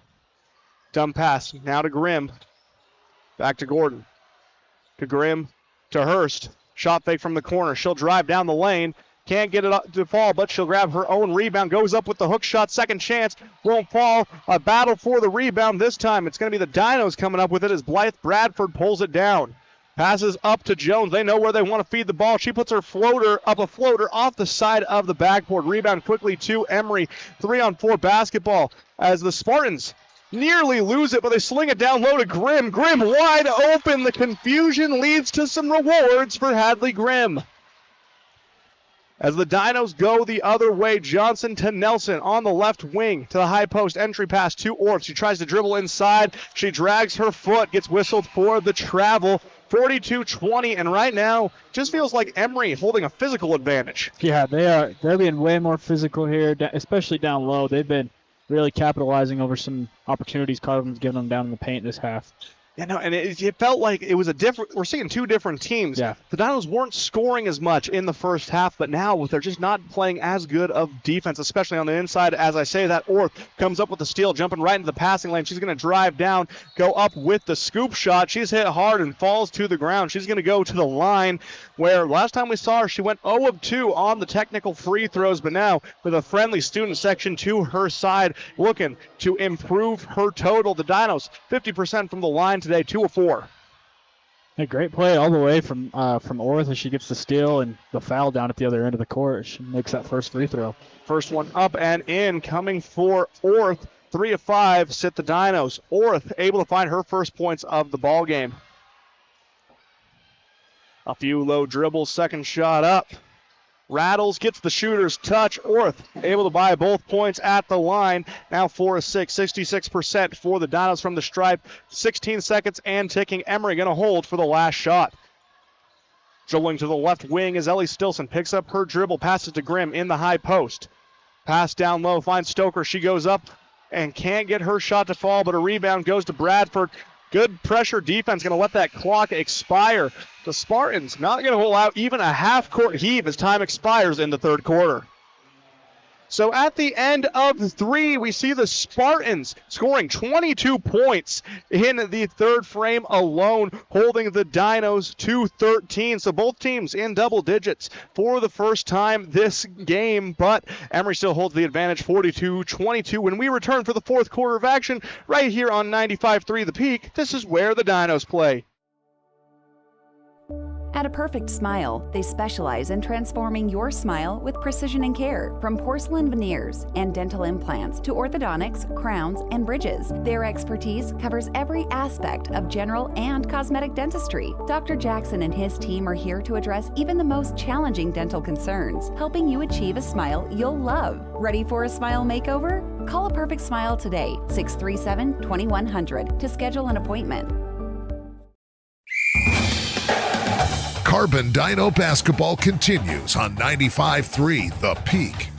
Dumb pass. Now to Grimm. Back to Gordon. To Grimm. To Hurst. Shot fake from the corner. She'll drive down the lane. Can't get it to fall, but she'll grab her own rebound. Goes up with the hook shot. Second chance. Won't fall. A battle for the rebound this time. It's going to be the Dinos coming up with it as Blythe Bradford pulls it down. Passes up to Jones. They know where they want to feed the ball. She puts her floater off the side of the backboard. Rebound quickly to Emery. 3-on-4 basketball as the Spartans nearly lose it, but they sling it down low to Grimm. Grimm wide open. The confusion leads to some rewards for Hadley Grimm. As the Dinos go the other way, Johnson to Nelson on the left wing to the high post. Entry pass to Orth. She tries to dribble inside. She drags her foot, gets whistled for the travel. 42-20, and right now just feels like Emery holding a physical advantage. Yeah, they're being way more physical here, especially down low. They've been really capitalizing over some opportunities Carbon's given them down in the paint this half. Yeah, no, and it felt like it was we're seeing two different teams. Yeah. The Dinos weren't scoring as much in the first half, but now they're just not playing as good of defense, especially on the inside. As I say that, Orth comes up with the steal, jumping right into the passing lane. She's going to drive down, go up with the scoop shot. She's hit hard and falls to the ground. She's going to go to the line where last time we saw her, she went 0 of 2 on the technical free throws, but now with a friendly student section to her side, looking to improve her total. The Dinos, 50% from the line today, 2 of 4. A great play all the way from Orth as she gets the steal and the foul down at the other end of the court. She makes that first free throw. First one up and in, coming for Orth. 3 of 5 sit the Dinos. Orth able to find her first points of the ball game. A few low dribbles, second shot up. Rattles, gets the shooter's touch. Orth able to buy both points at the line. Now 4 of 6, 66% for the Dinos from the stripe. 16 seconds and ticking. Emery going to hold for the last shot. Dribbling to the left wing as Ellie Stilson picks up her dribble, passes to Grimm in the high post. Pass down low, finds Stoker. She goes up and can't get her shot to fall, but a rebound goes to Bradford. Good pressure defense, going to let that clock expire. The Spartans not going to allow even a half-court heave as time expires in the third quarter. So at the end of 3, we see the Spartans scoring 22 points in the third frame alone, holding the Dinos to 13. So both teams in double digits for the first time this game, but Emery still holds the advantage 42-22. When we return for the fourth quarter of action right here on 95.3 The Peak, this is where the Dinos play. At A Perfect Smile, they specialize in transforming your smile with precision and care. From porcelain veneers and dental implants to orthodontics, crowns, and bridges, their expertise covers every aspect of general and cosmetic dentistry. Dr. Jackson and his team are here to address even the most challenging dental concerns, helping you achieve a smile you'll love. Ready for a smile makeover? Call A Perfect Smile today, 637-2100, to schedule an appointment. Carbon Dino basketball continues on 95.3 The Peak.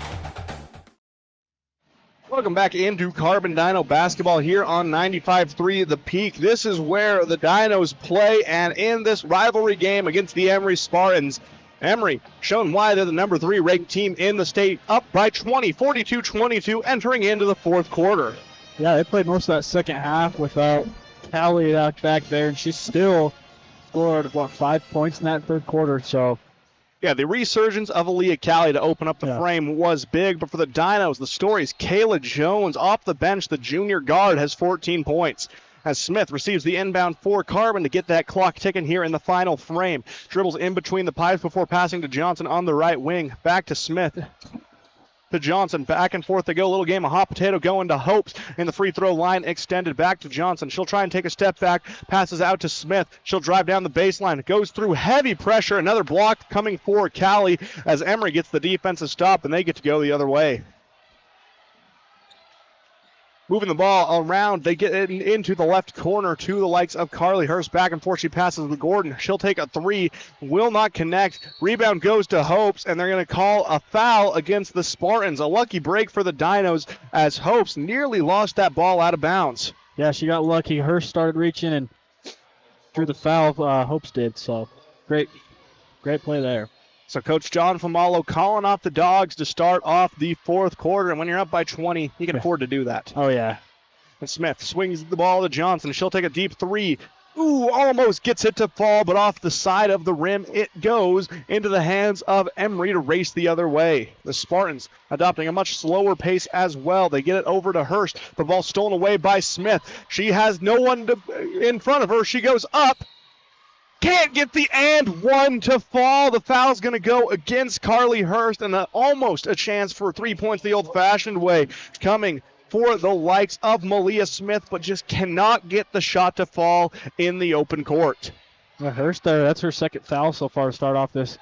Welcome back into Carbon Dino basketball here on 95.3 The Peak. This is where the Dinos play, and in this rivalry game against the Emery Spartans, Emery showing why they're the number 3 ranked team in the state, up by 20, 42-22, entering into the fourth quarter. Yeah, they played most of that second half without Callie back there, and she's still scored, 5 points in that third quarter, so. Yeah, the resurgence of Aaliyah Callie to open up the frame was big, but for the Dinos, the story is Kayla Jones off the bench. The junior guard has 14 points. As Smith receives the inbound for Carbon to get that clock ticking here in the final frame. Dribbles in between the pipes before passing to Johnson on the right wing. Back to Smith. To Johnson, back and forth they go. A little game of hot potato going to Hopes in the free throw line, extended back to Johnson. She'll try and take a step back, passes out to Smith. She'll drive down the baseline, goes through heavy pressure. Another block coming for Callie as Emery gets the defensive stop, and they get to go the other way. Moving the ball around, they get it into the left corner to the likes of Carly Hurst. Back and forth, she passes to Gordon. She'll take a 3, will not connect. Rebound goes to Hopes, and they're going to call a foul against the Spartans. A lucky break for the Dinos as Hopes nearly lost that ball out of bounds. Yeah, she got lucky. Hurst started reaching and drew the foul. Hopes did, so great play there. So Coach John Famalo calling off the Dogs to start off the fourth quarter. And when you're up by 20, you can afford to do that. Oh, yeah. And Smith swings the ball to Johnson. She'll take a deep 3. Ooh, almost gets it to fall, but off the side of the rim it goes into the hands of Emery to race the other way. The Spartans adopting a much slower pace as well. They get it over to Hurst. The ball stolen away by Smith. She has no one in front of her. She goes up. Can't get the and one to fall. The foul's going to go against Carly Hurst, and almost a chance for 3 points the old-fashioned way coming for the likes of Malia Smith, but just cannot get the shot to fall in the open court. Hurst, that's her second foul so far to start off this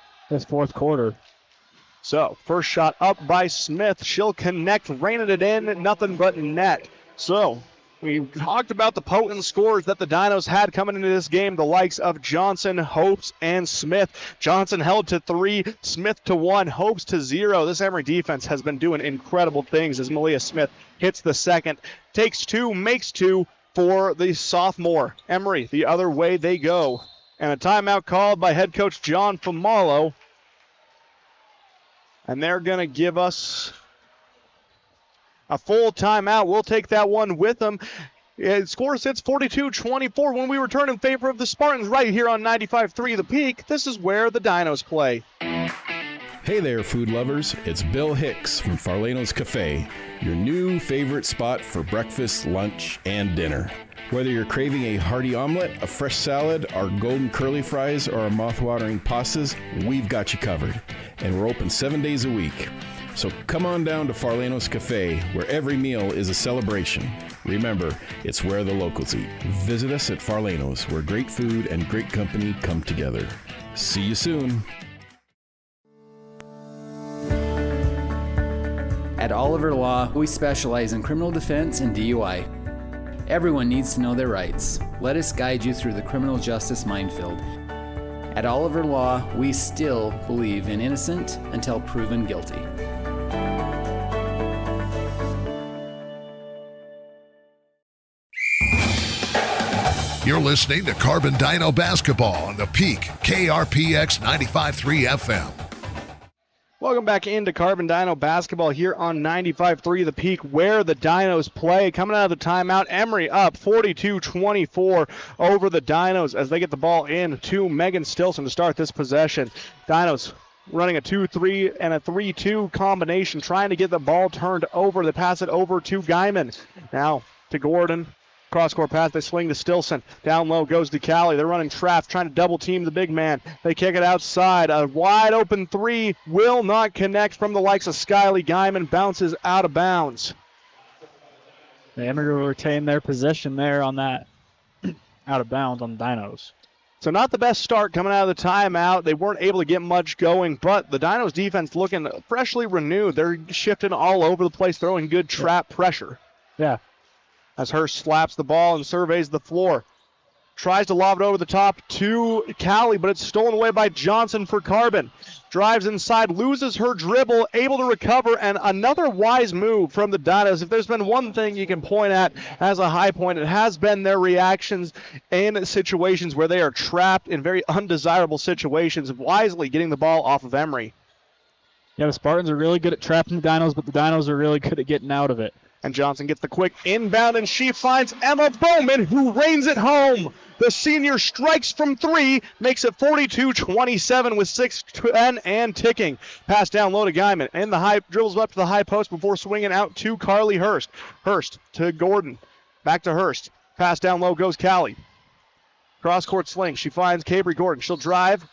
fourth quarter. So, first shot up by Smith. She'll connect, raining it in, nothing but net. So, we talked about the potent scores that the Dinos had coming into this game, the likes of Johnson, Hopes, and Smith. Johnson held to 3, Smith to 1, Hopes to 0. This Emery defense has been doing incredible things as Malia Smith hits the second, takes 2, makes 2 for the sophomore. Emery, the other way they go. And a timeout called by head coach John Famalo. And they're going to give us a full timeout. We'll take that one with them. Score sits 42-24 when we return in favor of the Spartans right here on 95.3 The Peak. This is where the Dinos play. Hey there, food lovers. It's Bill Hicks from Farlano's Cafe, your new favorite spot for breakfast, lunch, and dinner. Whether you're craving a hearty omelet, a fresh salad, our golden curly fries, or our mouth-watering pastas, we've got you covered. And we're open 7 days a week. So come on down to Farlano's Cafe, where every meal is a celebration. Remember, it's where the locals eat. Visit us at Farlano's, where great food and great company come together. See you soon. At Oliver Law, we specialize in criminal defense and DUI. Everyone needs to know their rights. Let us guide you through the criminal justice minefield. At Oliver Law, we still believe in innocent until proven guilty. You're listening to Carbon Dino Basketball on the Peak KRPX 95.3 FM. Welcome back into Carbon Dino Basketball here on 95.3 The Peak, where the Dinos play. Coming out of the timeout, Emery up 42-24 over the Dinos as they get the ball in to Megan Stilson to start this possession. Dinos running a 2-3 and a 3-2 combination, trying to get the ball turned over. They pass it over to Guyman. Now to Gordon. Cross-court pass, they swing to Stilson. Down low goes to Callie. They're running traps, trying to double-team the big man. They kick it outside. A wide-open three will not connect from the likes of Skyly. Guyman bounces out of bounds. The Emery will retain their possession there on that out of bounds on the Dinos. So not the best start coming out of the timeout. They weren't able to get much going, but the Dinos defense looking freshly renewed. They're shifting all over the place, throwing good trap pressure. Yeah. As Hurst slaps the ball and surveys the floor. Tries to lob it over the top to Callie, but it's stolen away by Johnson for Carbon. Drives inside, loses her dribble, able to recover, and another wise move from the Dinos. If there's been one thing you can point at as a high point, it has been their reactions in situations where they are trapped in very undesirable situations, wisely getting the ball off of Emery. Yeah, the Spartans are really good at trapping the Dinos, but the Dinos are really good at getting out of it. And Johnson gets the quick inbound, and she finds Emma Bowman, who reigns it home. The senior strikes from three, makes it 42-27 with 6:10 and ticking. Pass down low to Guyman, and the high dribbles up to the high post before swinging out to Carly Hurst. Hurst to Gordon, back to Hurst. Pass down low goes Callie. Cross-court sling, she finds Cabry Gordon. She'll drive,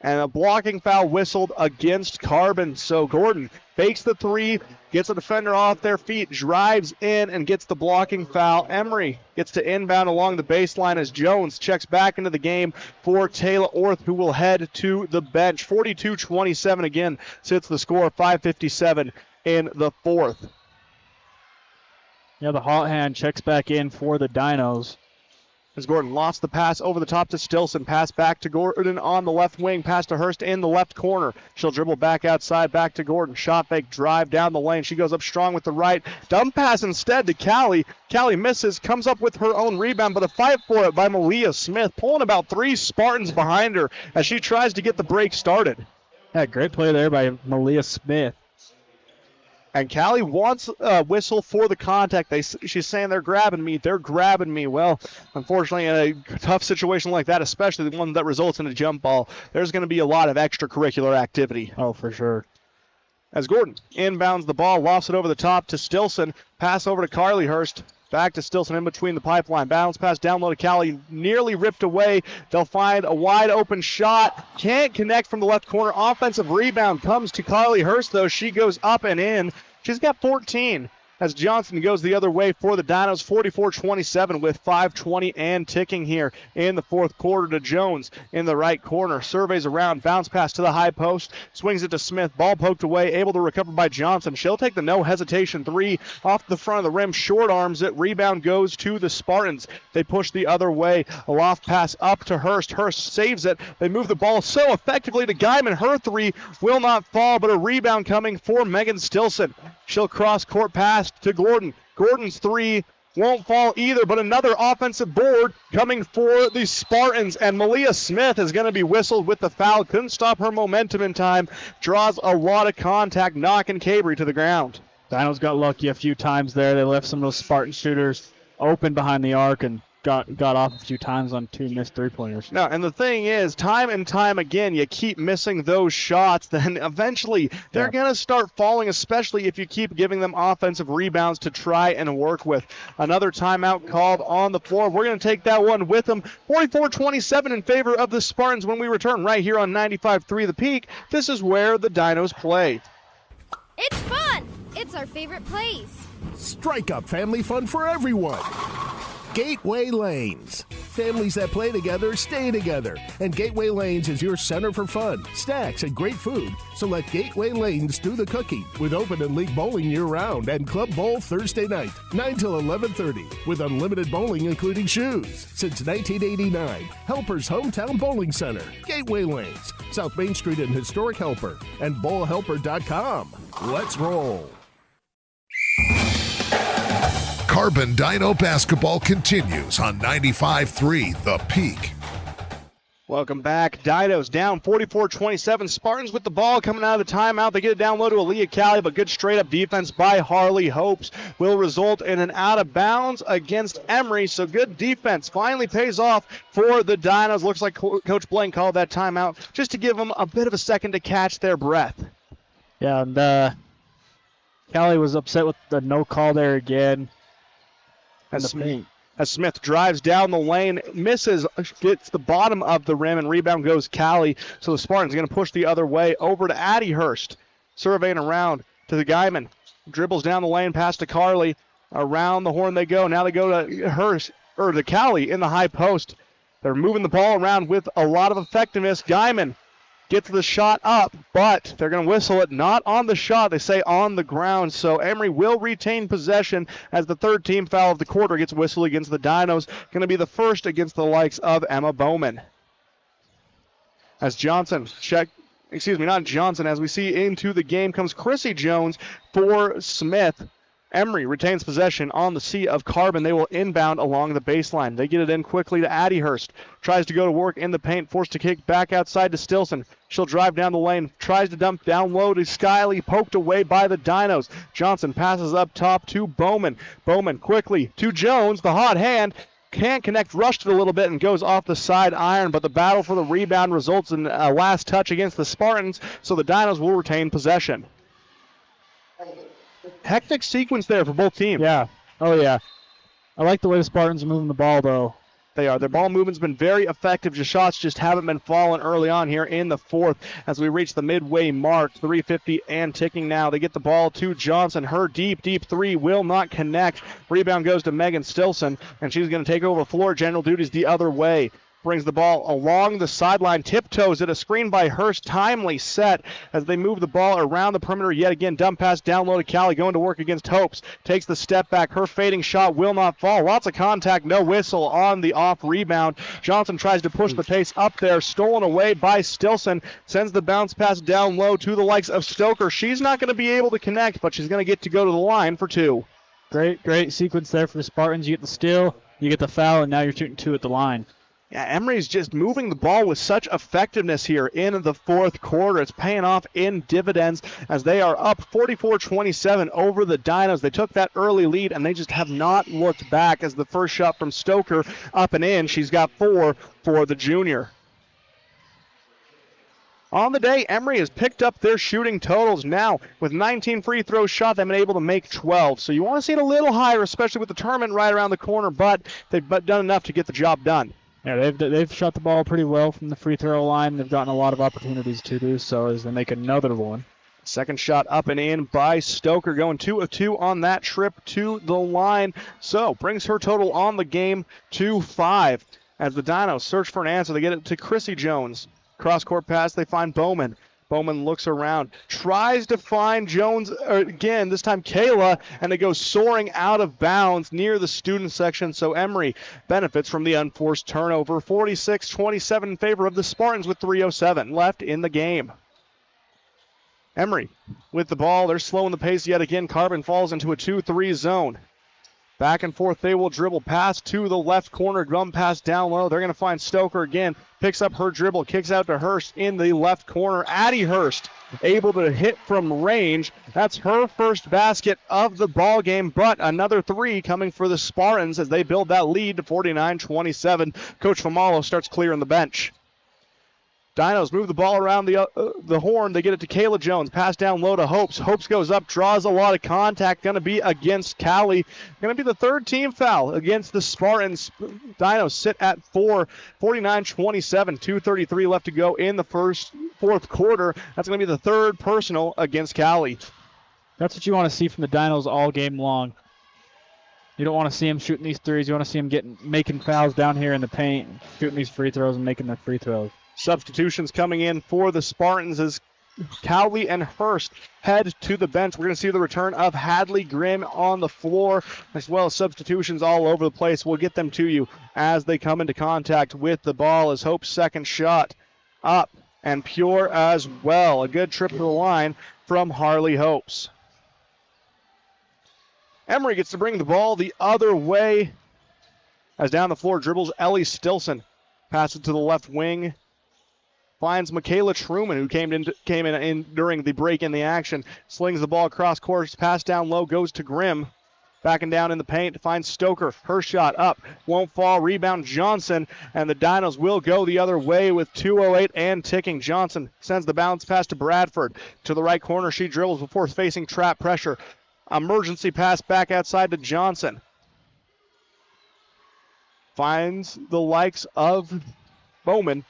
and a blocking foul whistled against Carbon. So Gordon fakes the three, gets a defender off their feet, drives in, and gets the blocking foul. Emery gets to inbound along the baseline as Jones checks back into the game for Taylor Orth, who will head to the bench. 42-27 again sits the score, 5:57 in the fourth. Yeah, the hot hand checks back in for the Dinos. As Gordon lost the pass over the top to Stilson. Pass back to Gordon on the left wing. Pass to Hurst in the left corner. She'll dribble back outside, back to Gordon. Shot fake, drive down the lane. She goes up strong with the right. Dump pass instead to Callie. Callie misses, comes up with her own rebound, but a fight for it by Malia Smith, pulling about three Spartans behind her as she tries to get the break started. Yeah, great play there by Malia Smith. And Callie wants a whistle for the contact. She's saying they're grabbing me. Well, unfortunately, in a tough situation like that, especially the one that results in a jump ball, there's going to be a lot of extracurricular activity. Oh, for sure. As Gordon inbounds the ball, lofts it over the top to Stilson. Pass over to Carly Hurst. Back to Stilson in between the pipeline. Bounce pass down low to Callie. Nearly ripped away. They'll find a wide open shot. Can't connect from the left corner. Offensive rebound comes to Carly Hurst, though. She goes up and in. She's got 14 as Johnson goes the other way for the Dinos. 44-27 with 5:20 and ticking here in the fourth quarter to Jones in the right corner. Surveys around, bounce pass to the high post, swings it to Smith. Ball poked away, able to recover by Johnson. She'll take the no hesitation three off the front of the rim, short arms it. Rebound goes to the Spartans. They push the other way. A loft pass up to Hurst. Hurst saves it. They move the ball so effectively to Guyman. Her three will not fall, but a rebound coming for Megan Stilson. She'll cross court pass to Gordon. Gordon's three won't fall either, but another offensive board coming for the Spartans, and Malia Smith is going to be whistled with the foul. Couldn't stop her momentum in time. Draws a lot of contact, knocking Cabry to the ground. Dinos got lucky a few times there. They left some of those Spartan shooters open behind the arc and got off a few times on two missed three-pointers. No, and the thing is, time and time again, you keep missing those shots, then eventually they're going to start falling, especially if you keep giving them offensive rebounds to try and work with. Another timeout called on the floor. We're going to take that one with them. 44-27 in favor of the Spartans when we return right here on 95.3 The Peak. This is where the Dinos play. It's fun! It's our favorite place. Strike Up family fun for everyone. Gateway Lanes. Families that play together stay together. And Gateway Lanes is your center for fun, snacks, and great food. So let Gateway Lanes do the cooking with open and league bowling year-round and Club Bowl Thursday night, 9 till 11:30, with unlimited bowling including shoes. Since 1989, Helper's Hometown Bowling Center, Gateway Lanes, South Main Street in historic Helper, and bowlhelper.com. Let's roll. Carbon Dino basketball continues on 95.3 The Peak. Welcome back. Dinos down 44-27. Spartans with the ball coming out of the timeout. They get it down low to Aaliyah Cali, but good straight-up defense by Harley Hopes will result in an out-of-bounds against Emery. So good defense finally pays off for the Dinos. Looks like Coach Blaine called that timeout just to give them a bit of a second to catch their breath. Yeah, and Cali was upset with the no call there again. As Smith drives down the lane, misses, gets the bottom of the rim, and rebound goes Cali. So the Spartans are going to push the other way over to Addie Hurst. Surveying around to the Guyman. Dribbles down the lane, pass to Carly. Around the horn they go. Now they go to Hurst, or to Cali in the high post. They're moving the ball around with a lot of effectiveness. Guyman gets the shot up, but they're going to whistle it not on the shot. They say on the ground. So Emery will retain possession as the third team foul of the quarter gets whistled against the Dinos. Going to be the first against the likes of Emma Bowman. As as we see into the game comes Chrissy Jones for Smith. Emery retains possession on the sea of Carbon. They will inbound along the baseline. They get it in quickly to Addie Hurst. Tries to go to work in the paint, forced to kick back outside to Stilson. She'll drive down the lane, tries to dump down low to Skyley, poked away by the Dinos. Johnson passes up top to Bowman. Bowman quickly to Jones, the hot hand. Can't connect, rushed it a little bit and goes off the side iron, but the battle for the rebound results in a last touch against the Spartans, so the Dinos will retain possession. Hectic sequence there for both teams. Yeah. Oh, yeah. I like the way the Spartans are moving the ball, though. They are. Their ball movement's been very effective. The shots just haven't been falling early on here in the fourth as we reach the midway mark. 3:50 and ticking now. They get the ball to Johnson. Her deep three will not connect. Rebound goes to Megan Stilson, and she's going to take over floor general duties the other way. Brings the ball along the sideline, tiptoes at a screen by Hurst, timely set as they move the ball around the perimeter yet again. Dump pass down low to Cali, going to work against Hopes. Takes the step back, her fading shot will not fall. Lots of contact, no whistle on the off rebound. Johnson tries to push the pace up there, stolen away by Stilson. Sends the bounce pass down low to the likes of Stoker. She's not going to be able to connect, but she's going to get to go to the line for two. Great sequence there for the Spartans. You get the steal, you get the foul, and now you're shooting two at the line. Yeah, Emery's just moving the ball with such effectiveness here in the fourth quarter. It's paying off in dividends as they are up 44-27 over the Dinos. They took that early lead, and they just have not looked back as the first shot from Stoker up and in. She's got 4 for the junior. On the day, Emery has picked up their shooting totals now. With 19 free throws shot, they've been able to make 12. So you want to see it a little higher, especially with the tournament right around the corner, but they've done enough to get the job done. Yeah, they've shot the ball pretty well from the free throw line. They've gotten a lot of opportunities to do so as they make another one. Second shot up and in by Stoker, going 2 of 2 on that trip to the line. So brings her total on the game to 5. As the Dinos search for an answer, they get it to Chrissy Jones. Cross-court pass, they find Bowman. Bowman looks around, tries to find Jones again, this time Kayla, and they go soaring out of bounds near the student section, so Emery benefits from the unforced turnover. 46-27 in favor of the Spartans with 3:07 left in the game. Emery with the ball, they're slowing the pace yet again. Carbon falls into a 2-3 zone. Back and forth, they will dribble pass to the left corner, gun pass down low. They're going to find Stoker again. Picks up her dribble, kicks out to Hurst in the left corner. Addie Hurst able to hit from range. That's her first basket of the ball game, but another 3 coming for the Spartans as they build that lead to 49-27. Coach Famalo starts clearing the bench. Dinos move the ball around the horn. They get it to Kayla Jones. Pass down low to Hopes. Hopes goes up, draws a lot of contact. Going to be against Cali. Going to be the third team foul against the Spartans. Dinos sit at 4. 49-27. 2:33 left to go in the fourth quarter. That's going to be the third personal against Cali. That's what you want to see from the Dinos all game long. You don't want to see him shooting these threes. You want to see him making fouls down here in the paint, shooting these free throws and making the free throws. Substitutions coming in for the Spartans as Cowley and Hurst head to the bench. We're going to see the return of Hadley Grimm on the floor, as well as substitutions all over the place. We'll get them to you as they come into contact with the ball, as Hope's second shot up and pure as well. A good trip to the line from Harley Hopes. Emery gets to bring the ball the other way as down the floor dribbles Ellie Stilson. Passes to the left wing. Finds Michaela Truman, who came in during the break in the action. Slings the ball across court. Pass down low. Goes to Grimm. Backing down in the paint. Finds Stoker. Her shot up. Won't fall. Rebound Johnson. And the Dinos will go the other way with 2:08 and ticking. Johnson sends the bounce pass to Bradford. To the right corner. She dribbles before facing trap pressure. Emergency pass back outside to Johnson. Finds the likes of Bowman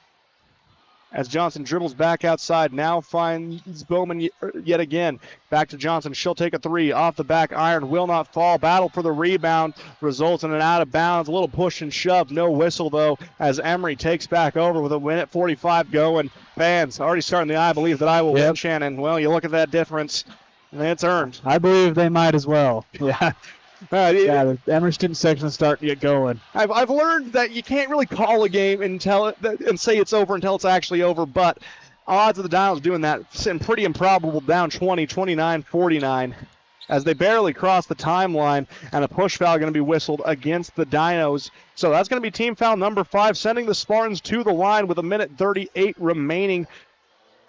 as Johnson dribbles back outside. Now finds Bowman yet again. Back to Johnson. She'll take a three. Off the back iron. Will not fall. Battle for the rebound. Results in an out of bounds. A little push and shove. No whistle, though, as Emery takes back over with a minute 45 going. Fans already starting the I believe that I will win, Shannon. Well, you look at that difference, and it's earned. I believe they might as well. Yeah. The Emery student section is starting to get going. I've learned that you can't really call a game and say it's over until it's actually over, but odds of the Dinos doing that seem pretty improbable, down 20, 29-49, as they barely cross the timeline, and a push foul going to be whistled against the Dinos. So that's going to be team foul number 5, sending the Spartans to the line with a minute 38 remaining.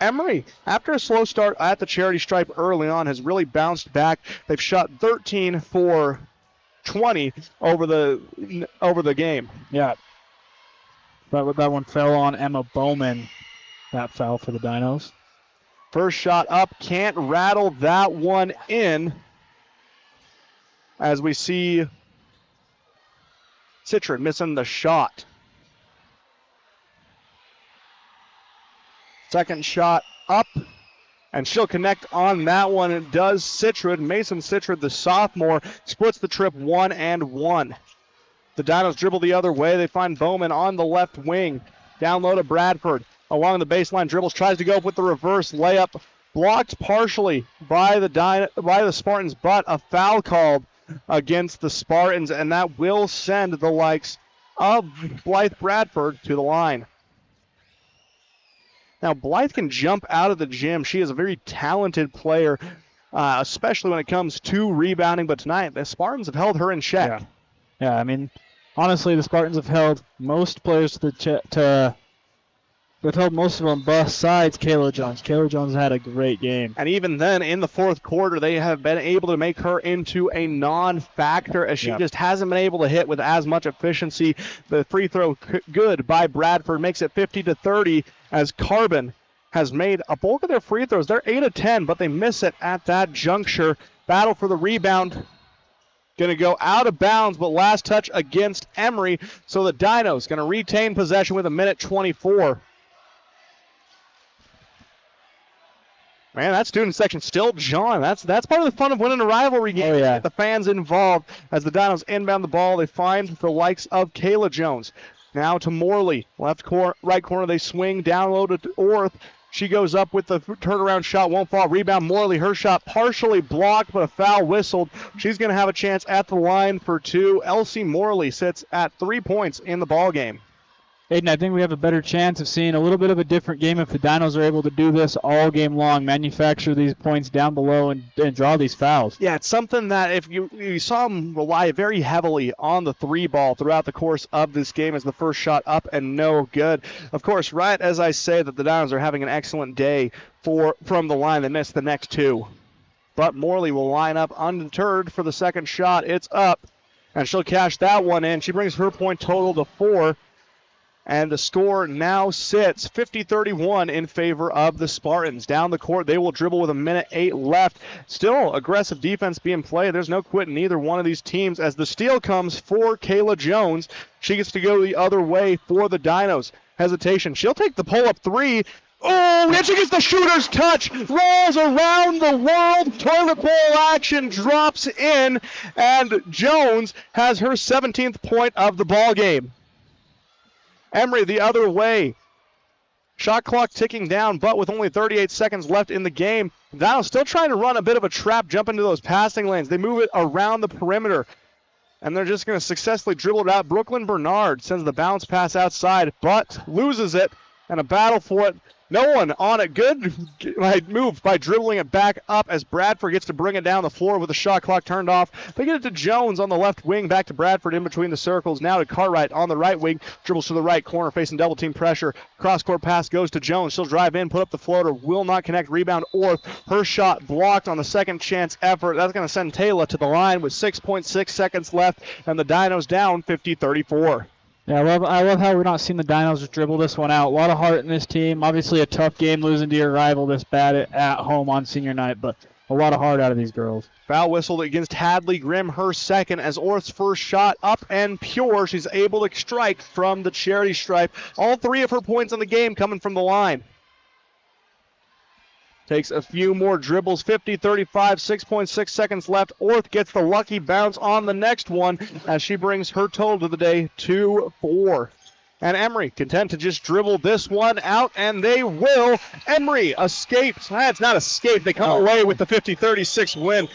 Emery, after a slow start at the charity stripe early on, has really bounced back. They've shot 13 for 20 over the game. Yeah. But that one fell on Emma Bowman, that foul for the Dinos. First shot up, can't rattle that one in, as we see Citron missing the shot. Second shot up, and she'll connect on that one. It does Citron. Mason Citron, the sophomore, splits the trip 1-1. The Dinos dribble the other way. They find Bowman on the left wing. Down low to Bradford. Along the baseline, dribbles, tries to go up with the reverse layup. Blocked partially by the Spartans, but a foul called against the Spartans, and that will send the likes of Blythe Bradford to the line. Now, Blythe can jump out of the gym. She is a very talented player, especially when it comes to rebounding. But tonight, the Spartans have held her in check. Yeah, I mean, honestly, the Spartans have held most players they've held most of them besides Kayla Jones. Kayla Jones had a great game. And even then, in the fourth quarter, they have been able to make her into a non-factor, as she just hasn't been able to hit with as much efficiency. The free throw good by Bradford makes it 50-30, as Carbon has made a bulk of their free throws. They're 8 of 10, but they miss it at that juncture. Battle for the rebound. Going to go out of bounds, but last touch against Emery. So the Dinos going to retain possession with a minute 24. Man, that student section still John. That's part of the fun of winning a rivalry game. Oh, yeah. Get the fans involved. As the Dinos inbound the ball, they find the likes of Kayla Jones. Now to Morley. Right corner, they swing down low to Orth. She goes up with the turnaround shot, won't fall. Rebound Morley. Her shot partially blocked, but a foul whistled. She's going to have a chance at the line for 2. Elsie Morley sits at 3 points in the ball game. Aiden, I think we have a better chance of seeing a little bit of a different game if the Dinos are able to do this all game long, manufacture these points down below and draw these fouls. Yeah, it's something that if you saw them rely very heavily on the 3 ball throughout the course of this game, as the first shot up and no good. Of course, right as I say that the Dinos are having an excellent day from the line, they missed the next 2. But Morley will line up undeterred for the second shot. It's up, and she'll cash that one in. She brings her point total to 4. And the score now sits 50-31 in favor of the Spartans. Down the court, they will dribble with a minute 8 left. Still aggressive defense being played. There's no quitting either one of these teams, as the steal comes for Kayla Jones. She gets to go the other way for the Dinos. Hesitation. She'll take the pull-up 3. Oh, and she gets the shooter's touch. Rolls around the world. Toilet bowl action drops in. And Jones has her 17th point of the ball game. Emery the other way. Shot clock ticking down, but with only 38 seconds left in the game, Dinos still trying to run a bit of a trap, jump into those passing lanes. They move it around the perimeter, and they're just going to successfully dribble it out. Brooklyn Bernard sends the bounce pass outside, but loses it, and a battle for it. No one on it. Good move by dribbling it back up as Bradford gets to bring it down the floor with the shot clock turned off. They get it to Jones on the left wing, back to Bradford in between the circles. Now to Cartwright on the right wing. Dribbles to the right corner, facing double team pressure. Cross-court pass goes to Jones. She'll drive in, put up the floater. Will not connect. Rebound Orth. Her shot blocked on the second chance effort. That's going to send Taylor to the line with 6.6 seconds left, and the Dinos down 50-34. Yeah, I love how we're not seeing the Dinos just dribble this one out. A lot of heart in this team. Obviously a tough game losing to your rival this bad at home on senior night, but a lot of heart out of these girls. Foul whistled against Hadley Grimm, her second, as Orth's first shot up and pure. She's able to strike from the charity stripe. All three of her points in the game coming from the line. Takes a few more dribbles, 50-35, 6.6 seconds left. Orth gets the lucky bounce on the next one as she brings her total to the day 2-4. And Emery content to just dribble this one out, and they will. Emery escapes. It's not escape. They come away with the 50-36 win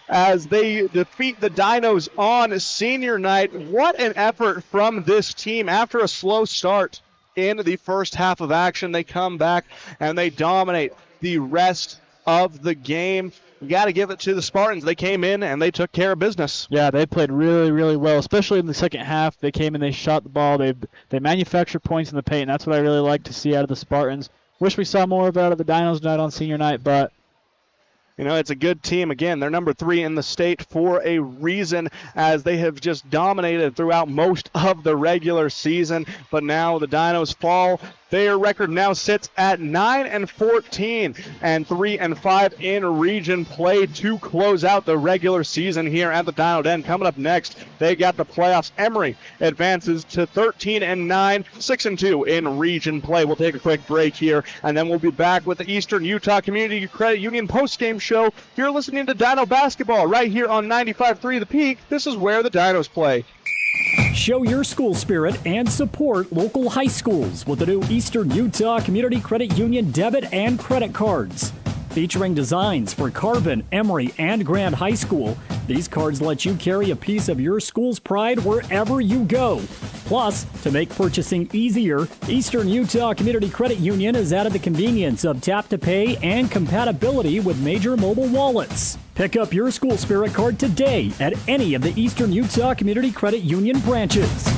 as they defeat the Dinos on senior night. What an effort from this team after a slow start in the first half of action. They come back and they dominate the rest of the game. You got to give it to the Spartans. They came in and they took care of business. Yeah, they played really, really well, especially in the second half. They came in, they shot the ball, they manufactured points in the paint, and that's what I really like to see out of the Spartans. Wish we saw more of out of the Dinos tonight on senior night, but you know, it's a good team. Again, they're number 3 in the state for a reason, as they have just dominated throughout most of the regular season. But now the Dinos fall. Their record now sits at 9-14 and 3-5 in region play to close out the regular season here at the Dino Den. Coming up next, they got the playoffs. Emery advances to 13-9, 6-2 in region play. We'll take a quick break here, and then we'll be back with the Eastern Utah Community Credit Union postgame show. You're listening to Dino Basketball right here on 95.3 The Peak. This is where the Dinos play. Show your school spirit and support local high schools with the new Eastern Utah Community Credit Union debit and credit cards. Featuring designs for Carbon, Emery, and Grand High School, these cards let you carry a piece of your school's pride wherever you go. Plus, to make purchasing easier, Eastern Utah Community Credit Union has added the convenience of tap-to-pay and compatibility with major mobile wallets. Pick up your school spirit card today at any of the Eastern Utah Community Credit Union branches.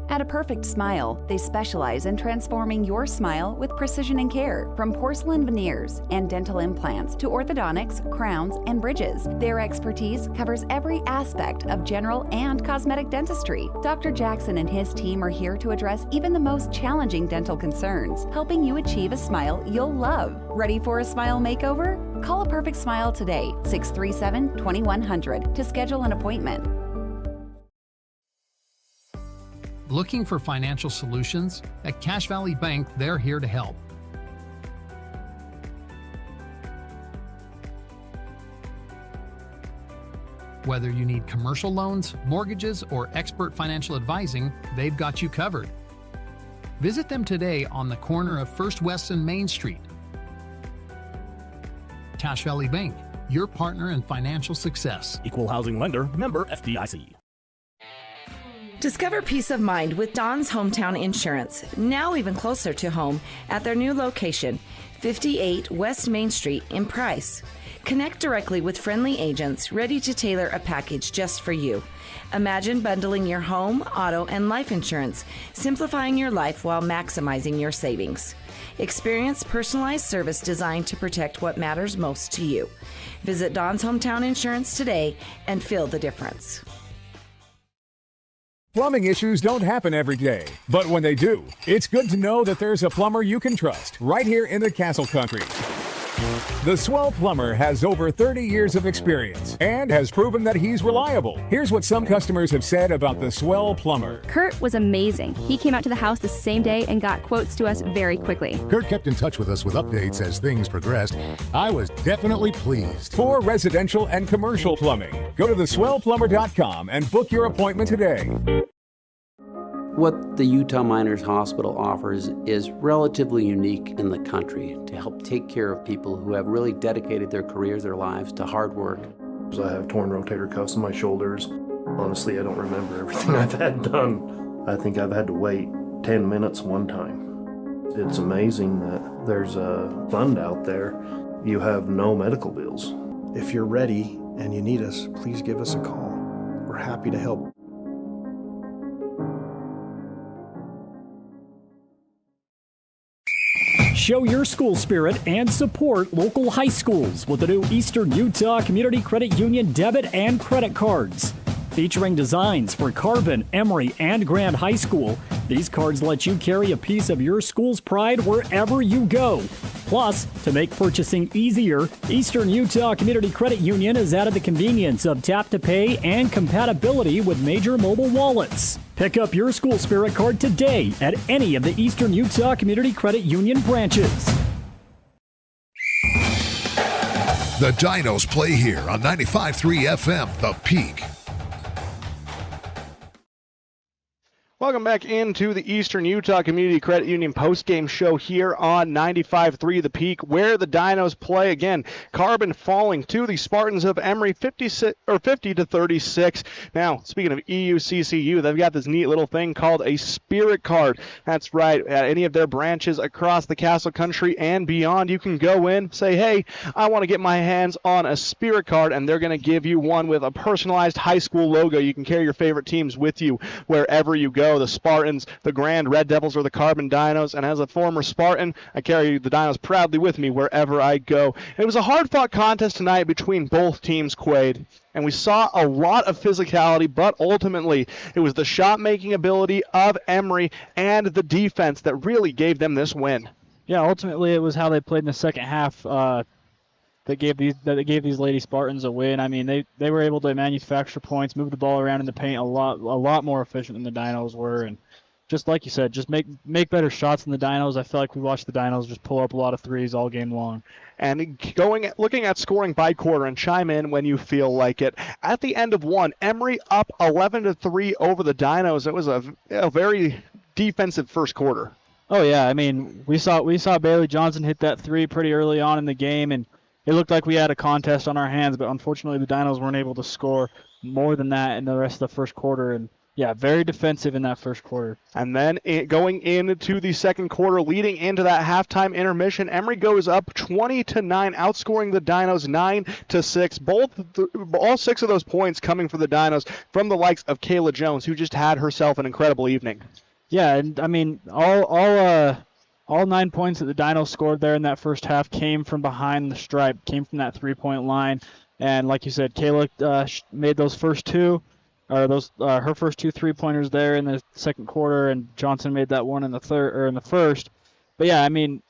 At A Perfect Smile, they specialize in transforming your smile with precision and care. From porcelain veneers and dental implants to orthodontics, crowns, and bridges, their expertise covers every aspect of general and cosmetic dentistry. Dr. Jackson and his team are here to address even the most challenging dental concerns, helping you achieve a smile you'll love. Ready for a smile makeover? Call A Perfect Smile today, 637-2100, to schedule an appointment. Looking for financial solutions? At Cache Valley Bank, they're here to help. Whether you need commercial loans, mortgages, or expert financial advising, they've got you covered. Visit them today on the corner of First West and Main Street. Cache Valley Bank, your partner in financial success. Equal housing lender, member FDIC. Discover peace of mind with Don's Hometown Insurance, now even closer to home at their new location, 58 West Main Street in Price. Connect directly with friendly agents ready to tailor a package just for you. Imagine bundling your home, auto, and life insurance, simplifying your life while maximizing your savings. Experience personalized service designed to protect what matters most to you. Visit Don's Hometown Insurance today and feel the difference. Plumbing issues don't happen every day, but when they do, it's good to know that there's a plumber you can trust right here in the Castle Country. The Swell Plumber has over 30 years of experience and has proven that he's reliable. Here's what some customers have said about the Swell Plumber. Kurt was amazing. He came out to the house the same day and got quotes to us very quickly. Kurt kept in touch with us with updates as things progressed. I was definitely pleased. For residential and commercial plumbing, go to theswellplumber.com and book your appointment today. What the Utah Miners Hospital offers is relatively unique in the country to help take care of people who have really dedicated their careers, their lives to hard work. I have torn rotator cuffs in my shoulders. Honestly, I don't remember everything I've had done. I think I've had to wait 10 minutes one time. It's amazing that there's a fund out there. You have no medical bills. If you're ready and you need us, please give us a call. We're happy to help. Show your school spirit and support local high schools with the new Eastern Utah Community Credit Union debit and credit cards. Featuring designs for Carbon, Emery, and Grand High School, these cards let you carry a piece of your school's pride wherever you go. Plus, to make purchasing easier, Eastern Utah Community Credit Union has added the convenience of tap-to-pay and compatibility with major mobile wallets. Pick up your school spirit card today at any of the Eastern Utah Community Credit Union branches. The Dinos play here on 95.3 FM, The Peak. Welcome back into the Eastern Utah Community Credit Union postgame show here on 95.3 The Peak, where the Dinos play again. Carbon falling to the Spartans of Emery 50-36. Now, speaking of EUCCU, they've got this neat little thing called a Spirit Card. That's right. At any of their branches across the Castle Country and beyond, you can go in, say, hey, I want to get my hands on a Spirit Card, and they're going to give you one with a personalized high school logo. You can carry your favorite teams with you wherever you go. The Spartans, the Grand Red Devils, or the Carbon Dinos. And as a former Spartan, I carry the Dinos proudly with me wherever I go. It was a hard-fought contest tonight between both teams, Quaid. And we saw a lot of physicality, but ultimately it was the shot-making ability of Emery and the defense that really gave them this win. Yeah, ultimately it was how they played in the second half that gave these Lady Spartans a win. I mean, they were able to manufacture points, move the ball around in the paint a lot more efficient than the Dinos were, and just like you said, just make better shots than the Dinos. I feel like we watched the Dinos just pull up a lot of threes all game long. And looking at scoring by quarter, and chime in when you feel like it. At the end of one, Emery up 11-3 over the Dinos. It was a very defensive first quarter. Oh yeah, I mean we saw Bailey Johnson hit that three pretty early on in the game, and it looked like we had a contest on our hands, but unfortunately the Dinos weren't able to score more than that in the rest of the first quarter. And yeah, very defensive in that first quarter. And then going into the second quarter, leading into that halftime intermission, Emery goes up 20-9, outscoring the Dinos 9-6. All six of those points coming for the Dinos from the likes of Kayla Jones, who just had herself an incredible evening. Yeah, and I mean all 9 points that the Dinos scored there in that first half came from behind the stripe, came from that three-point line. And like you said, Kayla made those first two, her first two three-pointers there in the second quarter, and Johnson made that one in the first. But yeah, I mean,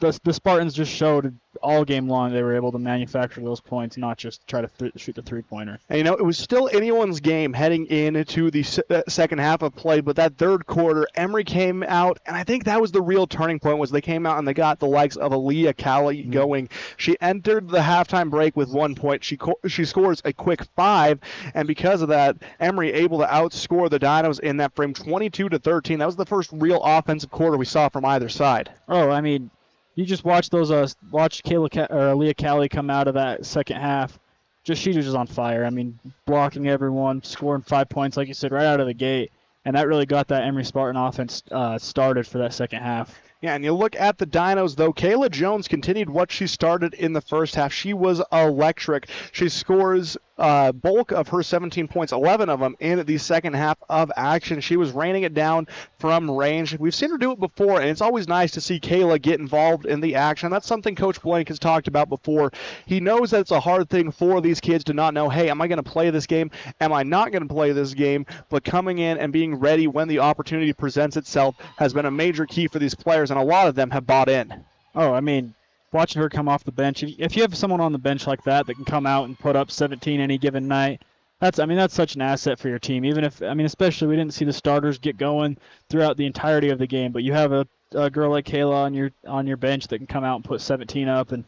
the Spartans just showed all game long they were able to manufacture those points, not just try to shoot the three-pointer. And it was still anyone's game heading into the second half of play, but that third quarter, Emery came out, and I think that was the real turning point, was they came out and they got the likes of Aaliyah Callie going. She entered the halftime break with 1 point. She scores a quick 5, and because of that, Emery able to outscore the Dinos in that frame 22-13. That was the first real offensive quarter we saw from either side. Oh, I mean, you just watch Aaliyah Callie come out of that second half. She was just on fire. I mean, blocking everyone, scoring 5 points, like you said, right out of the gate. And that really got that Emery Spartan offense started for that second half. Yeah, and you look at the Dinos, though, Kayla Jones continued what she started in the first half. She was electric. She scores bulk of her 17 points, 11 of them in the second half of action. She was raining it down from range. We've seen her do it before, and it's always nice to see Kayla get involved in the action. That's something Coach Blank has talked about before. He knows that it's a hard thing for these kids to not know, hey, am I going to play this game? Am I not going to play this game? But coming in and being ready when the opportunity presents itself has been a major key for these players, and a lot of them have bought in. Oh, I mean, watching her come off the bench. If you have someone on the bench like that can come out and put up 17 any given night, that's such an asset for your team. Even if, especially we didn't see the starters get going throughout the entirety of the game, but you have a girl like Kayla on your bench that can come out and put 17 up, and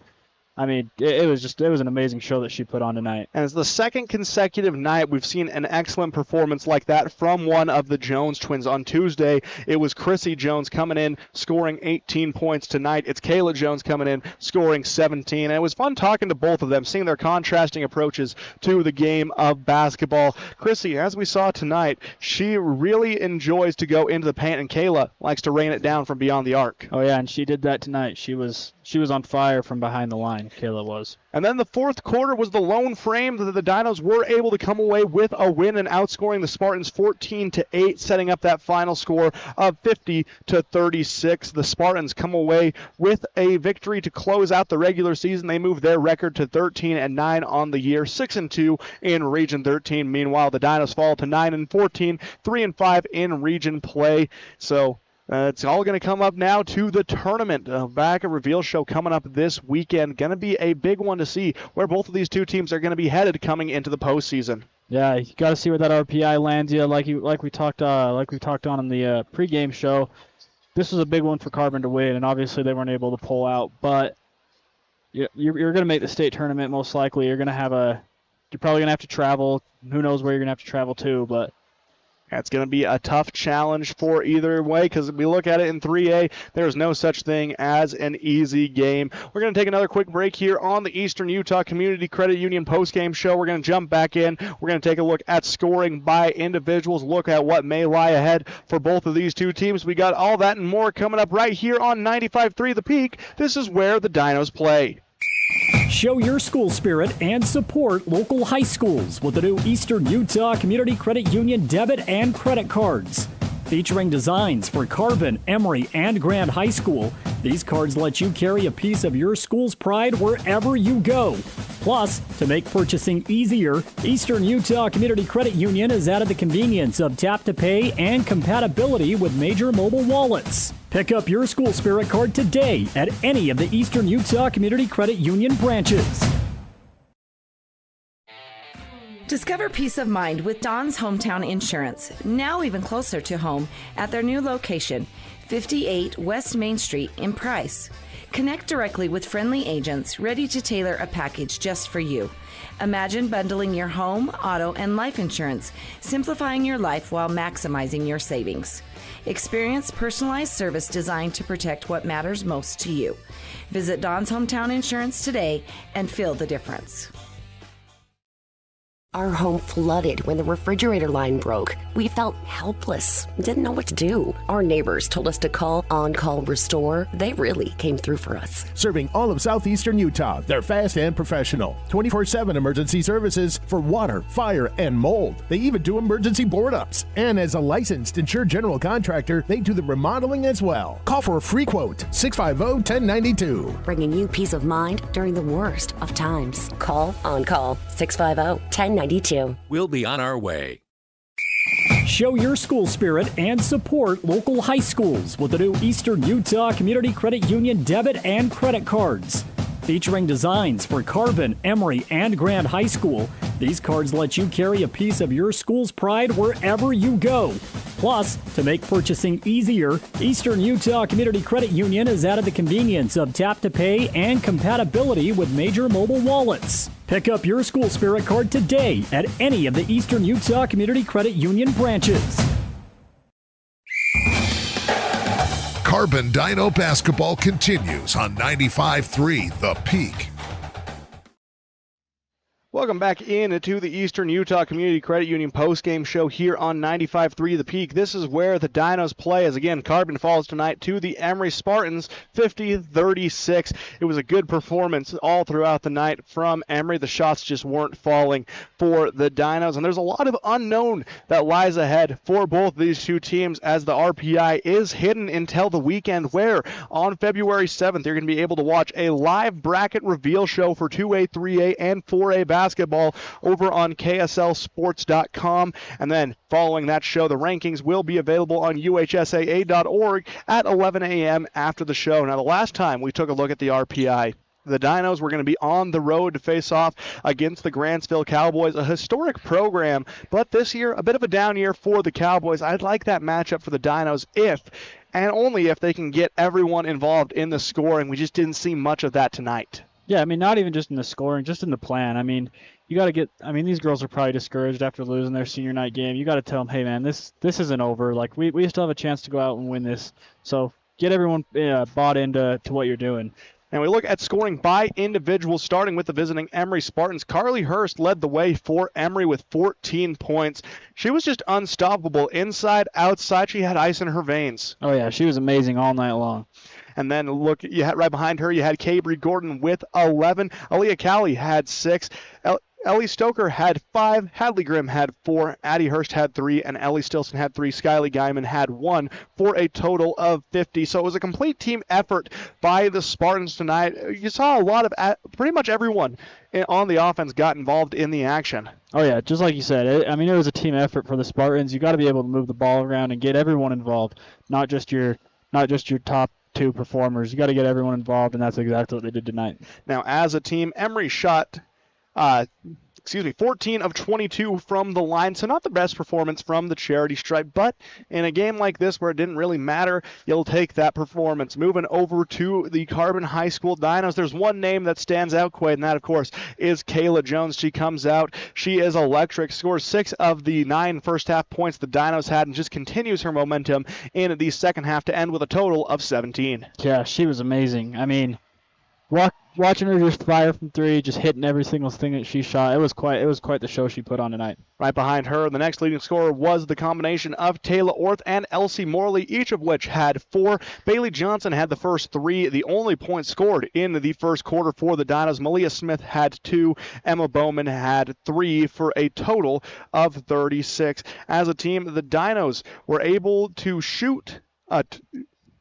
it was an amazing show that she put on tonight. And it's the second consecutive night we've seen an excellent performance like that from one of the Jones twins. On Tuesday, it was Chrissy Jones coming in, scoring 18 points. Tonight, it's Kayla Jones coming in, scoring 17. And it was fun talking to both of them, seeing their contrasting approaches to the game of basketball. Chrissy, as we saw tonight, she really enjoys to go into the paint, and Kayla likes to rain it down from beyond the arc. Oh, yeah, and she did that tonight. She was on fire from behind the line, Kayla was. And then the fourth quarter was the lone frame that the Dinos were able to come away with a win and outscoring the Spartans 14-8, setting up that final score of 50-36. The Spartans come away with a victory to close out the regular season. They move their record to 13-9 on the year, 6-2 in Region 13. Meanwhile, the Dinos fall to 9-14, 3-5 in Region play. So it's all going to come up now to the tournament. Back a reveal show coming up this weekend. Going to be a big one to see where both of these two teams are going to be headed coming into the postseason. Yeah, you got to see where that RPI lands you. Like we talked on in the pregame show. This was a big one for Carbon to win, and obviously they weren't able to pull out. But you're going to make the state tournament most likely. You're probably going to have to travel. Who knows where you're going to have to travel to, but that's going to be a tough challenge for either way, because if we look at it in 3A, there's no such thing as an easy game. We're going to take another quick break here on the Eastern Utah Community Credit Union postgame show. We're going to jump back in. We're going to take a look at scoring by individuals, look at what may lie ahead for both of these two teams. We got all that and more coming up right here on 95.3 The Peak. This is where the Dinos play. Show your school spirit and support local high schools with the new Eastern Utah Community Credit Union debit and credit cards. Featuring designs for Carbon, Emery, and Grand High School, these cards let you carry a piece of your school's pride wherever you go. Plus, to make purchasing easier, Eastern Utah Community Credit Union has added the convenience of tap-to-pay and compatibility with major mobile wallets. Pick up your school spirit card today at any of the Eastern Utah Community Credit Union branches. Discover peace of mind with Don's Hometown Insurance, now even closer to home at their new location, 58 West Main Street in Price. Connect directly with friendly agents ready to tailor a package just for you. Imagine bundling your home, auto, and life insurance, simplifying your life while maximizing your savings. Experience personalized service designed to protect what matters most to you. Visit Don's Hometown Insurance today and feel the difference. Our home flooded when the refrigerator line broke. We felt helpless, didn't know what to do. Our neighbors told us to call On Call Restore. They really came through for us. Serving all of southeastern Utah, they're fast and professional. 24/7 emergency services for water, fire, and mold. They even do emergency board-ups. And as a licensed insured general contractor, they do the remodeling as well. Call for a free quote, 650-1092. Bringing you peace of mind during the worst of times. Call On Call, 650-1092. We'll be on our way. Show your school spirit and support local high schools with the new Eastern Utah Community Credit Union debit and credit cards. Featuring designs for Carbon, Emery, and Grand High School, these cards let you carry a piece of your school's pride wherever you go. Plus, to make purchasing easier, Eastern Utah Community Credit Union has added the convenience of tap-to-pay and compatibility with major mobile wallets. Pick up your school spirit card today at any of the Eastern Utah Community Credit Union branches. Carbon Dino basketball continues on 95.3 The Peak. Welcome back into the Eastern Utah Community Credit Union postgame show here on 95.3 The Peak. This is where the Dinos play, as again, Carbon falls tonight to the Emery Spartans, 50-36. It was a good performance all throughout the night from Emery. The shots just weren't falling for the Dinos, and there's a lot of unknown that lies ahead for both these two teams as the RPI is hidden until the weekend, where on February 7th, you're going to be able to watch a live bracket reveal show for 2A, 3A, and 4A basketball. basketball over on KSLSports.com. And then following that show, the rankings will be available on UHSAA.org at 11 a.m. after the show. Now, the last time we took a look at the RPI, the Dinos were going to be on the road to face off against the Grantsville Cowboys, a historic program, but this year, a bit of a down year for the Cowboys. I'd like that matchup for the Dinos if and only if they can get everyone involved in the scoring. We just didn't see much of that tonight. Yeah, I mean, not even just in the scoring, just in the plan. I mean, you got to get – I mean, these girls are probably discouraged after losing their senior night game. You got to tell them, hey, man, this isn't over. Like, we still have a chance to go out and win this. So get everyone bought into what you're doing. And we look at scoring by individuals, starting with the visiting Emery Spartans. Carly Hurst led the way for Emery with 14 points. She was just unstoppable. Inside, outside, she had ice in her veins. Oh, yeah, she was amazing all night long. And then look, you had right behind her, you had Cabry Gordon with 11. Aaliyah Cowley had 6. Ellie Stoker had 5, Hadley Grimm had 4, Addie Hurst had 3, and Ellie Stilson had 3. Skylie Guyman had 1 for a total of 50. So it was a complete team effort by the Spartans tonight. You saw a lot of, pretty much everyone on the offense got involved in the action. Oh, yeah, just like you said. It was a team effort for the Spartans. You got to be able to move the ball around and get everyone involved, not just your top 2 performers. You got to get everyone involved, and that's exactly what they did tonight. Now, as a team, Emery shot 14 of 22 from the line, so not the best performance from the charity stripe, but in a game like this where it didn't really matter, you'll take that performance. Moving over to the Carbon High School Dinos, there's one name that stands out, Quaid, and that, of course, is Kayla Jones. She comes out, she is electric, scores 6 of the 9 first-half points the Dinos had, and just continues her momentum in the second half to end with a total of 17. Yeah, she was amazing. I mean, watching her just fire from 3, just hitting every single thing that she shot, it was quite the show she put on tonight. Right behind her, the next leading scorer was the combination of Taylor Orth and Elsie Morley, each of which had 4. Bailey Johnson had the first 3, the only points scored in the first quarter for the Dinos. Malia Smith had 2, Emma Bowman had 3 for a total of 36. As a team, the Dinos were able to shoot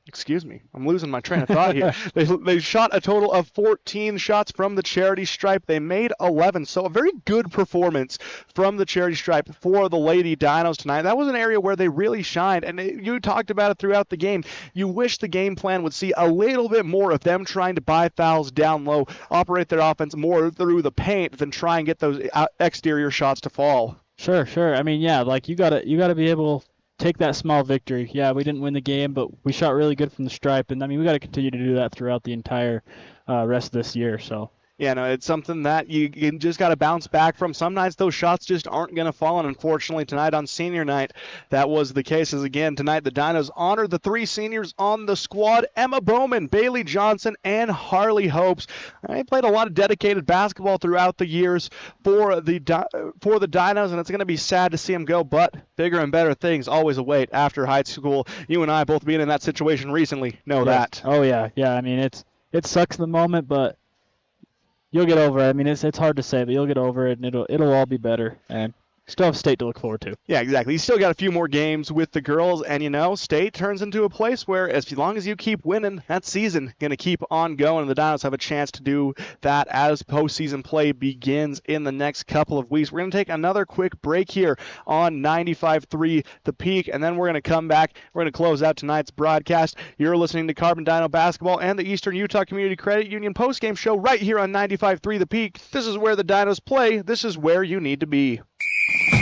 Excuse me, I'm losing my train of thought here. They shot a total of 14 shots from the charity stripe. They made 11, so a very good performance from the charity stripe for the Lady Dinos tonight. That was an area where they really shined, and you talked about it throughout the game. You wish the game plan would see a little bit more of them trying to buy fouls down low, operate their offense more through the paint than try and get those exterior shots to fall. Sure. I mean, yeah, like you gotta be able to take that small victory. Yeah, we didn't win the game, but we shot really good from the stripe, and I mean we got to continue to do that throughout the entire rest of this year. So. Yeah, no, it's something that you just got to bounce back from. Some nights those shots just aren't going to fall, and unfortunately tonight on senior night, that was the case. As again, tonight the Dinos honored the 3 seniors on the squad, Emma Bowman, Bailey Johnson, and Harley Hopes. They played a lot of dedicated basketball throughout the years for the Dinos, and it's going to be sad to see them go, but bigger and better things always await after high school. You and I both being in that situation recently know that. Oh, yeah. I mean, it sucks in the moment, but you'll get over it. I mean, it's hard to say, but you'll get over it, and it'll all be better. And still have state to look forward to. Yeah, exactly. You still got a few more games with the girls, and state turns into a place where as long as you keep winning, that season going to keep on going, and the Dinos have a chance to do that as postseason play begins in the next couple of weeks. We're going to take another quick break here on 95.3 The Peak, and then we're going to come back. We're going to close out tonight's broadcast. You're listening to Carbon Dino Basketball and the Eastern Utah Community Credit Union postgame show right here on 95.3 The Peak. This is where the Dinos play. This is where you need to be.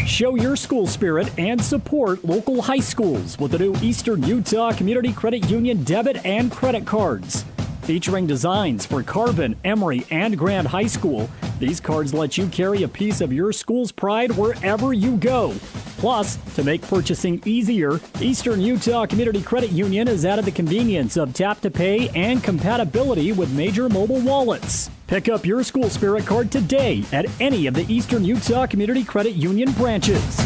Show your school spirit and support local high schools with the new Eastern Utah Community Credit Union debit and credit cards. Featuring designs for Carbon, Emery, and Grand High School, these cards let you carry a piece of your school's pride wherever you go. Plus, to make purchasing easier, Eastern Utah Community Credit Union has added the convenience of tap-to-pay and compatibility with major mobile wallets. Pick up your school spirit card today at any of the Eastern Utah Community Credit Union branches.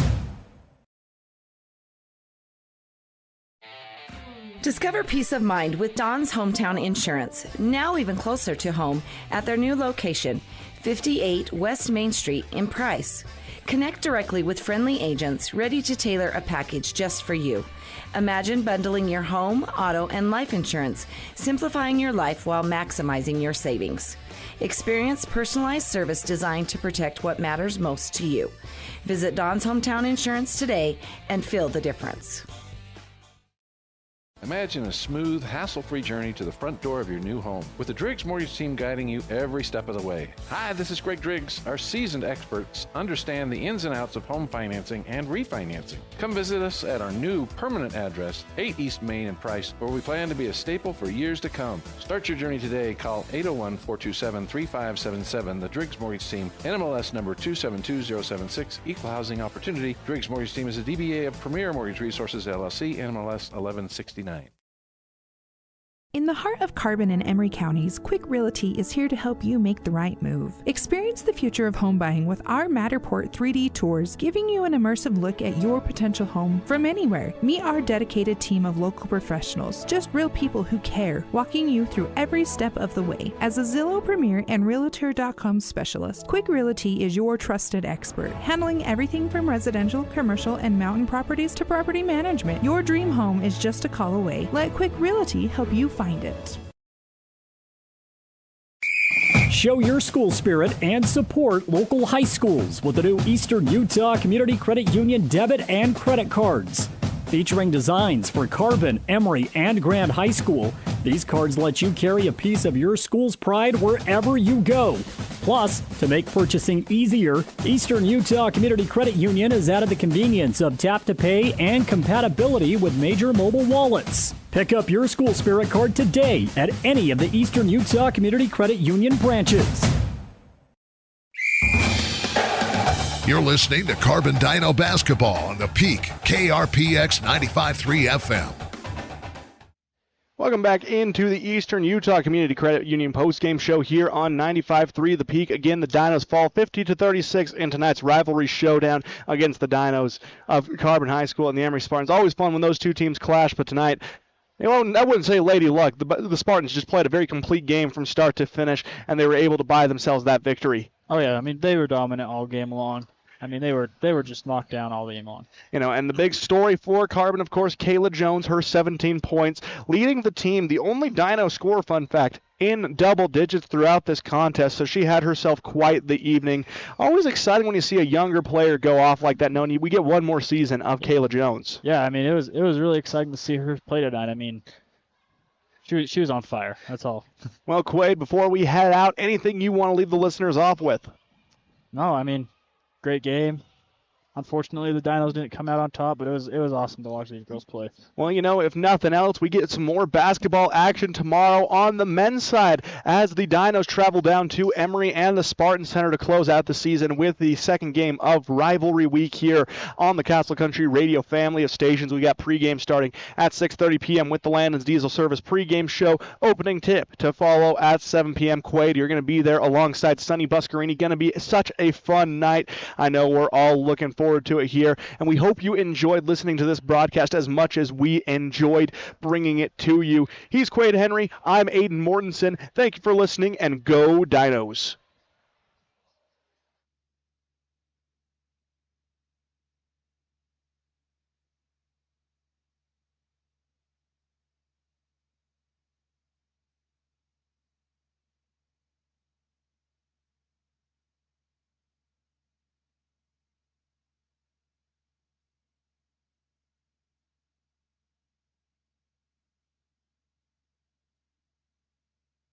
Discover peace of mind with Don's Hometown Insurance, now even closer to home at their new location, 58 West Main Street in Price. Connect directly with friendly agents ready to tailor a package just for you. Imagine bundling your home, auto, and life insurance, simplifying your life while maximizing your savings. Experience personalized service designed to protect what matters most to you. Visit Don's Hometown Insurance today and feel the difference. Imagine a smooth, hassle-free journey to the front door of your new home with the Driggs Mortgage Team guiding you every step of the way. Hi, this is Greg Driggs. Our seasoned experts understand the ins and outs of home financing and refinancing. Come visit us at our new permanent address, 8 East Main in Price, where we plan to be a staple for years to come. Start your journey today. Call 801-427-3577. The Driggs Mortgage Team, NMLS number 272076, Equal Housing Opportunity. Driggs Mortgage Team is a DBA of Premier Mortgage Resources, LLC, NMLS 1169. In the heart of Carbon and Emery counties, Quick Realty is here to help you make the right move. Experience the future of home buying with our Matterport 3D tours, giving you an immersive look at your potential home from anywhere. Meet our dedicated team of local professionals, just real people who care, walking you through every step of the way. As a Zillow Premier and Realtor.com specialist, Quick Realty is your trusted expert, handling everything from residential, commercial, and mountain properties to property management. Your dream home is just a call away. Let Quick Realty help you find it. Show your school spirit and support local high schools with the new Eastern Utah Community Credit Union debit and credit cards. Featuring designs for Carbon, Emery, and Grand High School, these cards let you carry a piece of your school's pride wherever you go. Plus, to make purchasing easier, Eastern Utah Community Credit Union has added the convenience of tap-to-pay and compatibility with major mobile wallets. Pick up your school spirit card today at any of the Eastern Utah Community Credit Union branches. You're listening to Carbon Dino Basketball on the Peak, KRPX 95.3 FM. Welcome back into the Eastern Utah Community Credit Union postgame show here on 95.3 The Peak. Again, the Dinos fall 50-36 in tonight's rivalry showdown against the Dinos of Carbon High School and the Emery Spartans. Always fun when those two teams clash, but tonight, I wouldn't say lady luck. The Spartans just played a very complete game from start to finish, and they were able to buy themselves that victory. Oh yeah, I mean they were dominant all game long. I mean, they were just knocked down all game long. You know, and the big story for Carbon, of course, Kayla Jones, her 17 points, leading the team, the only Dino scorer, fun fact, in double digits throughout this contest, so she had herself quite the evening. Always exciting when you see a younger player go off like that, knowing we get one more season of Kayla Jones. Yeah, I mean, it was really exciting to see her play tonight. I mean, she was on fire, that's all. Well, Quaid, before we head out, anything you want to leave the listeners off with? No, I mean, great game. Unfortunately, the Dinos didn't come out on top, but it was awesome to watch these girls play. Well, you know, if nothing else, we get some more basketball action tomorrow on the men's side as the Dinos travel down to Emery and the Spartan Center to close out the season with the second game of Rivalry Week here on the Castle Country Radio family of stations. We got pregame starting at 6:30 p.m. with the Landon's Diesel Service pregame show. Opening tip to follow at 7 p.m. Quaid, you're going to be there alongside Sonny Buscarini. Going to be such a fun night. I know we're all looking forward to it here, and we hope you enjoyed listening to this broadcast as much as we enjoyed bringing it to you. He's Quaid Henry. I'm Aiden Mortensen. Thank you for listening, and go Dinos.